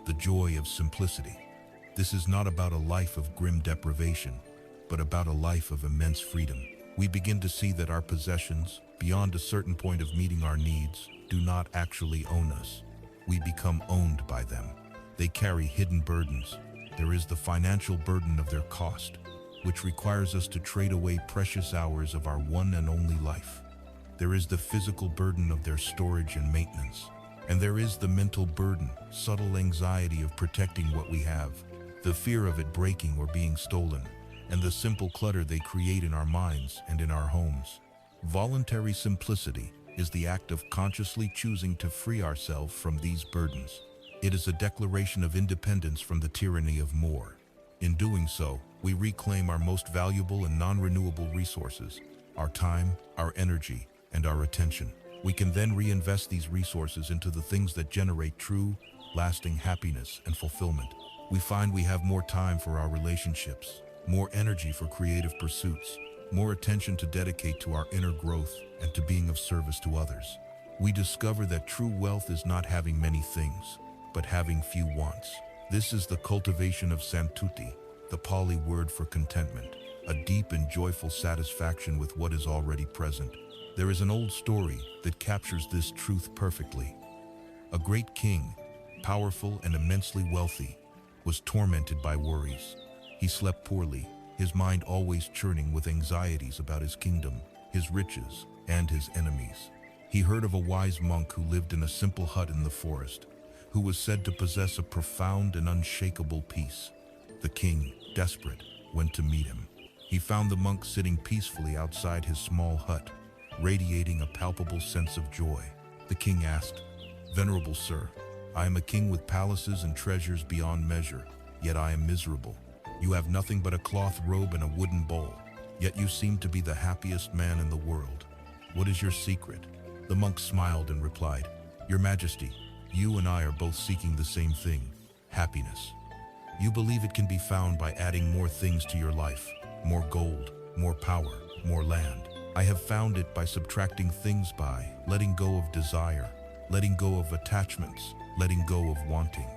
the joy of simplicity. This is not about a life of grim deprivation, but about a life of immense freedom. We begin to see that our possessions, beyond a certain point of meeting our needs, do not actually own us. We become owned by them. They carry hidden burdens. There is the financial burden of their cost, which requires us to trade away precious hours of our one and only life. There is the physical burden of their storage and maintenance. And there is the mental burden, subtle anxiety of protecting what we have, the fear of it breaking or being stolen, and the simple clutter they create in our minds and in our homes. Voluntary simplicity is the act of consciously choosing to free ourselves from these burdens. It is a declaration of independence from the tyranny of more. In doing so, we reclaim our most valuable and non-renewable resources, our time, our energy, and our attention. We can then reinvest these resources into the things that generate true, lasting happiness and fulfillment. We find we have more time for our relationships, more energy for creative pursuits, more attention to dedicate to our inner growth and to being of service to others. We discover that true wealth is not having many things, but having few wants. This is the cultivation of santuti, the Pali word for contentment, a deep and joyful satisfaction with what is already present. There is an old story that captures this truth perfectly. A great king, powerful and immensely wealthy, was tormented by worries. He slept poorly, his mind always churning with anxieties about his kingdom, his riches, and his enemies. He heard of a wise monk who lived in a simple hut in the forest, who was said to possess a profound and unshakable peace. The king, desperate, went to meet him. He found the monk sitting peacefully outside his small hut, radiating a palpable sense of joy. The king asked, "Venerable sir, I am a king with palaces and treasures beyond measure, yet I am miserable. You have nothing but a cloth robe and a wooden bowl, yet you seem to be the happiest man in the world. What is your secret?" The monk smiled and replied, "Your Majesty, you and I are both seeking the same thing, happiness. You believe it can be found by adding more things to your life, more gold, more power, more land. I have found it by subtracting things, by letting go of desire, letting go of attachments, letting go of wanting.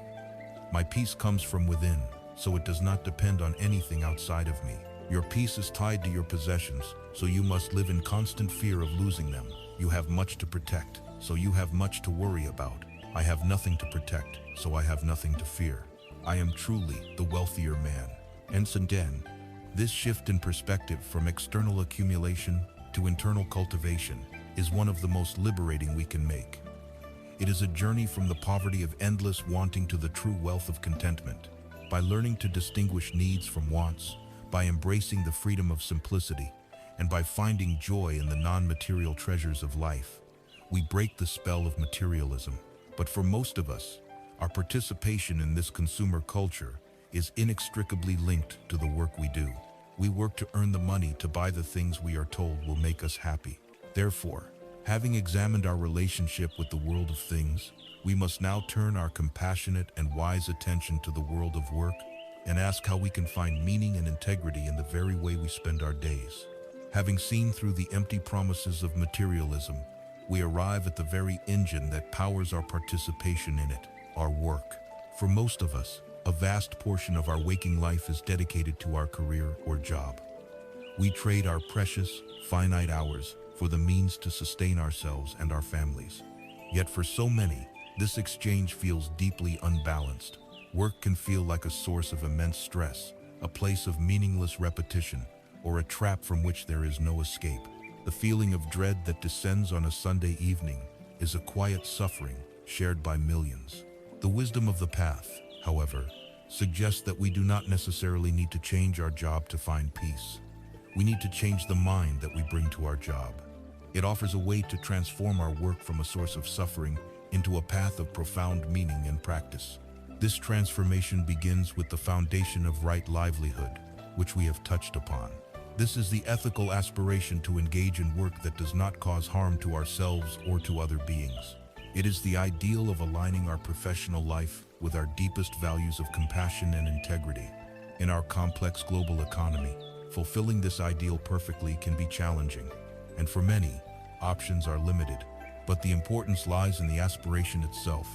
My peace comes from within, so it does not depend on anything outside of me. Your peace is tied to your possessions, so you must live in constant fear of losing them. You have much to protect, so you have much to worry about. I have nothing to protect, so I have nothing to fear. I am truly the wealthier man." And then, this shift in perspective from external accumulation to internal cultivation is one of the most liberating we can make. It is a journey from the poverty of endless wanting to the true wealth of contentment. By learning to distinguish needs from wants, by embracing the freedom of simplicity, and by finding joy in the non-material treasures of life, we break the spell of materialism. But for most of us, our participation in this consumer culture is inextricably linked to the work we do. We work to earn the money to buy the things we are told will make us happy. Therefore, having examined our relationship with the world of things, we must now turn our compassionate and wise attention to the world of work and ask how we can find meaning and integrity in the very way we spend our days. Having seen through the empty promises of materialism, we arrive at the very engine that powers our participation in it, our work. For most of us, a vast portion of our waking life is dedicated to our career or job. We trade our precious, finite hours for the means to sustain ourselves and our families. Yet for so many, this exchange feels deeply unbalanced. Work can feel like a source of immense stress, a place of meaningless repetition, or a trap from which there is no escape. The feeling of dread that descends on a Sunday evening is a quiet suffering shared by millions. The wisdom of the path, however, suggests that we do not necessarily need to change our job to find peace. We need to change the mind that we bring to our job. It offers a way to transform our work from a source of suffering into a path of profound meaning and practice. This transformation begins with the foundation of right livelihood, which we have touched upon. This is the ethical aspiration to engage in work that does not cause harm to ourselves or to other beings. It is the ideal of aligning our professional life with our deepest values of compassion and integrity. In our complex global economy, fulfilling this ideal perfectly can be challenging, and for many, options are limited. But the importance lies in the aspiration itself,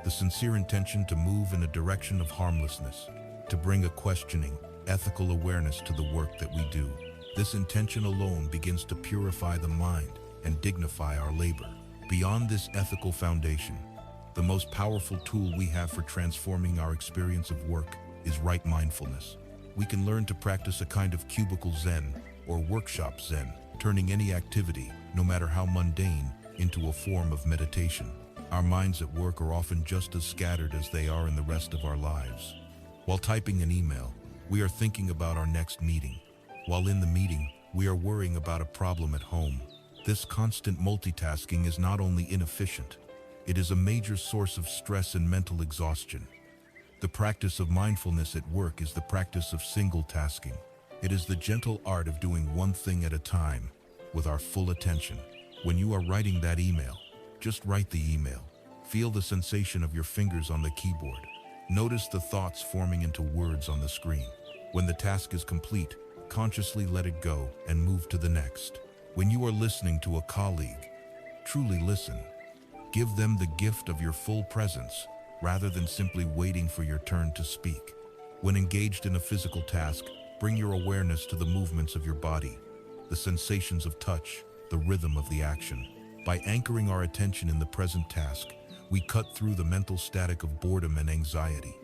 the sincere intention to move in a direction of harmlessness, to bring a questioning, ethical awareness to the work that we do. This intention alone begins to purify the mind and dignify our labor. Beyond this ethical foundation, the most powerful tool we have for transforming our experience of work is right mindfulness. We can learn to practice a kind of cubicle Zen or workshop Zen, turning any activity, no matter how mundane, into a form of meditation. Our minds at work are often just as scattered as they are in the rest of our lives. While typing an email, we are thinking about our next meeting. While in the meeting, we are worrying about a problem at home. This constant multitasking is not only inefficient, it is a major source of stress and mental exhaustion. The practice of mindfulness at work is the practice of single tasking. It is the gentle art of doing one thing at a time with our full attention. When you are writing that email, just write the email. Feel the sensation of your fingers on the keyboard. Notice the thoughts forming into words on the screen. When the task is complete, consciously let it go and move to the next. When you are listening to a colleague, truly listen. Give them the gift of your full presence, rather than simply waiting for your turn to speak. When engaged in a physical task, bring your awareness to the movements of your body, the sensations of touch, the rhythm of the action. By anchoring our attention in the present task, we cut through the mental static of boredom and anxiety.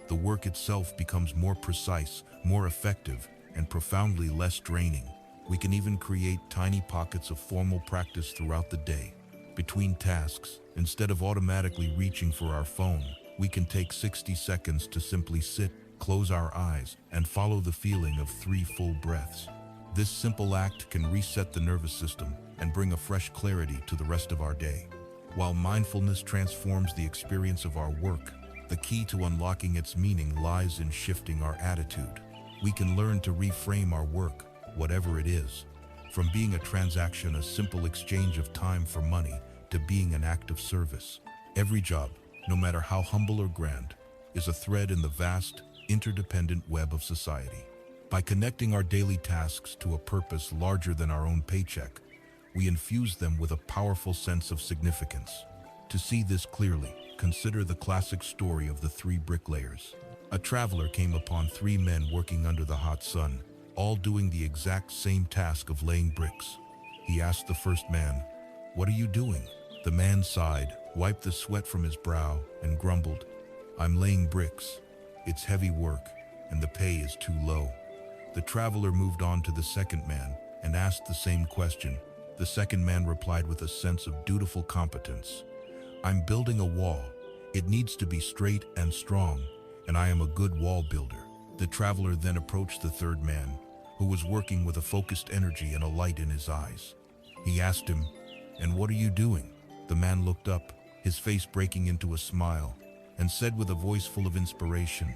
The work itself becomes more precise, more effective, and profoundly less draining. We can even create tiny pockets of formal practice throughout the day. Between tasks, instead of automatically reaching for our phone, we can take 60 seconds to simply sit, close our eyes, and follow the feeling of 3 full breaths. This simple act can reset the nervous system and bring a fresh clarity to the rest of our day. While mindfulness transforms the experience of our work, the key to unlocking its meaning lies in shifting our attitude. We can learn to reframe our work, whatever it is, from being a transaction, a simple exchange of time for money, to being an act of service. Every job, no matter how humble or grand, is a thread in the vast, interdependent web of society. By connecting our daily tasks to a purpose larger than our own paycheck, we infuse them with a powerful sense of significance. To see this clearly, consider the classic story of the 3 bricklayers. A traveler came upon 3 men working under the hot sun, all doing the exact same task of laying bricks. He asked the first man, "What are you doing?" The man sighed, wiped the sweat from his brow, and grumbled, "I'm laying bricks. It's heavy work, and the pay is too low." The traveler moved on to the second man and asked the same question. The second man replied with a sense of dutiful competence, "I'm building a wall. It needs to be straight and strong, and I am a good wall builder." The traveler then approached the third man, who was working with a focused energy and a light in his eyes. He asked him, "And what are you doing?" The man looked up, his face breaking into a smile, and said with a voice full of inspiration,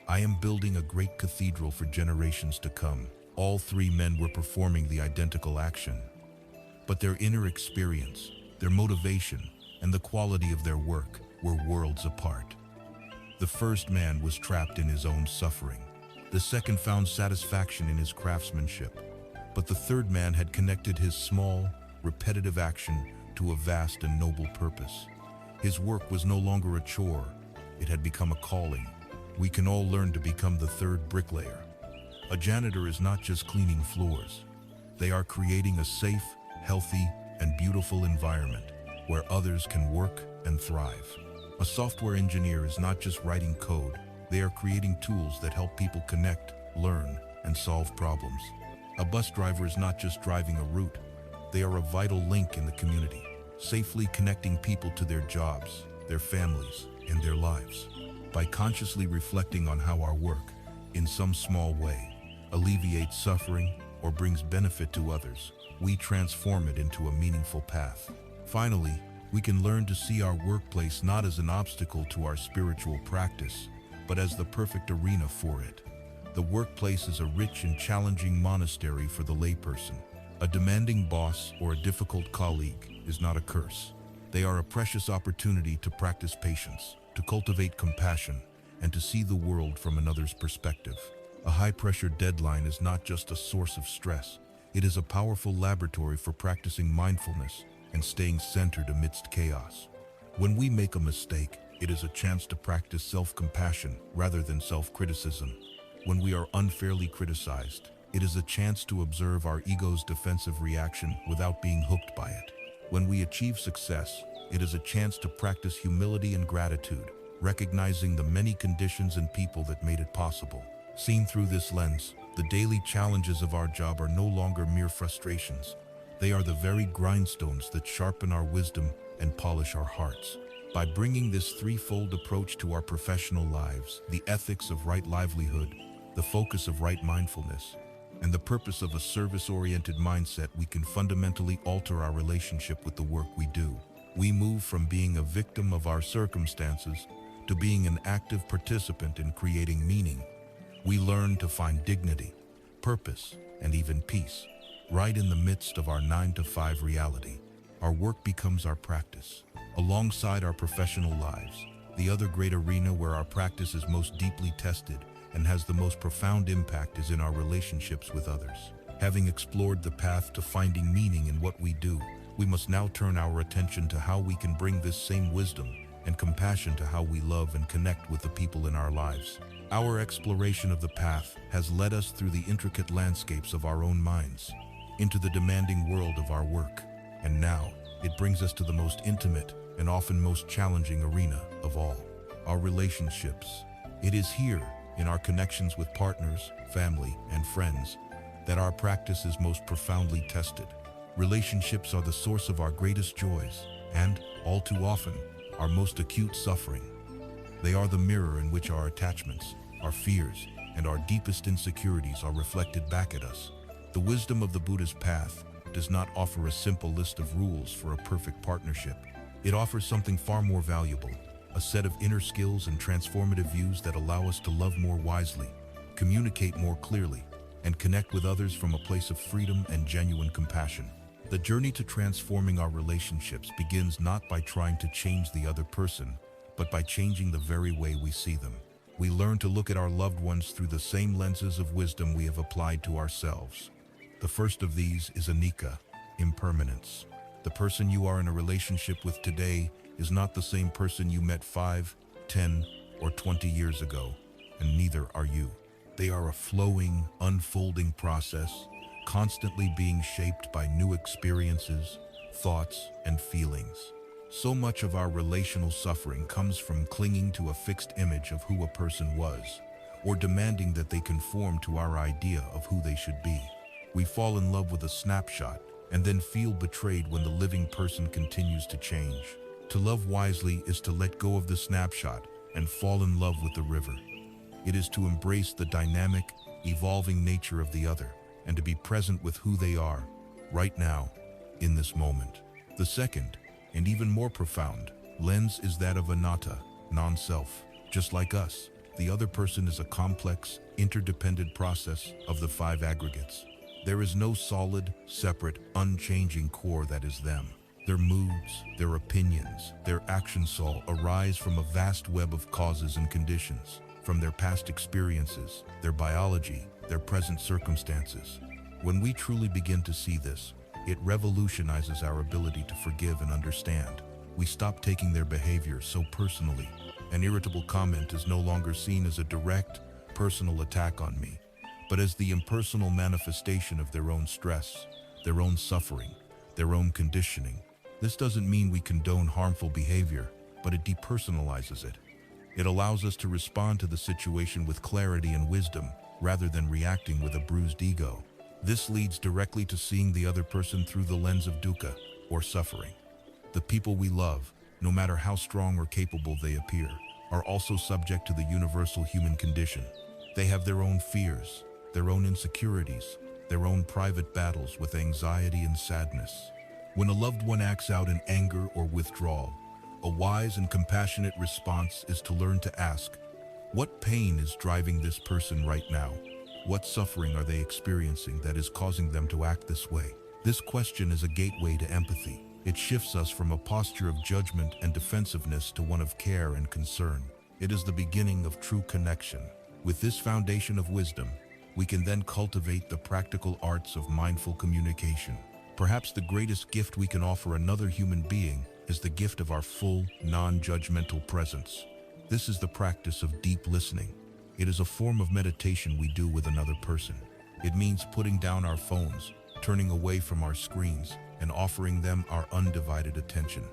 "I am building a great cathedral for generations to come." All 3 men were performing the identical action, but their inner experience, their motivation, and the quality of their work were worlds apart. The first man was trapped in his own suffering. The second found satisfaction in his craftsmanship, but the third man had connected his small, repetitive action to a vast and noble purpose. His work was no longer a chore, it had become a calling. We can all learn to become the third bricklayer. A janitor is not just cleaning floors. They are creating a safe, healthy, and beautiful environment where others can work and thrive. A software engineer is not just writing code. They are creating tools that help people connect, learn, and solve problems. A bus driver is not just driving a route. They are a vital link in the community, safely connecting people to their jobs, their families, and their lives. By consciously reflecting on how our work, in some small way, alleviates suffering or brings benefit to others, we transform it into a meaningful path. Finally, we can learn to see our workplace not as an obstacle to our spiritual practice, but as the perfect arena for it. The workplace is a rich and challenging monastery for the layperson. A demanding boss or a difficult colleague is not a curse. They are a precious opportunity to practice patience, to cultivate compassion, and to see the world from another's perspective. A high-pressure deadline is not just a source of stress. It is a powerful laboratory for practicing mindfulness and staying centered amidst chaos. When we make a mistake, it is a chance to practice self-compassion rather than self-criticism. When we are unfairly criticized, it is a chance to observe our ego's defensive reaction without being hooked by it. When we achieve success, it is a chance to practice humility and gratitude, recognizing the many conditions and people that made it possible. Seen through this lens, the daily challenges of our job are no longer mere frustrations. They are the very grindstones that sharpen our wisdom and polish our hearts. By bringing this threefold approach to our professional lives, the ethics of right livelihood, the focus of right mindfulness, and the purpose of a service-oriented mindset, we can fundamentally alter our relationship with the work we do. We move from being a victim of our circumstances to being an active participant in creating meaning. We learn to find dignity, purpose, and even peace, right in the midst of our 9-to-5 reality. Our work becomes our practice. Alongside our professional lives, the other great arena where our practice is most deeply tested and has the most profound impact is in our relationships with others. Having explored the path to finding meaning in what we do, we must now turn our attention to how we can bring this same wisdom and compassion to how we love and connect with the people in our lives. Our exploration of the path has led us through the intricate landscapes of our own minds, into the demanding world of our work, and now it brings us to the most intimate and often most challenging arena of all, our relationships. It is here, in our connections with partners, family, and friends, that our practice is most profoundly tested. Relationships are the source of our greatest joys and, all too often, our most acute suffering. They are the mirror in which our attachments, our fears, and our deepest insecurities are reflected back at us. The wisdom of the Buddhist path does not offer a simple list of rules for a perfect partnership. It offers something far more valuable, a set of inner skills and transformative views that allow us to love more wisely, communicate more clearly, and connect with others from a place of freedom and genuine compassion. The journey to transforming our relationships begins not by trying to change the other person, but by changing the very way we see them. We learn to look at our loved ones through the same lenses of wisdom we have applied to ourselves. The first of these is anicca, impermanence. The person you are in a relationship with today is not the same person you met 5, 10, or 20 years ago, and neither are you. They are a flowing, unfolding process, constantly being shaped by new experiences, thoughts, and feelings. So much of our relational suffering comes from clinging to a fixed image of who a person was, or demanding that they conform to our idea of who they should be. We fall in love with a snapshot and then feel betrayed when the living person continues to change. To love wisely is to let go of the snapshot and fall in love with the river. It is to embrace the dynamic, evolving nature of the other and to be present with who they are, right now, in this moment. The second, and even more profound, lens is that of anatta, non-self. Just like us, the other person is a complex, interdependent process of the 5 aggregates. There is no solid, separate, unchanging core that is them. Their moods, their opinions, their actions all arise from a vast web of causes and conditions, from their past experiences, their biology, their present circumstances. When we truly begin to see this, it revolutionizes our ability to forgive and understand. We stop taking their behavior so personally. An irritable comment is no longer seen as a direct, personal attack on me, but as the impersonal manifestation of their own stress, their own suffering, their own conditioning. This doesn't mean we condone harmful behavior, but it depersonalizes it. It allows us to respond to the situation with clarity and wisdom, rather than reacting with a bruised ego. This leads directly to seeing the other person through the lens of dukkha, or suffering. The people we love, no matter how strong or capable they appear, are also subject to the universal human condition. They have their own fears, their own insecurities, their own private battles with anxiety and sadness. When a loved one acts out in anger or withdrawal, a wise and compassionate response is to learn to ask, what pain is driving this person right now? What suffering are they experiencing that is causing them to act this way? This question is a gateway to empathy. It shifts us from a posture of judgment and defensiveness to one of care and concern. It is the beginning of true connection. With this foundation of wisdom, we can then cultivate the practical arts of mindful communication. Perhaps the greatest gift we can offer another human being is the gift of our full, non-judgmental presence. This is the practice of deep listening. It is a form of meditation we do with another person. It means putting down our phones, turning away from our screens, and offering them our undivided attention.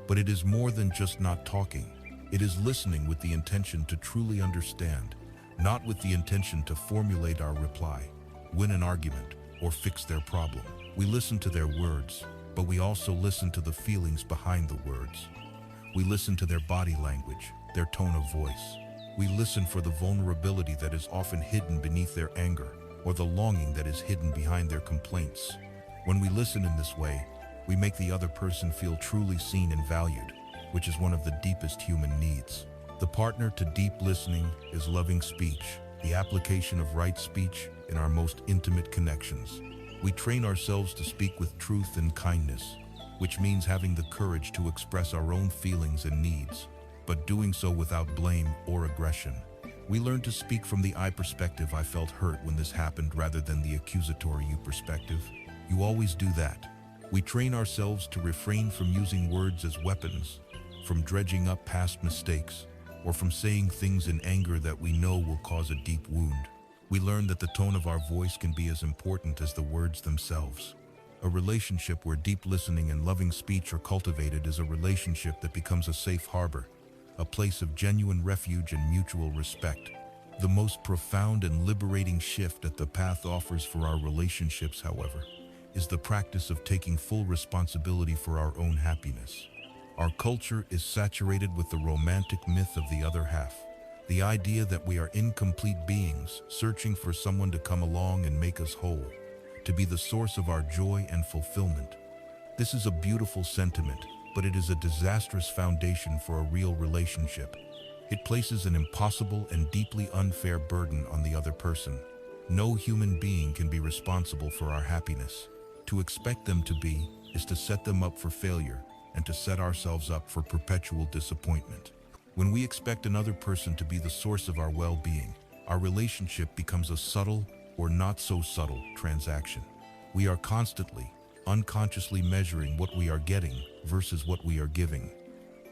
But it is more than just not talking. It is listening with the intention to truly understand, not with the intention to formulate our reply, win an argument, or fix their problem. We listen to their words, but we also listen to the feelings behind the words. We listen to their body language, their tone of voice. We listen for the vulnerability that is often hidden beneath their anger, or the longing that is hidden behind their complaints. When we listen in this way, we make the other person feel truly seen and valued, which is one of the deepest human needs. The partner to deep listening is loving speech, the application of right speech in our most intimate connections. We train ourselves to speak with truth and kindness, which means having the courage to express our own feelings and needs, but doing so without blame or aggression. We learn to speak from the I perspective, I felt hurt when this happened, rather than the accusatory you perspective. You always do that. We train ourselves to refrain from using words as weapons, from dredging up past mistakes, or from saying things in anger that we know will cause a deep wound. We learn that the tone of our voice can be as important as the words themselves. A relationship where deep listening and loving speech are cultivated is a relationship that becomes a safe harbor, a place of genuine refuge and mutual respect. The most profound and liberating shift that the path offers for our relationships, however, is the practice of taking full responsibility for our own happiness. Our culture is saturated with the romantic myth of the other half, the idea that we are incomplete beings searching for someone to come along and make us whole, to be the source of our joy and fulfillment. This is a beautiful sentiment, but it is a disastrous foundation for a real relationship. It places an impossible and deeply unfair burden on the other person. No human being can be responsible for our happiness. To expect them to be is to set them up for failure and to set ourselves up for perpetual disappointment. When we expect another person to be the source of our well-being, our relationship becomes a subtle or not so subtle transaction. We are constantly, unconsciously measuring what we are getting versus what we are giving.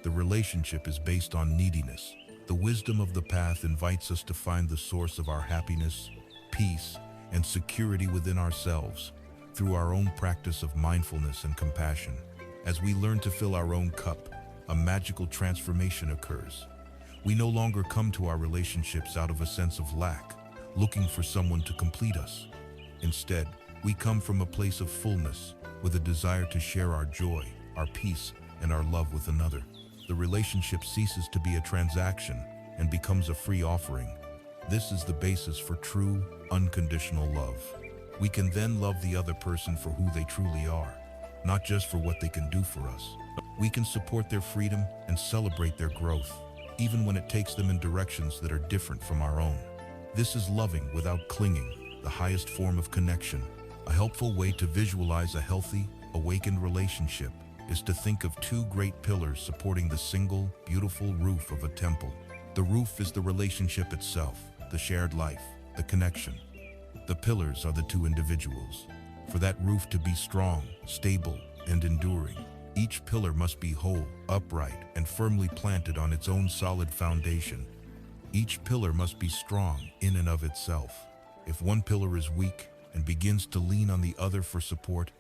The relationship is based on neediness. The wisdom of the path invites us to find the source of our happiness, peace, and security within ourselves through our own practice of mindfulness and compassion. As we learn to fill our own cup, a magical transformation occurs. We no longer come to our relationships out of a sense of lack, looking for someone to complete us. Instead, we come from a place of fullness, with a desire to share our joy, our peace, and our love with another. The relationship ceases to be a transaction and becomes a free offering. This is the basis for true, unconditional love. We can then love the other person for who they truly are, not just for what they can do for us. We can support their freedom and celebrate their growth, even when it takes them in directions that are different from our own. This is loving without clinging, the highest form of connection. A helpful way to visualize a healthy, awakened relationship is to think of two great pillars supporting the single, beautiful roof of a temple. The roof is the relationship itself, the shared life, the connection. The pillars are the two individuals. For that roof to be strong, stable, and enduring, each pillar must be whole, upright, and firmly planted on its own solid foundation. Each pillar must be strong in and of itself. If one pillar is weak and begins to lean on the other for support,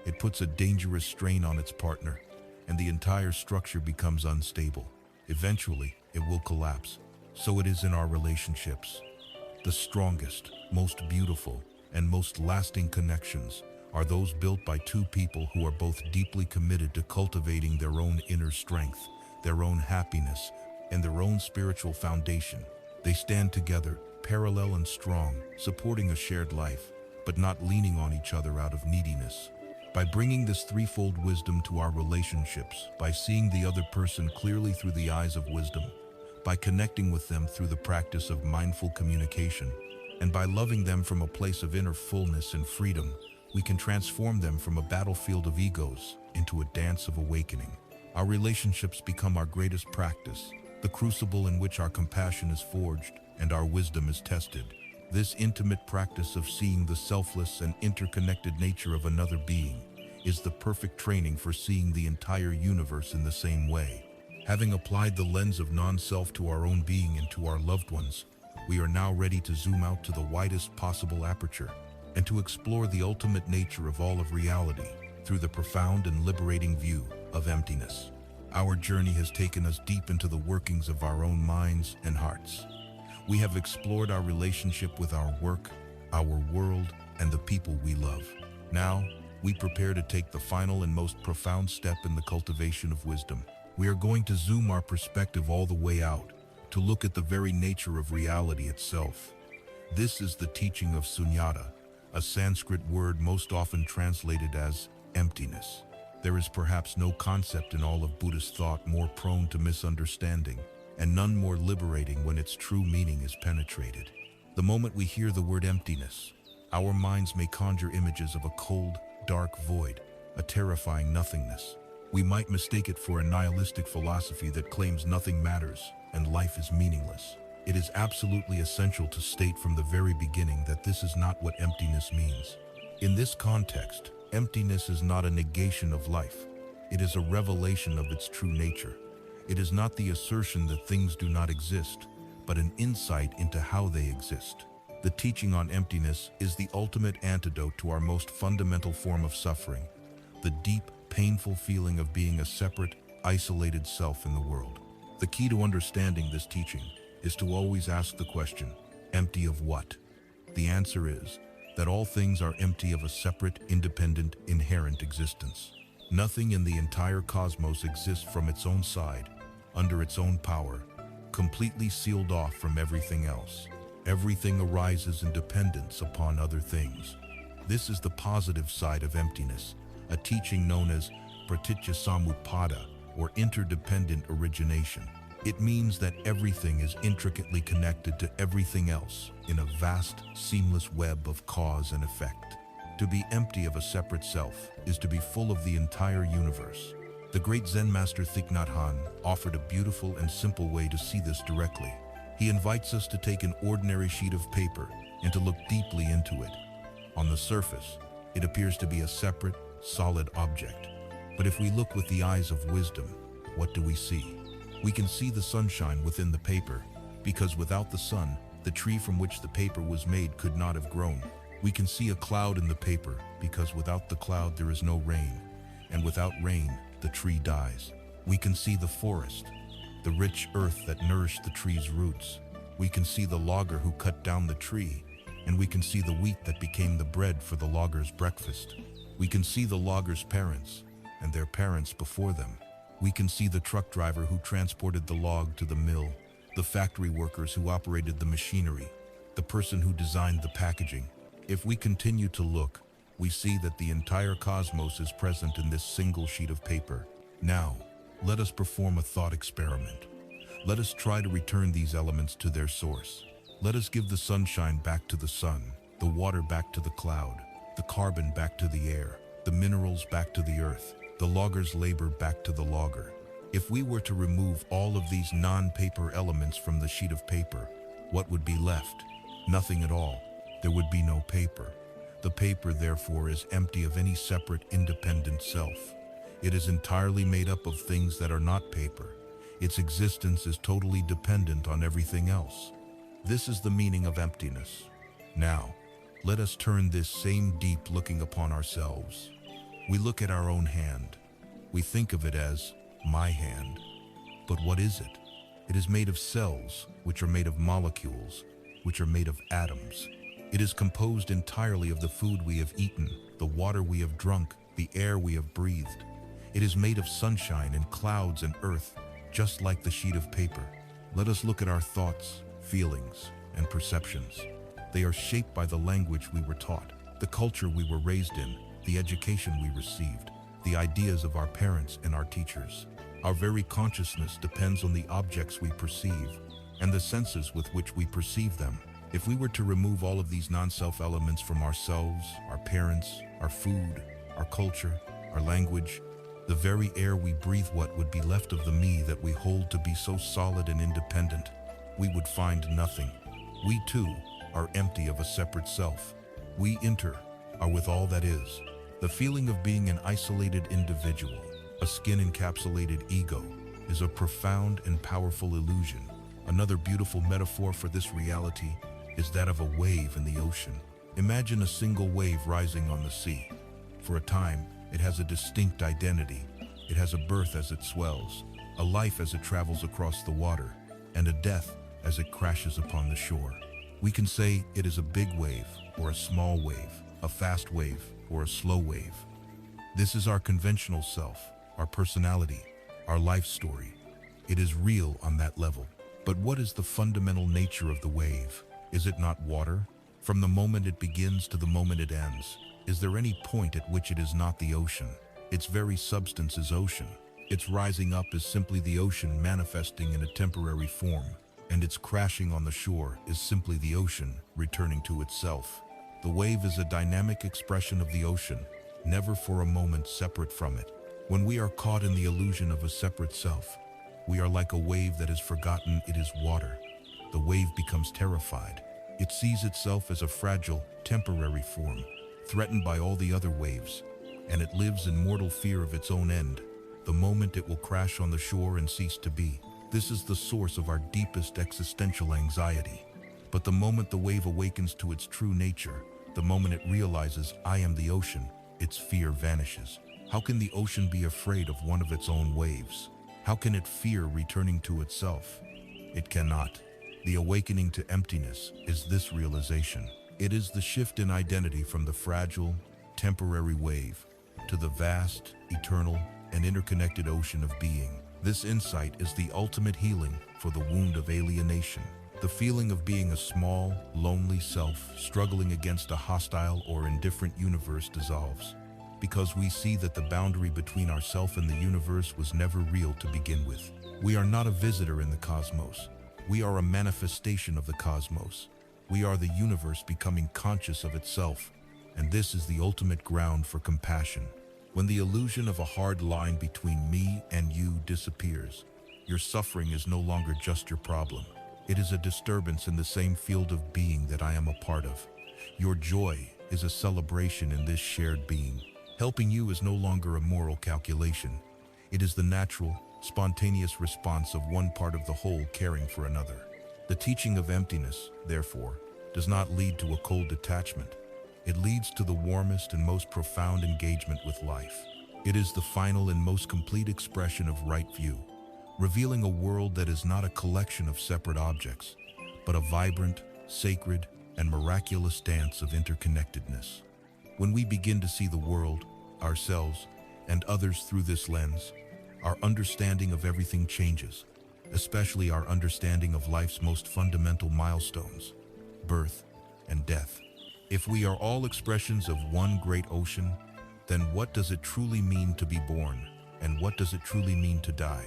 it puts a dangerous strain on its partner, and the entire structure becomes unstable. Eventually, it will collapse. So it is in our relationships. The strongest, most beautiful, and most lasting connections are those built by two people who are both deeply committed to cultivating their own inner strength, their own happiness, and their own spiritual foundation. They stand together, parallel and strong, supporting a shared life, but not leaning on each other out of neediness. By bringing this threefold wisdom to our relationships, by seeing the other person clearly through the eyes of wisdom, by connecting with them through the practice of mindful communication, and by loving them from a place of inner fullness and freedom, we can transform them from a battlefield of egos into a dance of awakening. Our relationships become our greatest practice, the crucible in which our compassion is forged and our wisdom is tested. This intimate practice of seeing the selfless and interconnected nature of another being is the perfect training for seeing the entire universe in the same way. Having applied the lens of non-self to our own being and to our loved ones, we are now ready to zoom out to the widest possible aperture and to explore the ultimate nature of all of reality through the profound and liberating view of emptiness. Our journey has taken us deep into the workings of our own minds and hearts. We have explored our relationship with our work, our world, and the people we love. Now, we prepare to take the final and most profound step in the cultivation of wisdom. We are going to zoom our perspective all the way out to look at the very nature of reality itself. This is the teaching of sunyata, a Sanskrit word most often translated as emptiness. There is perhaps no concept in all of Buddhist thought more prone to misunderstanding, and none more liberating when its true meaning is penetrated. The moment we hear the word emptiness, our minds may conjure images of a cold, dark void, a terrifying nothingness. We might mistake it for a nihilistic philosophy that claims nothing matters and life is meaningless. It is absolutely essential to state from the very beginning that this is not what emptiness means. In this context, emptiness is not a negation of life. It is a revelation of its true nature. It is not the assertion that things do not exist, but an insight into how they exist. The teaching on emptiness is the ultimate antidote to our most fundamental form of suffering, the deep, painful feeling of being a separate, isolated self in the world. The key to understanding this teaching is to always ask the question, empty of what? The answer is that all things are empty of a separate, independent, inherent existence. Nothing in the entire cosmos exists from its own side, under its own power, completely sealed off from everything else. Everything arises in dependence upon other things. This is the positive side of emptiness, a teaching known as praticca or interdependent origination. It means that everything is intricately connected to everything else in a vast, seamless web of cause and effect. To be empty of a separate self is to be full of the entire universe. The great Zen master Thich Nhat Hanh offered a beautiful and simple way to see this directly. He invites us to take an ordinary sheet of paper and to look deeply into it. On the surface, it appears to be a separate, solid object. But if we look with the eyes of wisdom, what do we see? We can see the sunshine within the paper, because without the sun, the tree from which the paper was made could not have grown. We can see a cloud in the paper, because without the cloud there is no rain, and without rain, the tree dies. We can see the forest, the rich earth that nourished the tree's roots. We can see the logger who cut down the tree, and we can see the wheat that became the bread for the logger's breakfast. We can see the logger's parents, and their parents before them. We can see the truck driver who transported the log to the mill, the factory workers who operated the machinery, the person who designed the packaging. If we continue to look, we see that the entire cosmos is present in this single sheet of paper. Now, let us perform a thought experiment. Let us try to return these elements to their source. Let us give the sunshine back to the sun, the water back to the cloud, the carbon back to the air, the minerals back to the earth, the logger's labor back to the logger. If we were to remove all of these non-paper elements from the sheet of paper, what would be left? Nothing at all. There would be no paper. The paper, therefore, is empty of any separate, independent self. It is entirely made up of things that are not paper. Its existence is totally dependent on everything else. This is the meaning of emptiness. Now, let us turn this same deep looking upon ourselves. We look at our own hand. We think of it as my hand. But what is it? It is made of cells, which are made of molecules, which are made of atoms. It is composed entirely of the food we have eaten, the water we have drunk, the air we have breathed. It is made of sunshine and clouds and earth, just like the sheet of paper. Let us look at our thoughts, feelings, and perceptions. They are shaped by the language we were taught, the culture we were raised in, the education we received, the ideas of our parents and our teachers. Our very consciousness depends on the objects we perceive and the senses with which we perceive them. If we were to remove all of these non-self elements from ourselves, our parents, our food, our culture, our language, the very air we breathe, what would be left of the me that we hold to be so solid and independent? We would find nothing. We too are empty of a separate self. We are with all that is. The feeling of being an isolated individual, a skin-encapsulated ego, is a profound and powerful illusion. Another beautiful metaphor for this reality is that of a wave in the ocean. Imagine a single wave rising on the sea. For a time, it has a distinct identity. It has a birth as it swells, a life as it travels across the water, and a death as it crashes upon the shore. We can say it is a big wave or a small wave, a fast wave or a slow wave. This is our conventional self, our personality, our life story. It is real on that level. But what is the fundamental nature of the wave? Is it not water? From the moment it begins to the moment it ends, is there any point at which it is not the ocean? Its very substance is ocean. Its rising up is simply the ocean manifesting in a temporary form, and its crashing on the shore is simply the ocean returning to itself. The wave is a dynamic expression of the ocean, never for a moment separate from it. When we are caught in the illusion of a separate self, we are like a wave that has forgotten it is water. The wave becomes terrified. It sees itself as a fragile, temporary form, threatened by all the other waves, and it lives in mortal fear of its own end, the moment it will crash on the shore and cease to be. This is the source of our deepest existential anxiety. But the moment the wave awakens to its true nature, the moment it realizes, I am the ocean, its fear vanishes. How can the ocean be afraid of one of its own waves? How can it fear returning to itself? It cannot. The awakening to emptiness is this realization. It is the shift in identity from the fragile, temporary wave to the vast, eternal, and interconnected ocean of being. This insight is the ultimate healing for the wound of alienation. The feeling of being a small, lonely self struggling against a hostile or indifferent universe dissolves, because we see that the boundary between ourself and the universe was never real to begin with. We are not a visitor in the cosmos. We are a manifestation of the cosmos. We are the universe becoming conscious of itself, and this is the ultimate ground for compassion. When the illusion of a hard line between me and you disappears, your suffering is no longer just your problem. It is a disturbance in the same field of being that I am a part of. Your joy is a celebration in this shared being. Helping you is no longer a moral calculation. It is the natural, spontaneous response of one part of the whole caring for another. The teaching of emptiness, therefore, does not lead to a cold detachment. It leads to the warmest and most profound engagement with life. It is the final and most complete expression of right view, revealing a world that is not a collection of separate objects, but a vibrant, sacred, and miraculous dance of interconnectedness. When we begin to see the world, ourselves, and others through this lens, our understanding of everything changes, especially our understanding of life's most fundamental milestones, birth and death. If we are all expressions of one great ocean, then what does it truly mean to be born, and what does it truly mean to die?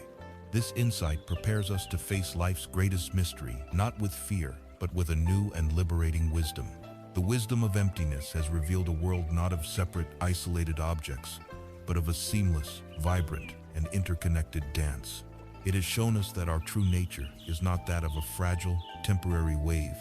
This insight prepares us to face life's greatest mystery, not with fear, but with a new and liberating wisdom. The wisdom of emptiness has revealed a world not of separate, isolated objects, but of a seamless, vibrant, and interconnected dance. It has shown us that our true nature is not that of a fragile, temporary wave,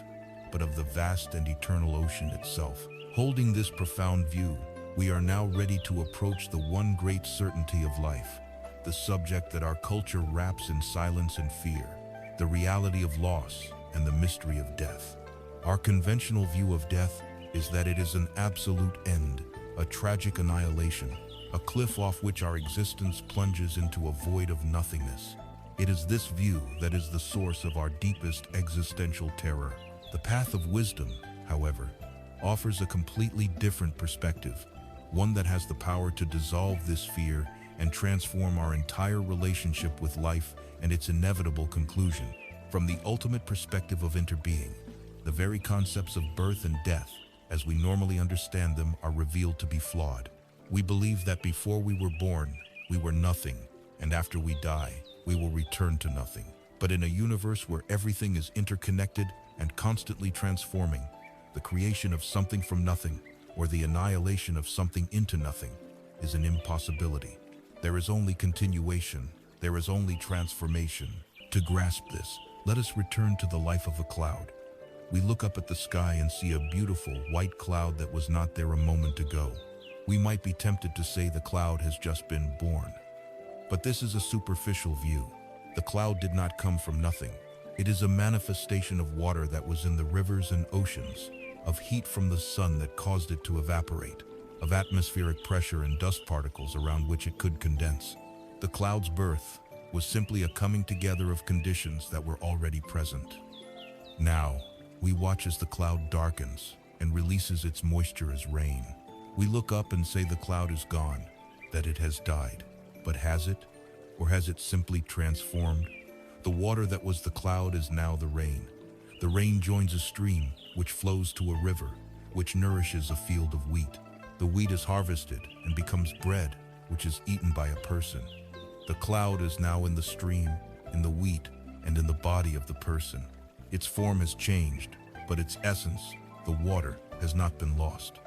but of the vast and eternal ocean itself. Holding this profound view, we are now ready to approach the one great certainty of life, the subject that our culture wraps in silence and fear, the reality of loss and the mystery of death. Our conventional view of death is that it is an absolute end, a tragic annihilation, a cliff off which our existence plunges into a void of nothingness. It is this view that is the source of our deepest existential terror. The path of wisdom, however, offers a completely different perspective, one that has the power to dissolve this fear and transform our entire relationship with life and its inevitable conclusion. From the ultimate perspective of interbeing, the very concepts of birth and death, as we normally understand them, are revealed to be flawed. We believe that before we were born, we were nothing, and after we die, we will return to nothing. But in a universe where everything is interconnected and constantly transforming, the creation of something from nothing, or the annihilation of something into nothing, is an impossibility. There is only continuation, there is only transformation. To grasp this, let us return to the life of a cloud. We look up at the sky and see a beautiful white cloud that was not there a moment ago. We might be tempted to say the cloud has just been born. But this is a superficial view. The cloud did not come from nothing. It is a manifestation of water that was in the rivers and oceans, of heat from the sun that caused it to evaporate, of atmospheric pressure and dust particles around which it could condense. The cloud's birth was simply a coming together of conditions that were already present. Now, we watch as the cloud darkens and releases its moisture as rain. We look up and say the cloud is gone, that it has died. But has it? or has it simply transformed? The water that was the cloud is now the rain. The rain joins a stream, which flows to a river, which nourishes a field of wheat. The wheat is harvested and becomes bread, which is eaten by a person. The cloud is now in the stream, in the wheat, and in the body of the person. Its form has changed, but its essence, the water, has not been lost.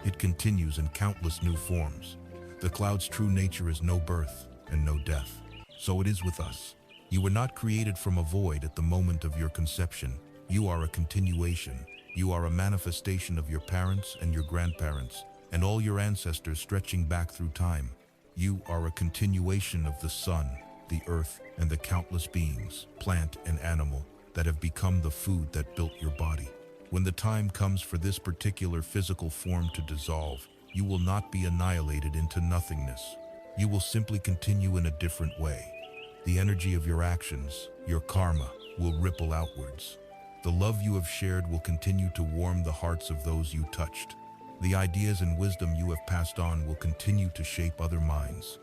It continues in countless new forms. The cloud's true nature is no birth and no death. So it is with us. You were not created from a void at the moment of your conception. You are a continuation. You are a manifestation of your parents and your grandparents, and all your ancestors stretching back through time. You are a continuation of the sun, the earth, and the countless beings, plant and animal, that have become the food that built your body. When the time comes for this particular physical form to dissolve, you will not be annihilated into nothingness. You will simply continue in a different way. The energy of your actions, your karma, will ripple outwards. The love you have shared will continue to warm the hearts of those you touched. The ideas and wisdom you have passed on will continue to shape other minds.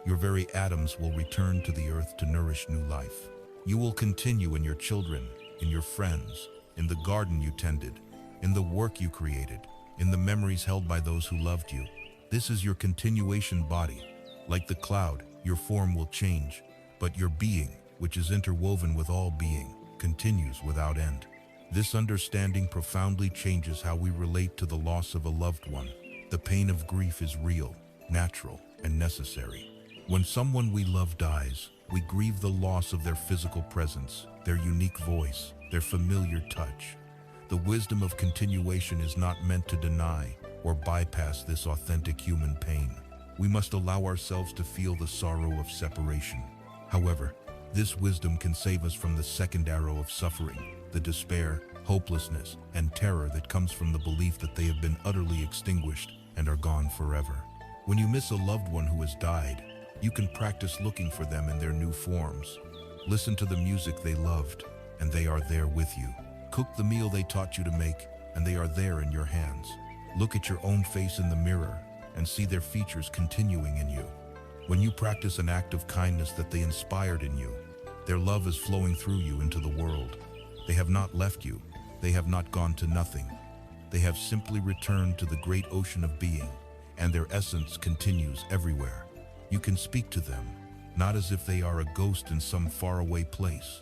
Your very atoms will return to the earth to nourish new life. You will continue in your children, in your friends, in the garden you tended, in the work you created, in the memories held by those who loved you. This is your continuation body. Like the cloud, your form will change, but your being, which is interwoven with all being, continues without end. This understanding profoundly changes how we relate to the loss of a loved one. The pain of grief is real, natural, and necessary. When someone we love dies, we grieve the loss of their physical presence, their unique voice, their familiar touch. The wisdom of continuation is not meant to deny or bypass this authentic human pain. We must allow ourselves to feel the sorrow of separation. However, this wisdom can save us from the second arrow of suffering, the despair, hopelessness, and terror that comes from the belief that they have been utterly extinguished and are gone forever. When you miss a loved one who has died, you can practice looking for them in their new forms. Listen to the music they loved, and they are there with you. Cook the meal they taught you to make, and they are there in your hands. Look at your own face in the mirror and see their features continuing in you. When you practice an act of kindness that they inspired in you, their love is flowing through you into the world. They have not left you. They have not gone to nothing. They have simply returned to the great ocean of being, and their essence continues everywhere. You can speak to them, not as if they are a ghost in some faraway place,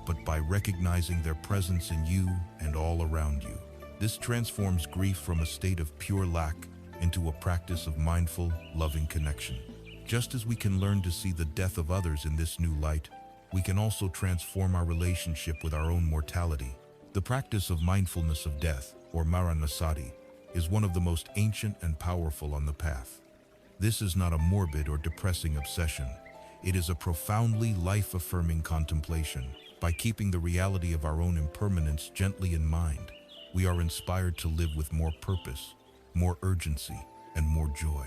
but by recognizing their presence in you and all around you. This transforms grief from a state of pure lack into a practice of mindful, loving connection. Just as we can learn to see the death of others in this new light, we can also transform our relationship with our own mortality. The practice of mindfulness of death, or Maranasati, is one of the most ancient and powerful on the path. This is not a morbid or depressing obsession. It is a profoundly life-affirming contemplation. By keeping the reality of our own impermanence gently in mind, we are inspired to live with more purpose, more urgency, and more joy.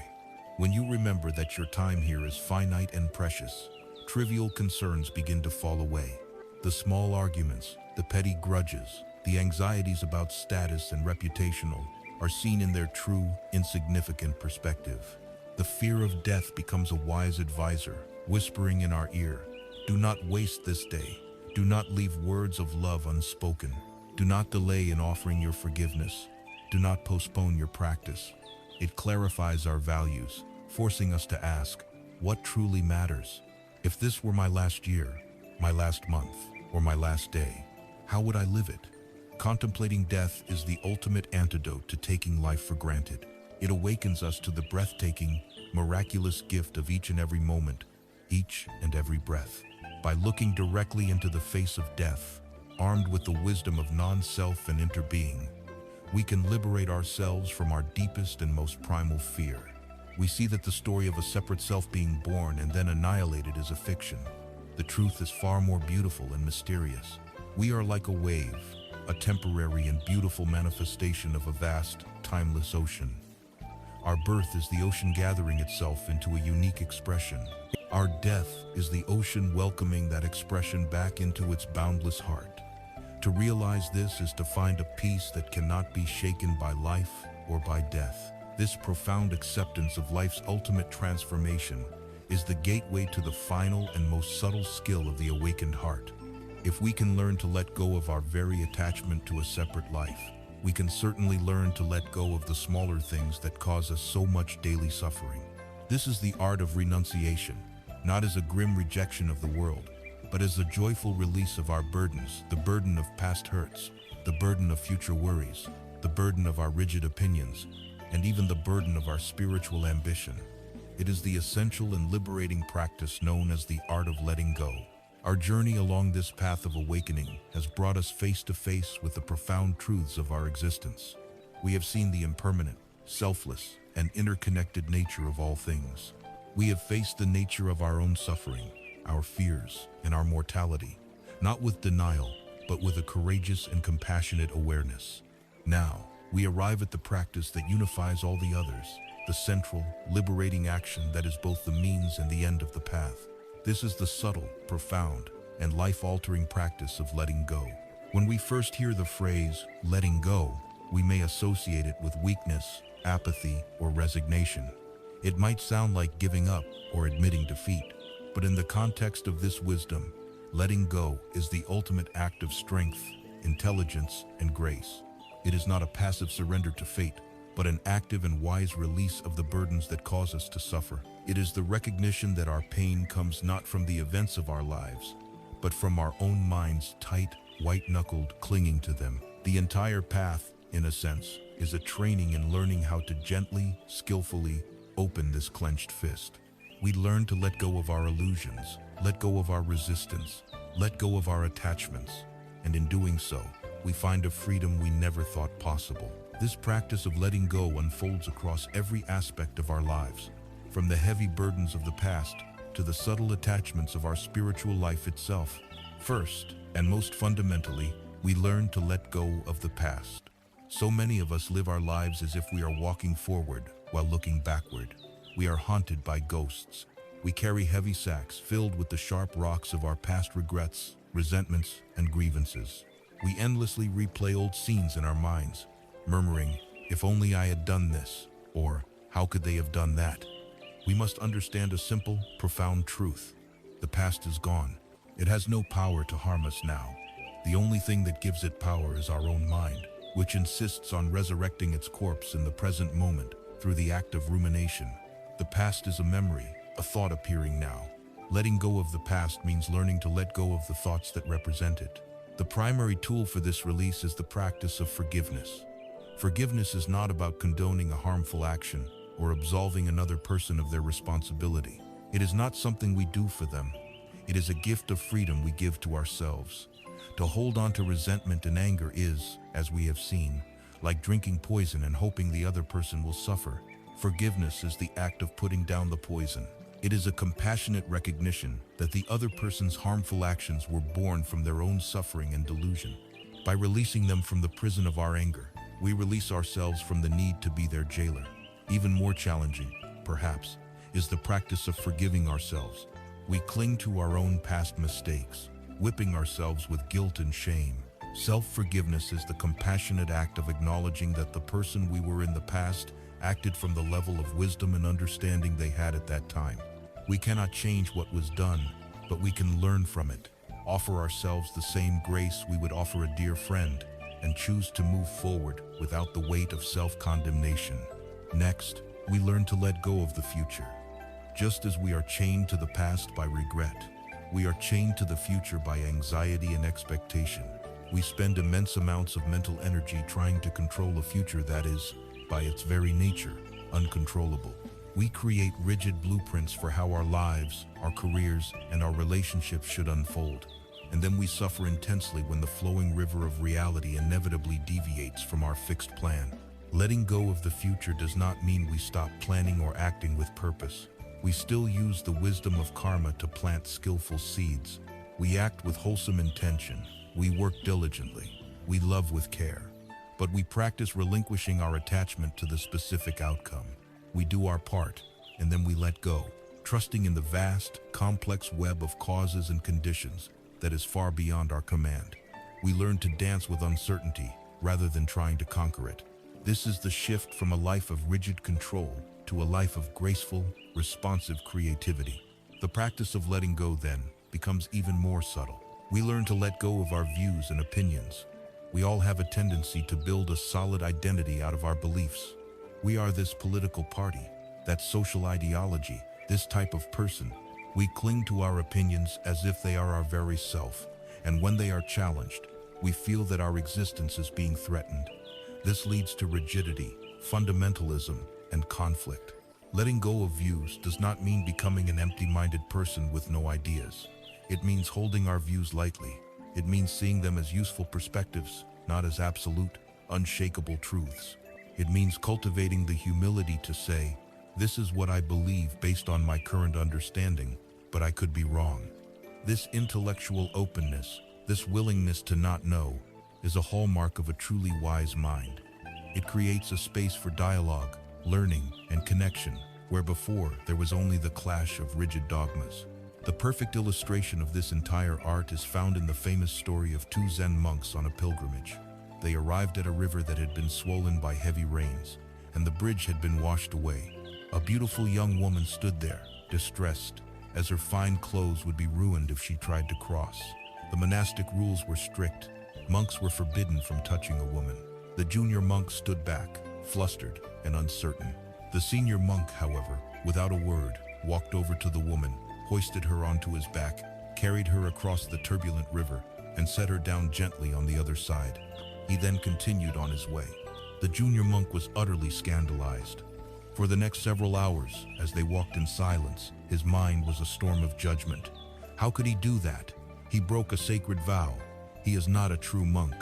When you remember that your time here is finite and precious, trivial concerns begin to fall away. The small arguments, the petty grudges, the anxieties about status and reputational are seen in their true, insignificant perspective. The fear of death becomes a wise advisor, whispering in our ear, "Do not waste this day. Do not leave words of love unspoken. Do not delay in offering your forgiveness. Do not postpone your practice." It clarifies our values, forcing us to ask, what truly matters? If this were my last year, my last month, or my last day, how would I live it? Contemplating death is the ultimate antidote to taking life for granted. It awakens us to the breathtaking, miraculous gift of each and every moment, each and every breath. By looking directly into the face of death, armed with the wisdom of non-self and interbeing, we can liberate ourselves from our deepest and most primal fear. We see that the story of a separate self being born and then annihilated is a fiction. The truth is far more beautiful and mysterious. We are like a wave, a temporary and beautiful manifestation of a vast, timeless ocean. Our birth is the ocean gathering itself into a unique expression. Our death is the ocean welcoming that expression back into its boundless heart. To realize this is to find a peace that cannot be shaken by life or by death. This profound acceptance of life's ultimate transformation is the gateway to the final and most subtle skill of the awakened heart. If we can learn to let go of our very attachment to a separate life, we can certainly learn to let go of the smaller things that cause us so much daily suffering. This is the art of renunciation, not as a grim rejection of the world, but as a joyful release of our burdens, the burden of past hurts, the burden of future worries, the burden of our rigid opinions, and even the burden of our spiritual ambition. It is the essential and liberating practice known as the art of letting go. Our journey along this path of awakening has brought us face to face with the profound truths of our existence. We have seen the impermanent, selfless, and interconnected nature of all things. We have faced the nature of our own suffering, our fears, and our mortality, not with denial, but with a courageous and compassionate awareness. Now, we arrive at the practice that unifies all the others, the central, liberating action that is both the means and the end of the path. This is the subtle, profound, and life-altering practice of letting go. When we first hear the phrase, letting go, we may associate it with weakness, apathy, or resignation. It might sound like giving up or admitting defeat, but in the context of this wisdom, letting go is the ultimate act of strength, intelligence, and grace. It is not a passive surrender to fate, but an active and wise release of the burdens that cause us to suffer. It is the recognition that our pain comes not from the events of our lives, but from our own minds tight, white-knuckled, clinging to them. The entire path, in a sense, is a training in learning how to gently, skillfully open this clenched fist. We learn to let go of our illusions, let go of our resistance, let go of our attachments, and in doing so, we find a freedom we never thought possible. This practice of letting go unfolds across every aspect of our lives, from the heavy burdens of the past to the subtle attachments of our spiritual life itself. First, and most fundamentally, we learn to let go of the past. So many of us live our lives as if we are walking forward while looking backward. We are haunted by ghosts. We carry heavy sacks filled with the sharp rocks of our past regrets, resentments, and grievances. We endlessly replay old scenes in our minds, murmuring, "If only I had done this," or "How could they have done that?" We must understand a simple, profound truth. The past is gone. It has no power to harm us now. The only thing that gives it power is our own mind, which insists on resurrecting its corpse in the present moment through the act of rumination. The past is a memory, a thought appearing now. Letting go of the past means learning to let go of the thoughts that represent it. The primary tool for this release is the practice of forgiveness. Forgiveness is not about condoning a harmful action or absolving another person of their responsibility. It is not something we do for them. It is a gift of freedom we give to ourselves. To hold on to resentment and anger is, as we have seen, like drinking poison and hoping the other person will suffer. Forgiveness is the act of putting down the poison. It is a compassionate recognition that the other person's harmful actions were born from their own suffering and delusion. By releasing them from the prison of our anger, we release ourselves from the need to be their jailer. Even more challenging, perhaps, is the practice of forgiving ourselves. We cling to our own past mistakes, whipping ourselves with guilt and shame. Self-forgiveness is the compassionate act of acknowledging that the person we were in the past acted from the level of wisdom and understanding they had at that time. We cannot change what was done, but we can learn from it, offer ourselves the same grace we would offer a dear friend, and choose to move forward without the weight of self-condemnation. Next, we learn to let go of the future. Just as we are chained to the past by regret, we are chained to the future by anxiety and expectation. We spend immense amounts of mental energy trying to control a future that is, by its very nature, uncontrollable. We create rigid blueprints for how our lives, our careers, and our relationships should unfold. And then we suffer intensely when the flowing river of reality inevitably deviates from our fixed plan. Letting go of the future does not mean we stop planning or acting with purpose. We still use the wisdom of karma to plant skillful seeds. We act with wholesome intention. We work diligently. We love with care. But we practice relinquishing our attachment to the specific outcome. We do our part, and then we let go, trusting in the vast, complex web of causes and conditions that is far beyond our command. We learn to dance with uncertainty rather than trying to conquer it. This is the shift from a life of rigid control to a life of graceful, responsive creativity. The practice of letting go, then, becomes even more subtle. We learn to let go of our views and opinions. We all have a tendency to build a solid identity out of our beliefs. We are this political party, that social ideology, this type of person. We cling to our opinions as if they are our very self, and when they are challenged, we feel that our existence is being threatened. This leads to rigidity, fundamentalism, and conflict. Letting go of views does not mean becoming an empty-minded person with no ideas. It means holding our views lightly. It means seeing them as useful perspectives, not as absolute, unshakable truths. It means cultivating the humility to say, "This is what I believe based on my current understanding, but I could be wrong." This intellectual openness, this willingness to not know, is a hallmark of a truly wise mind. It creates a space for dialogue, learning, and connection, where before there was only the clash of rigid dogmas. The perfect illustration of this entire art is found in the famous story of two Zen monks on a pilgrimage. They arrived at a river that had been swollen by heavy rains, and the bridge had been washed away. A beautiful young woman stood there, distressed, as her fine clothes would be ruined if she tried to cross. The monastic rules were strict. Monks were forbidden from touching a woman. The junior monk stood back, flustered and uncertain. The senior monk, however, without a word, walked over to the woman, hoisted her onto his back, carried her across the turbulent river, and set her down gently on the other side. He then continued on his way. The junior monk was utterly scandalized. For the next several hours, as they walked in silence, his mind was a storm of judgment. How could he do that? He broke a sacred vow. He is not a true monk.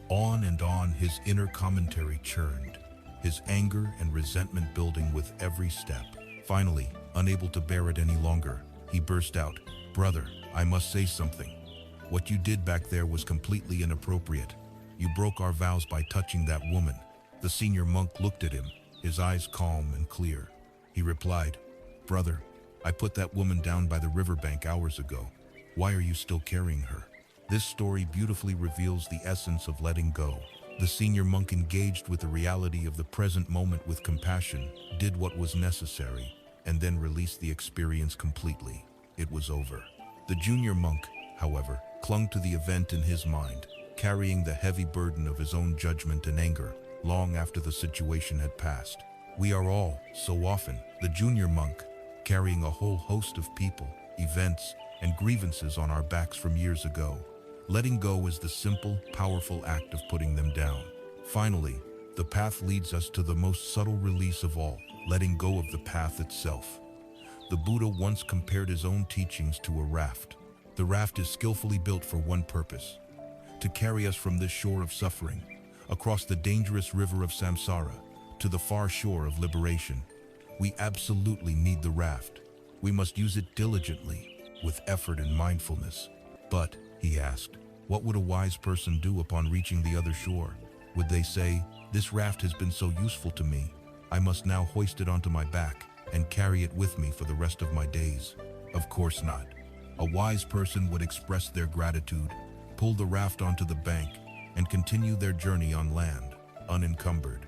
On and on his inner commentary churned, his anger and resentment building with every step. Finally, unable to bear it any longer, he burst out, "Brother, I must say something. What you did back there was completely inappropriate. You broke our vows by touching that woman." The senior monk looked at him, his eyes calm and clear. He replied, "Brother, I put that woman down by the riverbank hours ago. Why are you still carrying her?" This story beautifully reveals the essence of letting go. The senior monk engaged with the reality of the present moment with compassion, did what was necessary, and then released the experience completely. It was over. The junior monk, however, clung to the event in his mind, carrying the heavy burden of his own judgment and anger, long after the situation had passed. We are all, so often, the junior monk, carrying a whole host of people, events, and grievances on our backs from years ago. Letting go is the simple, powerful act of putting them down. Finally, the path leads us to the most subtle release of all, letting go of the path itself. The Buddha once compared his own teachings to a raft. The raft is skillfully built for one purpose: to carry us from this shore of suffering, across the dangerous river of samsara, to the far shore of liberation. We absolutely need the raft. We must use it diligently, with effort and mindfulness. But, he asked, what would a wise person do upon reaching the other shore? Would they say, "This raft has been so useful to me, I must now hoist it onto my back and carry it with me for the rest of my days"? Of course not. A wise person would express their gratitude, pull the raft onto the bank, and continue their journey on land, unencumbered.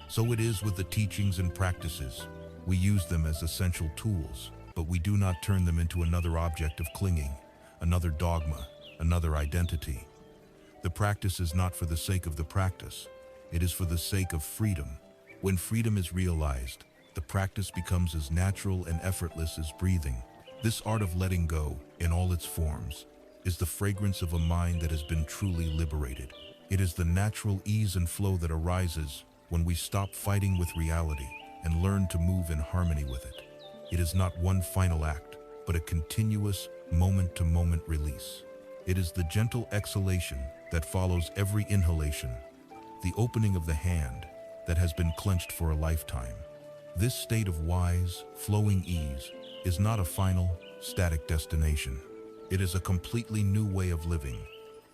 So it is with the teachings and practices. We use them as essential tools, but we do not turn them into another object of clinging, another dogma, another identity. The practice is not for the sake of the practice. It is for the sake of freedom. When freedom is realized, the practice becomes as natural and effortless as breathing. This art of letting go, in all its forms, is the fragrance of a mind that has been truly liberated. It is the natural ease and flow that arises when we stop fighting with reality and learn to move in harmony with it. It is not one final act, but a continuous, moment-to-moment release. It is the gentle exhalation that follows every inhalation, the opening of the hand that has been clenched for a lifetime. This state of wise, flowing ease is not a final, static destination. It is a completely new way of living,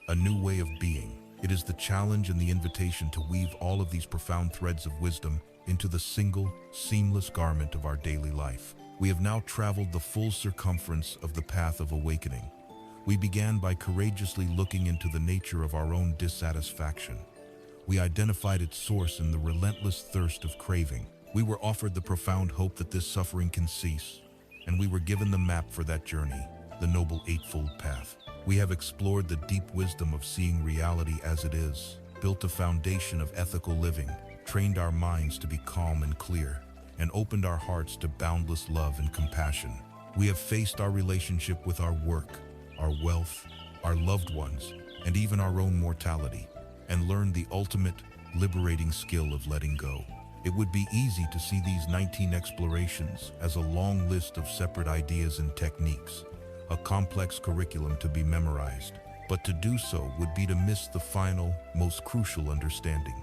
a new way of being. It is the challenge and the invitation to weave all of these profound threads of wisdom into the single, seamless garment of our daily life. We have now traveled the full circumference of the path of awakening. We began by courageously looking into the nature of our own dissatisfaction. We identified its source in the relentless thirst of craving. We were offered the profound hope that this suffering can cease, and we were given the map for that journey, the Noble Eightfold Path. We have explored the deep wisdom of seeing reality as it is, built a foundation of ethical living, trained our minds to be calm and clear, and opened our hearts to boundless love and compassion. We have faced our relationship with our work, our wealth, our loved ones, and even our own mortality, and learned the ultimate, liberating skill of letting go. It would be easy to see these 19 explorations as a long list of separate ideas and techniques, a complex curriculum to be memorized, but to do so would be to miss the final, most crucial understanding.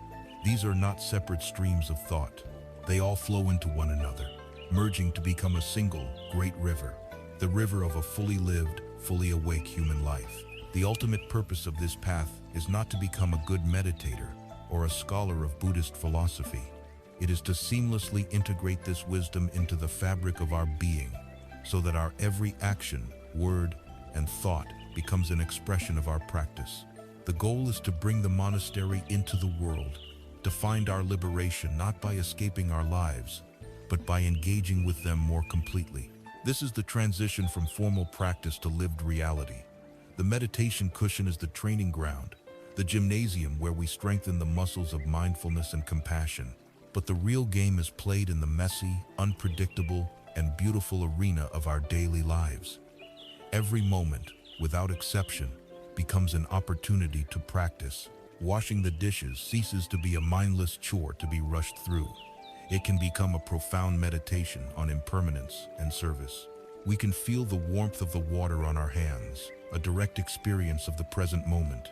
These are not separate streams of thought. They all flow into one another, merging to become a single, great river, the river of a fully lived, fully awake human life. The ultimate purpose of this path is not to become a good meditator or a scholar of Buddhist philosophy. It is to seamlessly integrate this wisdom into the fabric of our being, so that our every action, word, and thought becomes an expression of our practice. The goal is to bring the monastery into the world, to find our liberation not by escaping our lives, but by engaging with them more completely. This is the transition from formal practice to lived reality. The meditation cushion is the training ground, the gymnasium where we strengthen the muscles of mindfulness and compassion. But the real game is played in the messy, unpredictable, and beautiful arena of our daily lives. Every moment, without exception, becomes an opportunity to practice. Washing the dishes ceases to be a mindless chore to be rushed through. It can become a profound meditation on impermanence and service. We can feel the warmth of the water on our hands, a direct experience of the present moment.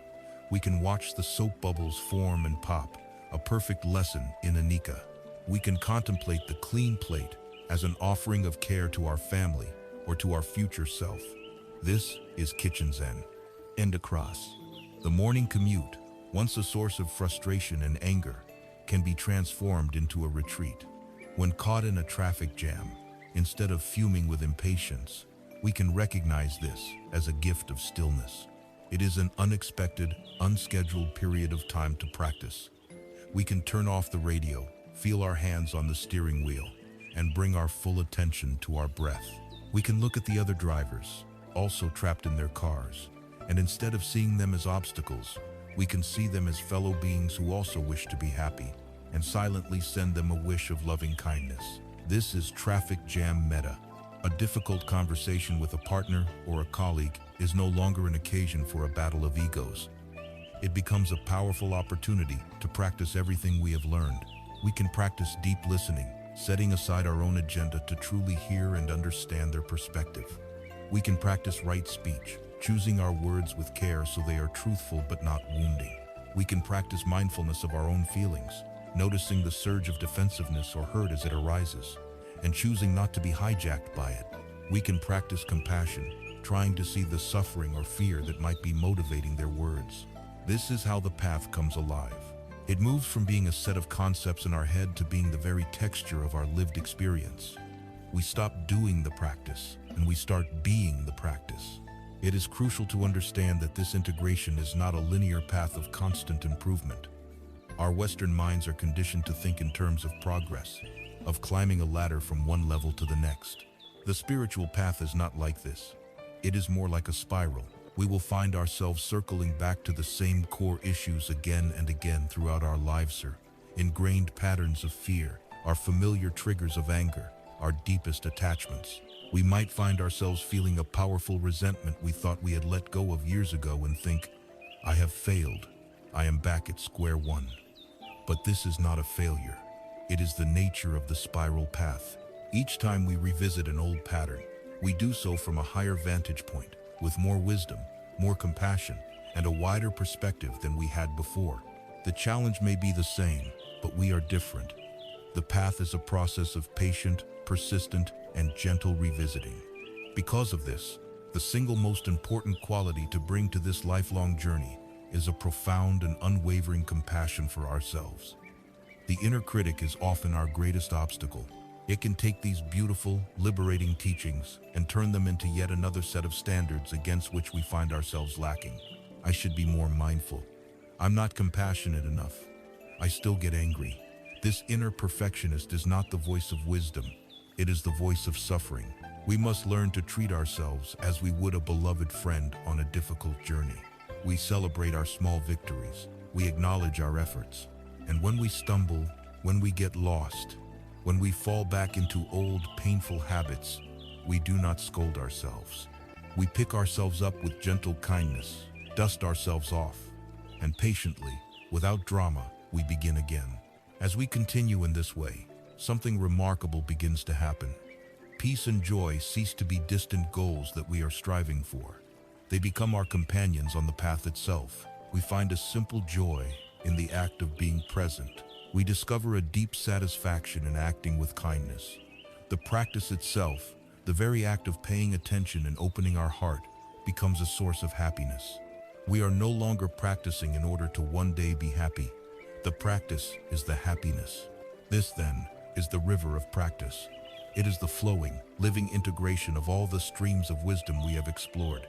We can watch the soap bubbles form and pop, a perfect lesson in anicca. We can contemplate the clean plate as an offering of care to our family or to our future self. This is kitchen zen. And across. The morning commute, once a source of frustration and anger, can be transformed into a retreat. When caught in a traffic jam, instead of fuming with impatience, we can recognize this as a gift of stillness. It is an unexpected, unscheduled period of time to practice. We can turn off the radio, feel our hands on the steering wheel, and bring our full attention to our breath. We can look at the other drivers, also trapped in their cars, and instead of seeing them as obstacles, we can see them as fellow beings who also wish to be happy, and silently send them a wish of loving kindness. This is traffic jam metta. A difficult conversation with a partner or a colleague is no longer an occasion for a battle of egos. It becomes a powerful opportunity to practice everything we have learned. We can practice deep listening, setting aside our own agenda to truly hear and understand their perspective. We can practice right speech, choosing our words with care so they are truthful but not wounding. We can practice mindfulness of our own feelings, noticing the surge of defensiveness or hurt as it arises, and choosing not to be hijacked by it. We can practice compassion, trying to see the suffering or fear that might be motivating their words. This is how the path comes alive. It moves from being a set of concepts in our head to being the very texture of our lived experience. We stop doing the practice, and we start being the practice. It is crucial to understand that this integration is not a linear path of constant improvement. Our Western minds are conditioned to think in terms of progress, of climbing a ladder from one level to the next. The spiritual path is not like this. It is more like a spiral. We will find ourselves circling back to the same core issues again and again throughout our lives, sir. Ingrained patterns of fear, our familiar triggers of anger, our deepest attachments. We might find ourselves feeling a powerful resentment we thought we had let go of years ago and think, I have failed. I am back at square one. But this is not a failure. It is the nature of the spiral path. Each time we revisit an old pattern, we do so from a higher vantage point, with more wisdom, more compassion, and a wider perspective than we had before. The challenge may be the same, but we are different. The path is a process of patient, persistent, and gentle revisiting. Because of this, the single most important quality to bring to this lifelong journey is a profound and unwavering compassion for ourselves. The inner critic is often our greatest obstacle. It can take these beautiful, liberating teachings and turn them into yet another set of standards against which we find ourselves lacking. I should be more mindful. I'm not compassionate enough. I still get angry. This inner perfectionist is not the voice of wisdom, it is the voice of suffering. We must learn to treat ourselves as we would a beloved friend on a difficult journey. We celebrate our small victories, we acknowledge our efforts, and when we stumble, when we get lost, when we fall back into old, painful habits, we do not scold ourselves. We pick ourselves up with gentle kindness, dust ourselves off, and patiently, without drama, we begin again. As we continue in this way, something remarkable begins to happen. Peace and joy cease to be distant goals that we are striving for. They become our companions on the path itself. We find a simple joy in the act of being present. We discover a deep satisfaction in acting with kindness. The practice itself, the very act of paying attention and opening our heart, becomes a source of happiness. We are no longer practicing in order to one day be happy. The practice is the happiness. This, then, is the river of practice. It is the flowing, living integration of all the streams of wisdom we have explored.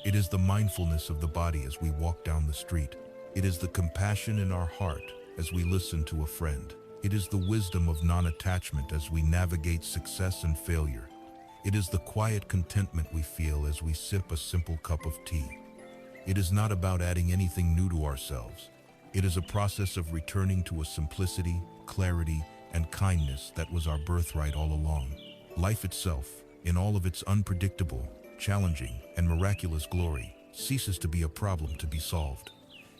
It is the mindfulness of the body as we walk down the street. It is the compassion in our heart as we listen to a friend. It is the wisdom of non-attachment as we navigate success and failure. It is the quiet contentment we feel as we sip a simple cup of tea. It is not about adding anything new to ourselves. It is a process of returning to a simplicity, clarity, and kindness that was our birthright all along. Life itself, in all of its unpredictable, challenging, and miraculous glory, ceases to be a problem to be solved.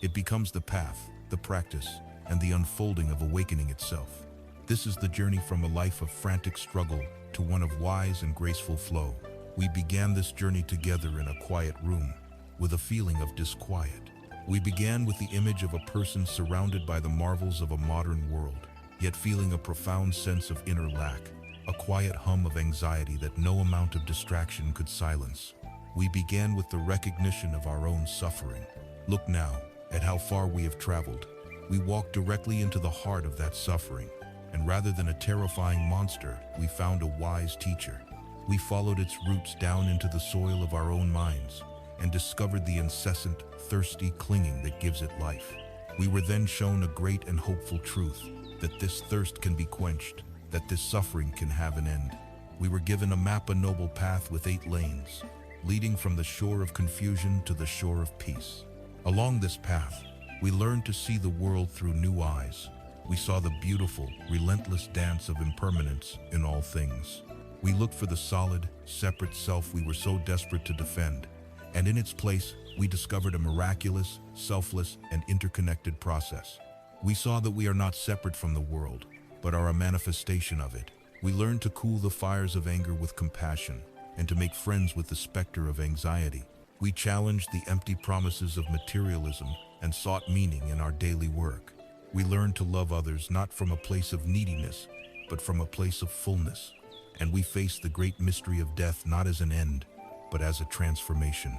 It becomes the path, the practice, and the unfolding of awakening itself. This is the journey from a life of frantic struggle to one of wise and graceful flow. We began this journey together in a quiet room, with a feeling of disquiet. We began with the image of a person surrounded by the marvels of a modern world, yet feeling a profound sense of inner lack, a quiet hum of anxiety that no amount of distraction could silence. We began with the recognition of our own suffering. Look now at how far we have traveled. We walked directly into the heart of that suffering, and rather than a terrifying monster, we found a wise teacher. We followed its roots down into the soil of our own minds and discovered the incessant, thirsty clinging that gives it life. We were then shown a great and hopeful truth, that this thirst can be quenched, that this suffering can have an end. We were given a map, a noble path with 8 lanes, leading from the shore of confusion to the shore of peace. Along this path, we learned to see the world through new eyes. We saw the beautiful, relentless dance of impermanence in all things. We looked for the solid, separate self we were so desperate to defend, and in its place, we discovered a miraculous, selfless, and interconnected process. We saw that we are not separate from the world, but are a manifestation of it. We learned to cool the fires of anger with compassion, and to make friends with the specter of anxiety. We challenged the empty promises of materialism and sought meaning in our daily work. We learned to love others not from a place of neediness, but from a place of fullness. And we faced the great mystery of death not as an end, but as a transformation.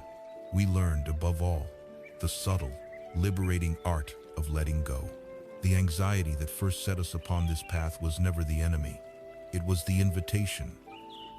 We learned, above all, the subtle, liberating art of letting go. The anxiety that first set us upon this path was never the enemy. It was the invitation.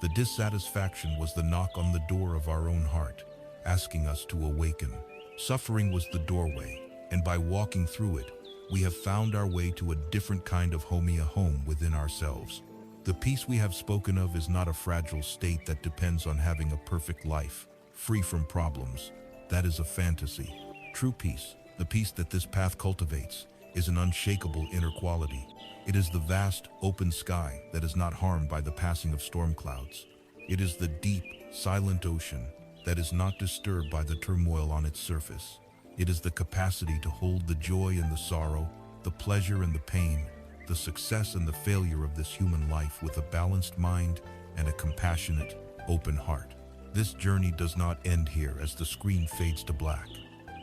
The dissatisfaction was the knock on the door of our own heart, asking us to awaken. Suffering was the doorway, and by walking through it, we have found our way to a different kind of home within ourselves. The peace we have spoken of is not a fragile state that depends on having a perfect life, free from problems. That is a fantasy. True peace, the peace that this path cultivates, is an unshakable inner quality. It is the vast, open sky that is not harmed by the passing of storm clouds. It is the deep, silent ocean that is not disturbed by the turmoil on its surface. It is the capacity to hold the joy and the sorrow, the pleasure and the pain, the success and the failure of this human life with a balanced mind and a compassionate, open heart. This journey does not end here as the screen fades to black.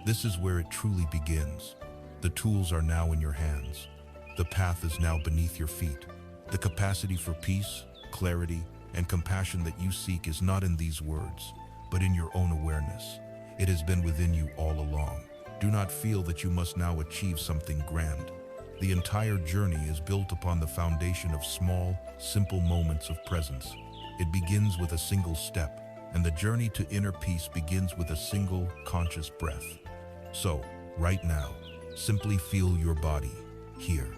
This is where it truly begins. The tools are now in your hands. The path is now beneath your feet. The capacity for peace, clarity, and compassion that you seek is not in these words, but in your own awareness. It has been within you all along. Do not feel that you must now achieve something grand. The entire journey is built upon the foundation of small, simple moments of presence. It begins with a single step, and the journey to inner peace begins with a single, conscious breath. So, right now, simply feel your body, here.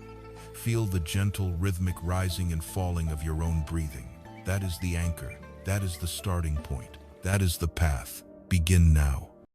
Feel the gentle rhythmic rising and falling of your own breathing. That is the anchor. That is the starting point. That is the path. Begin now.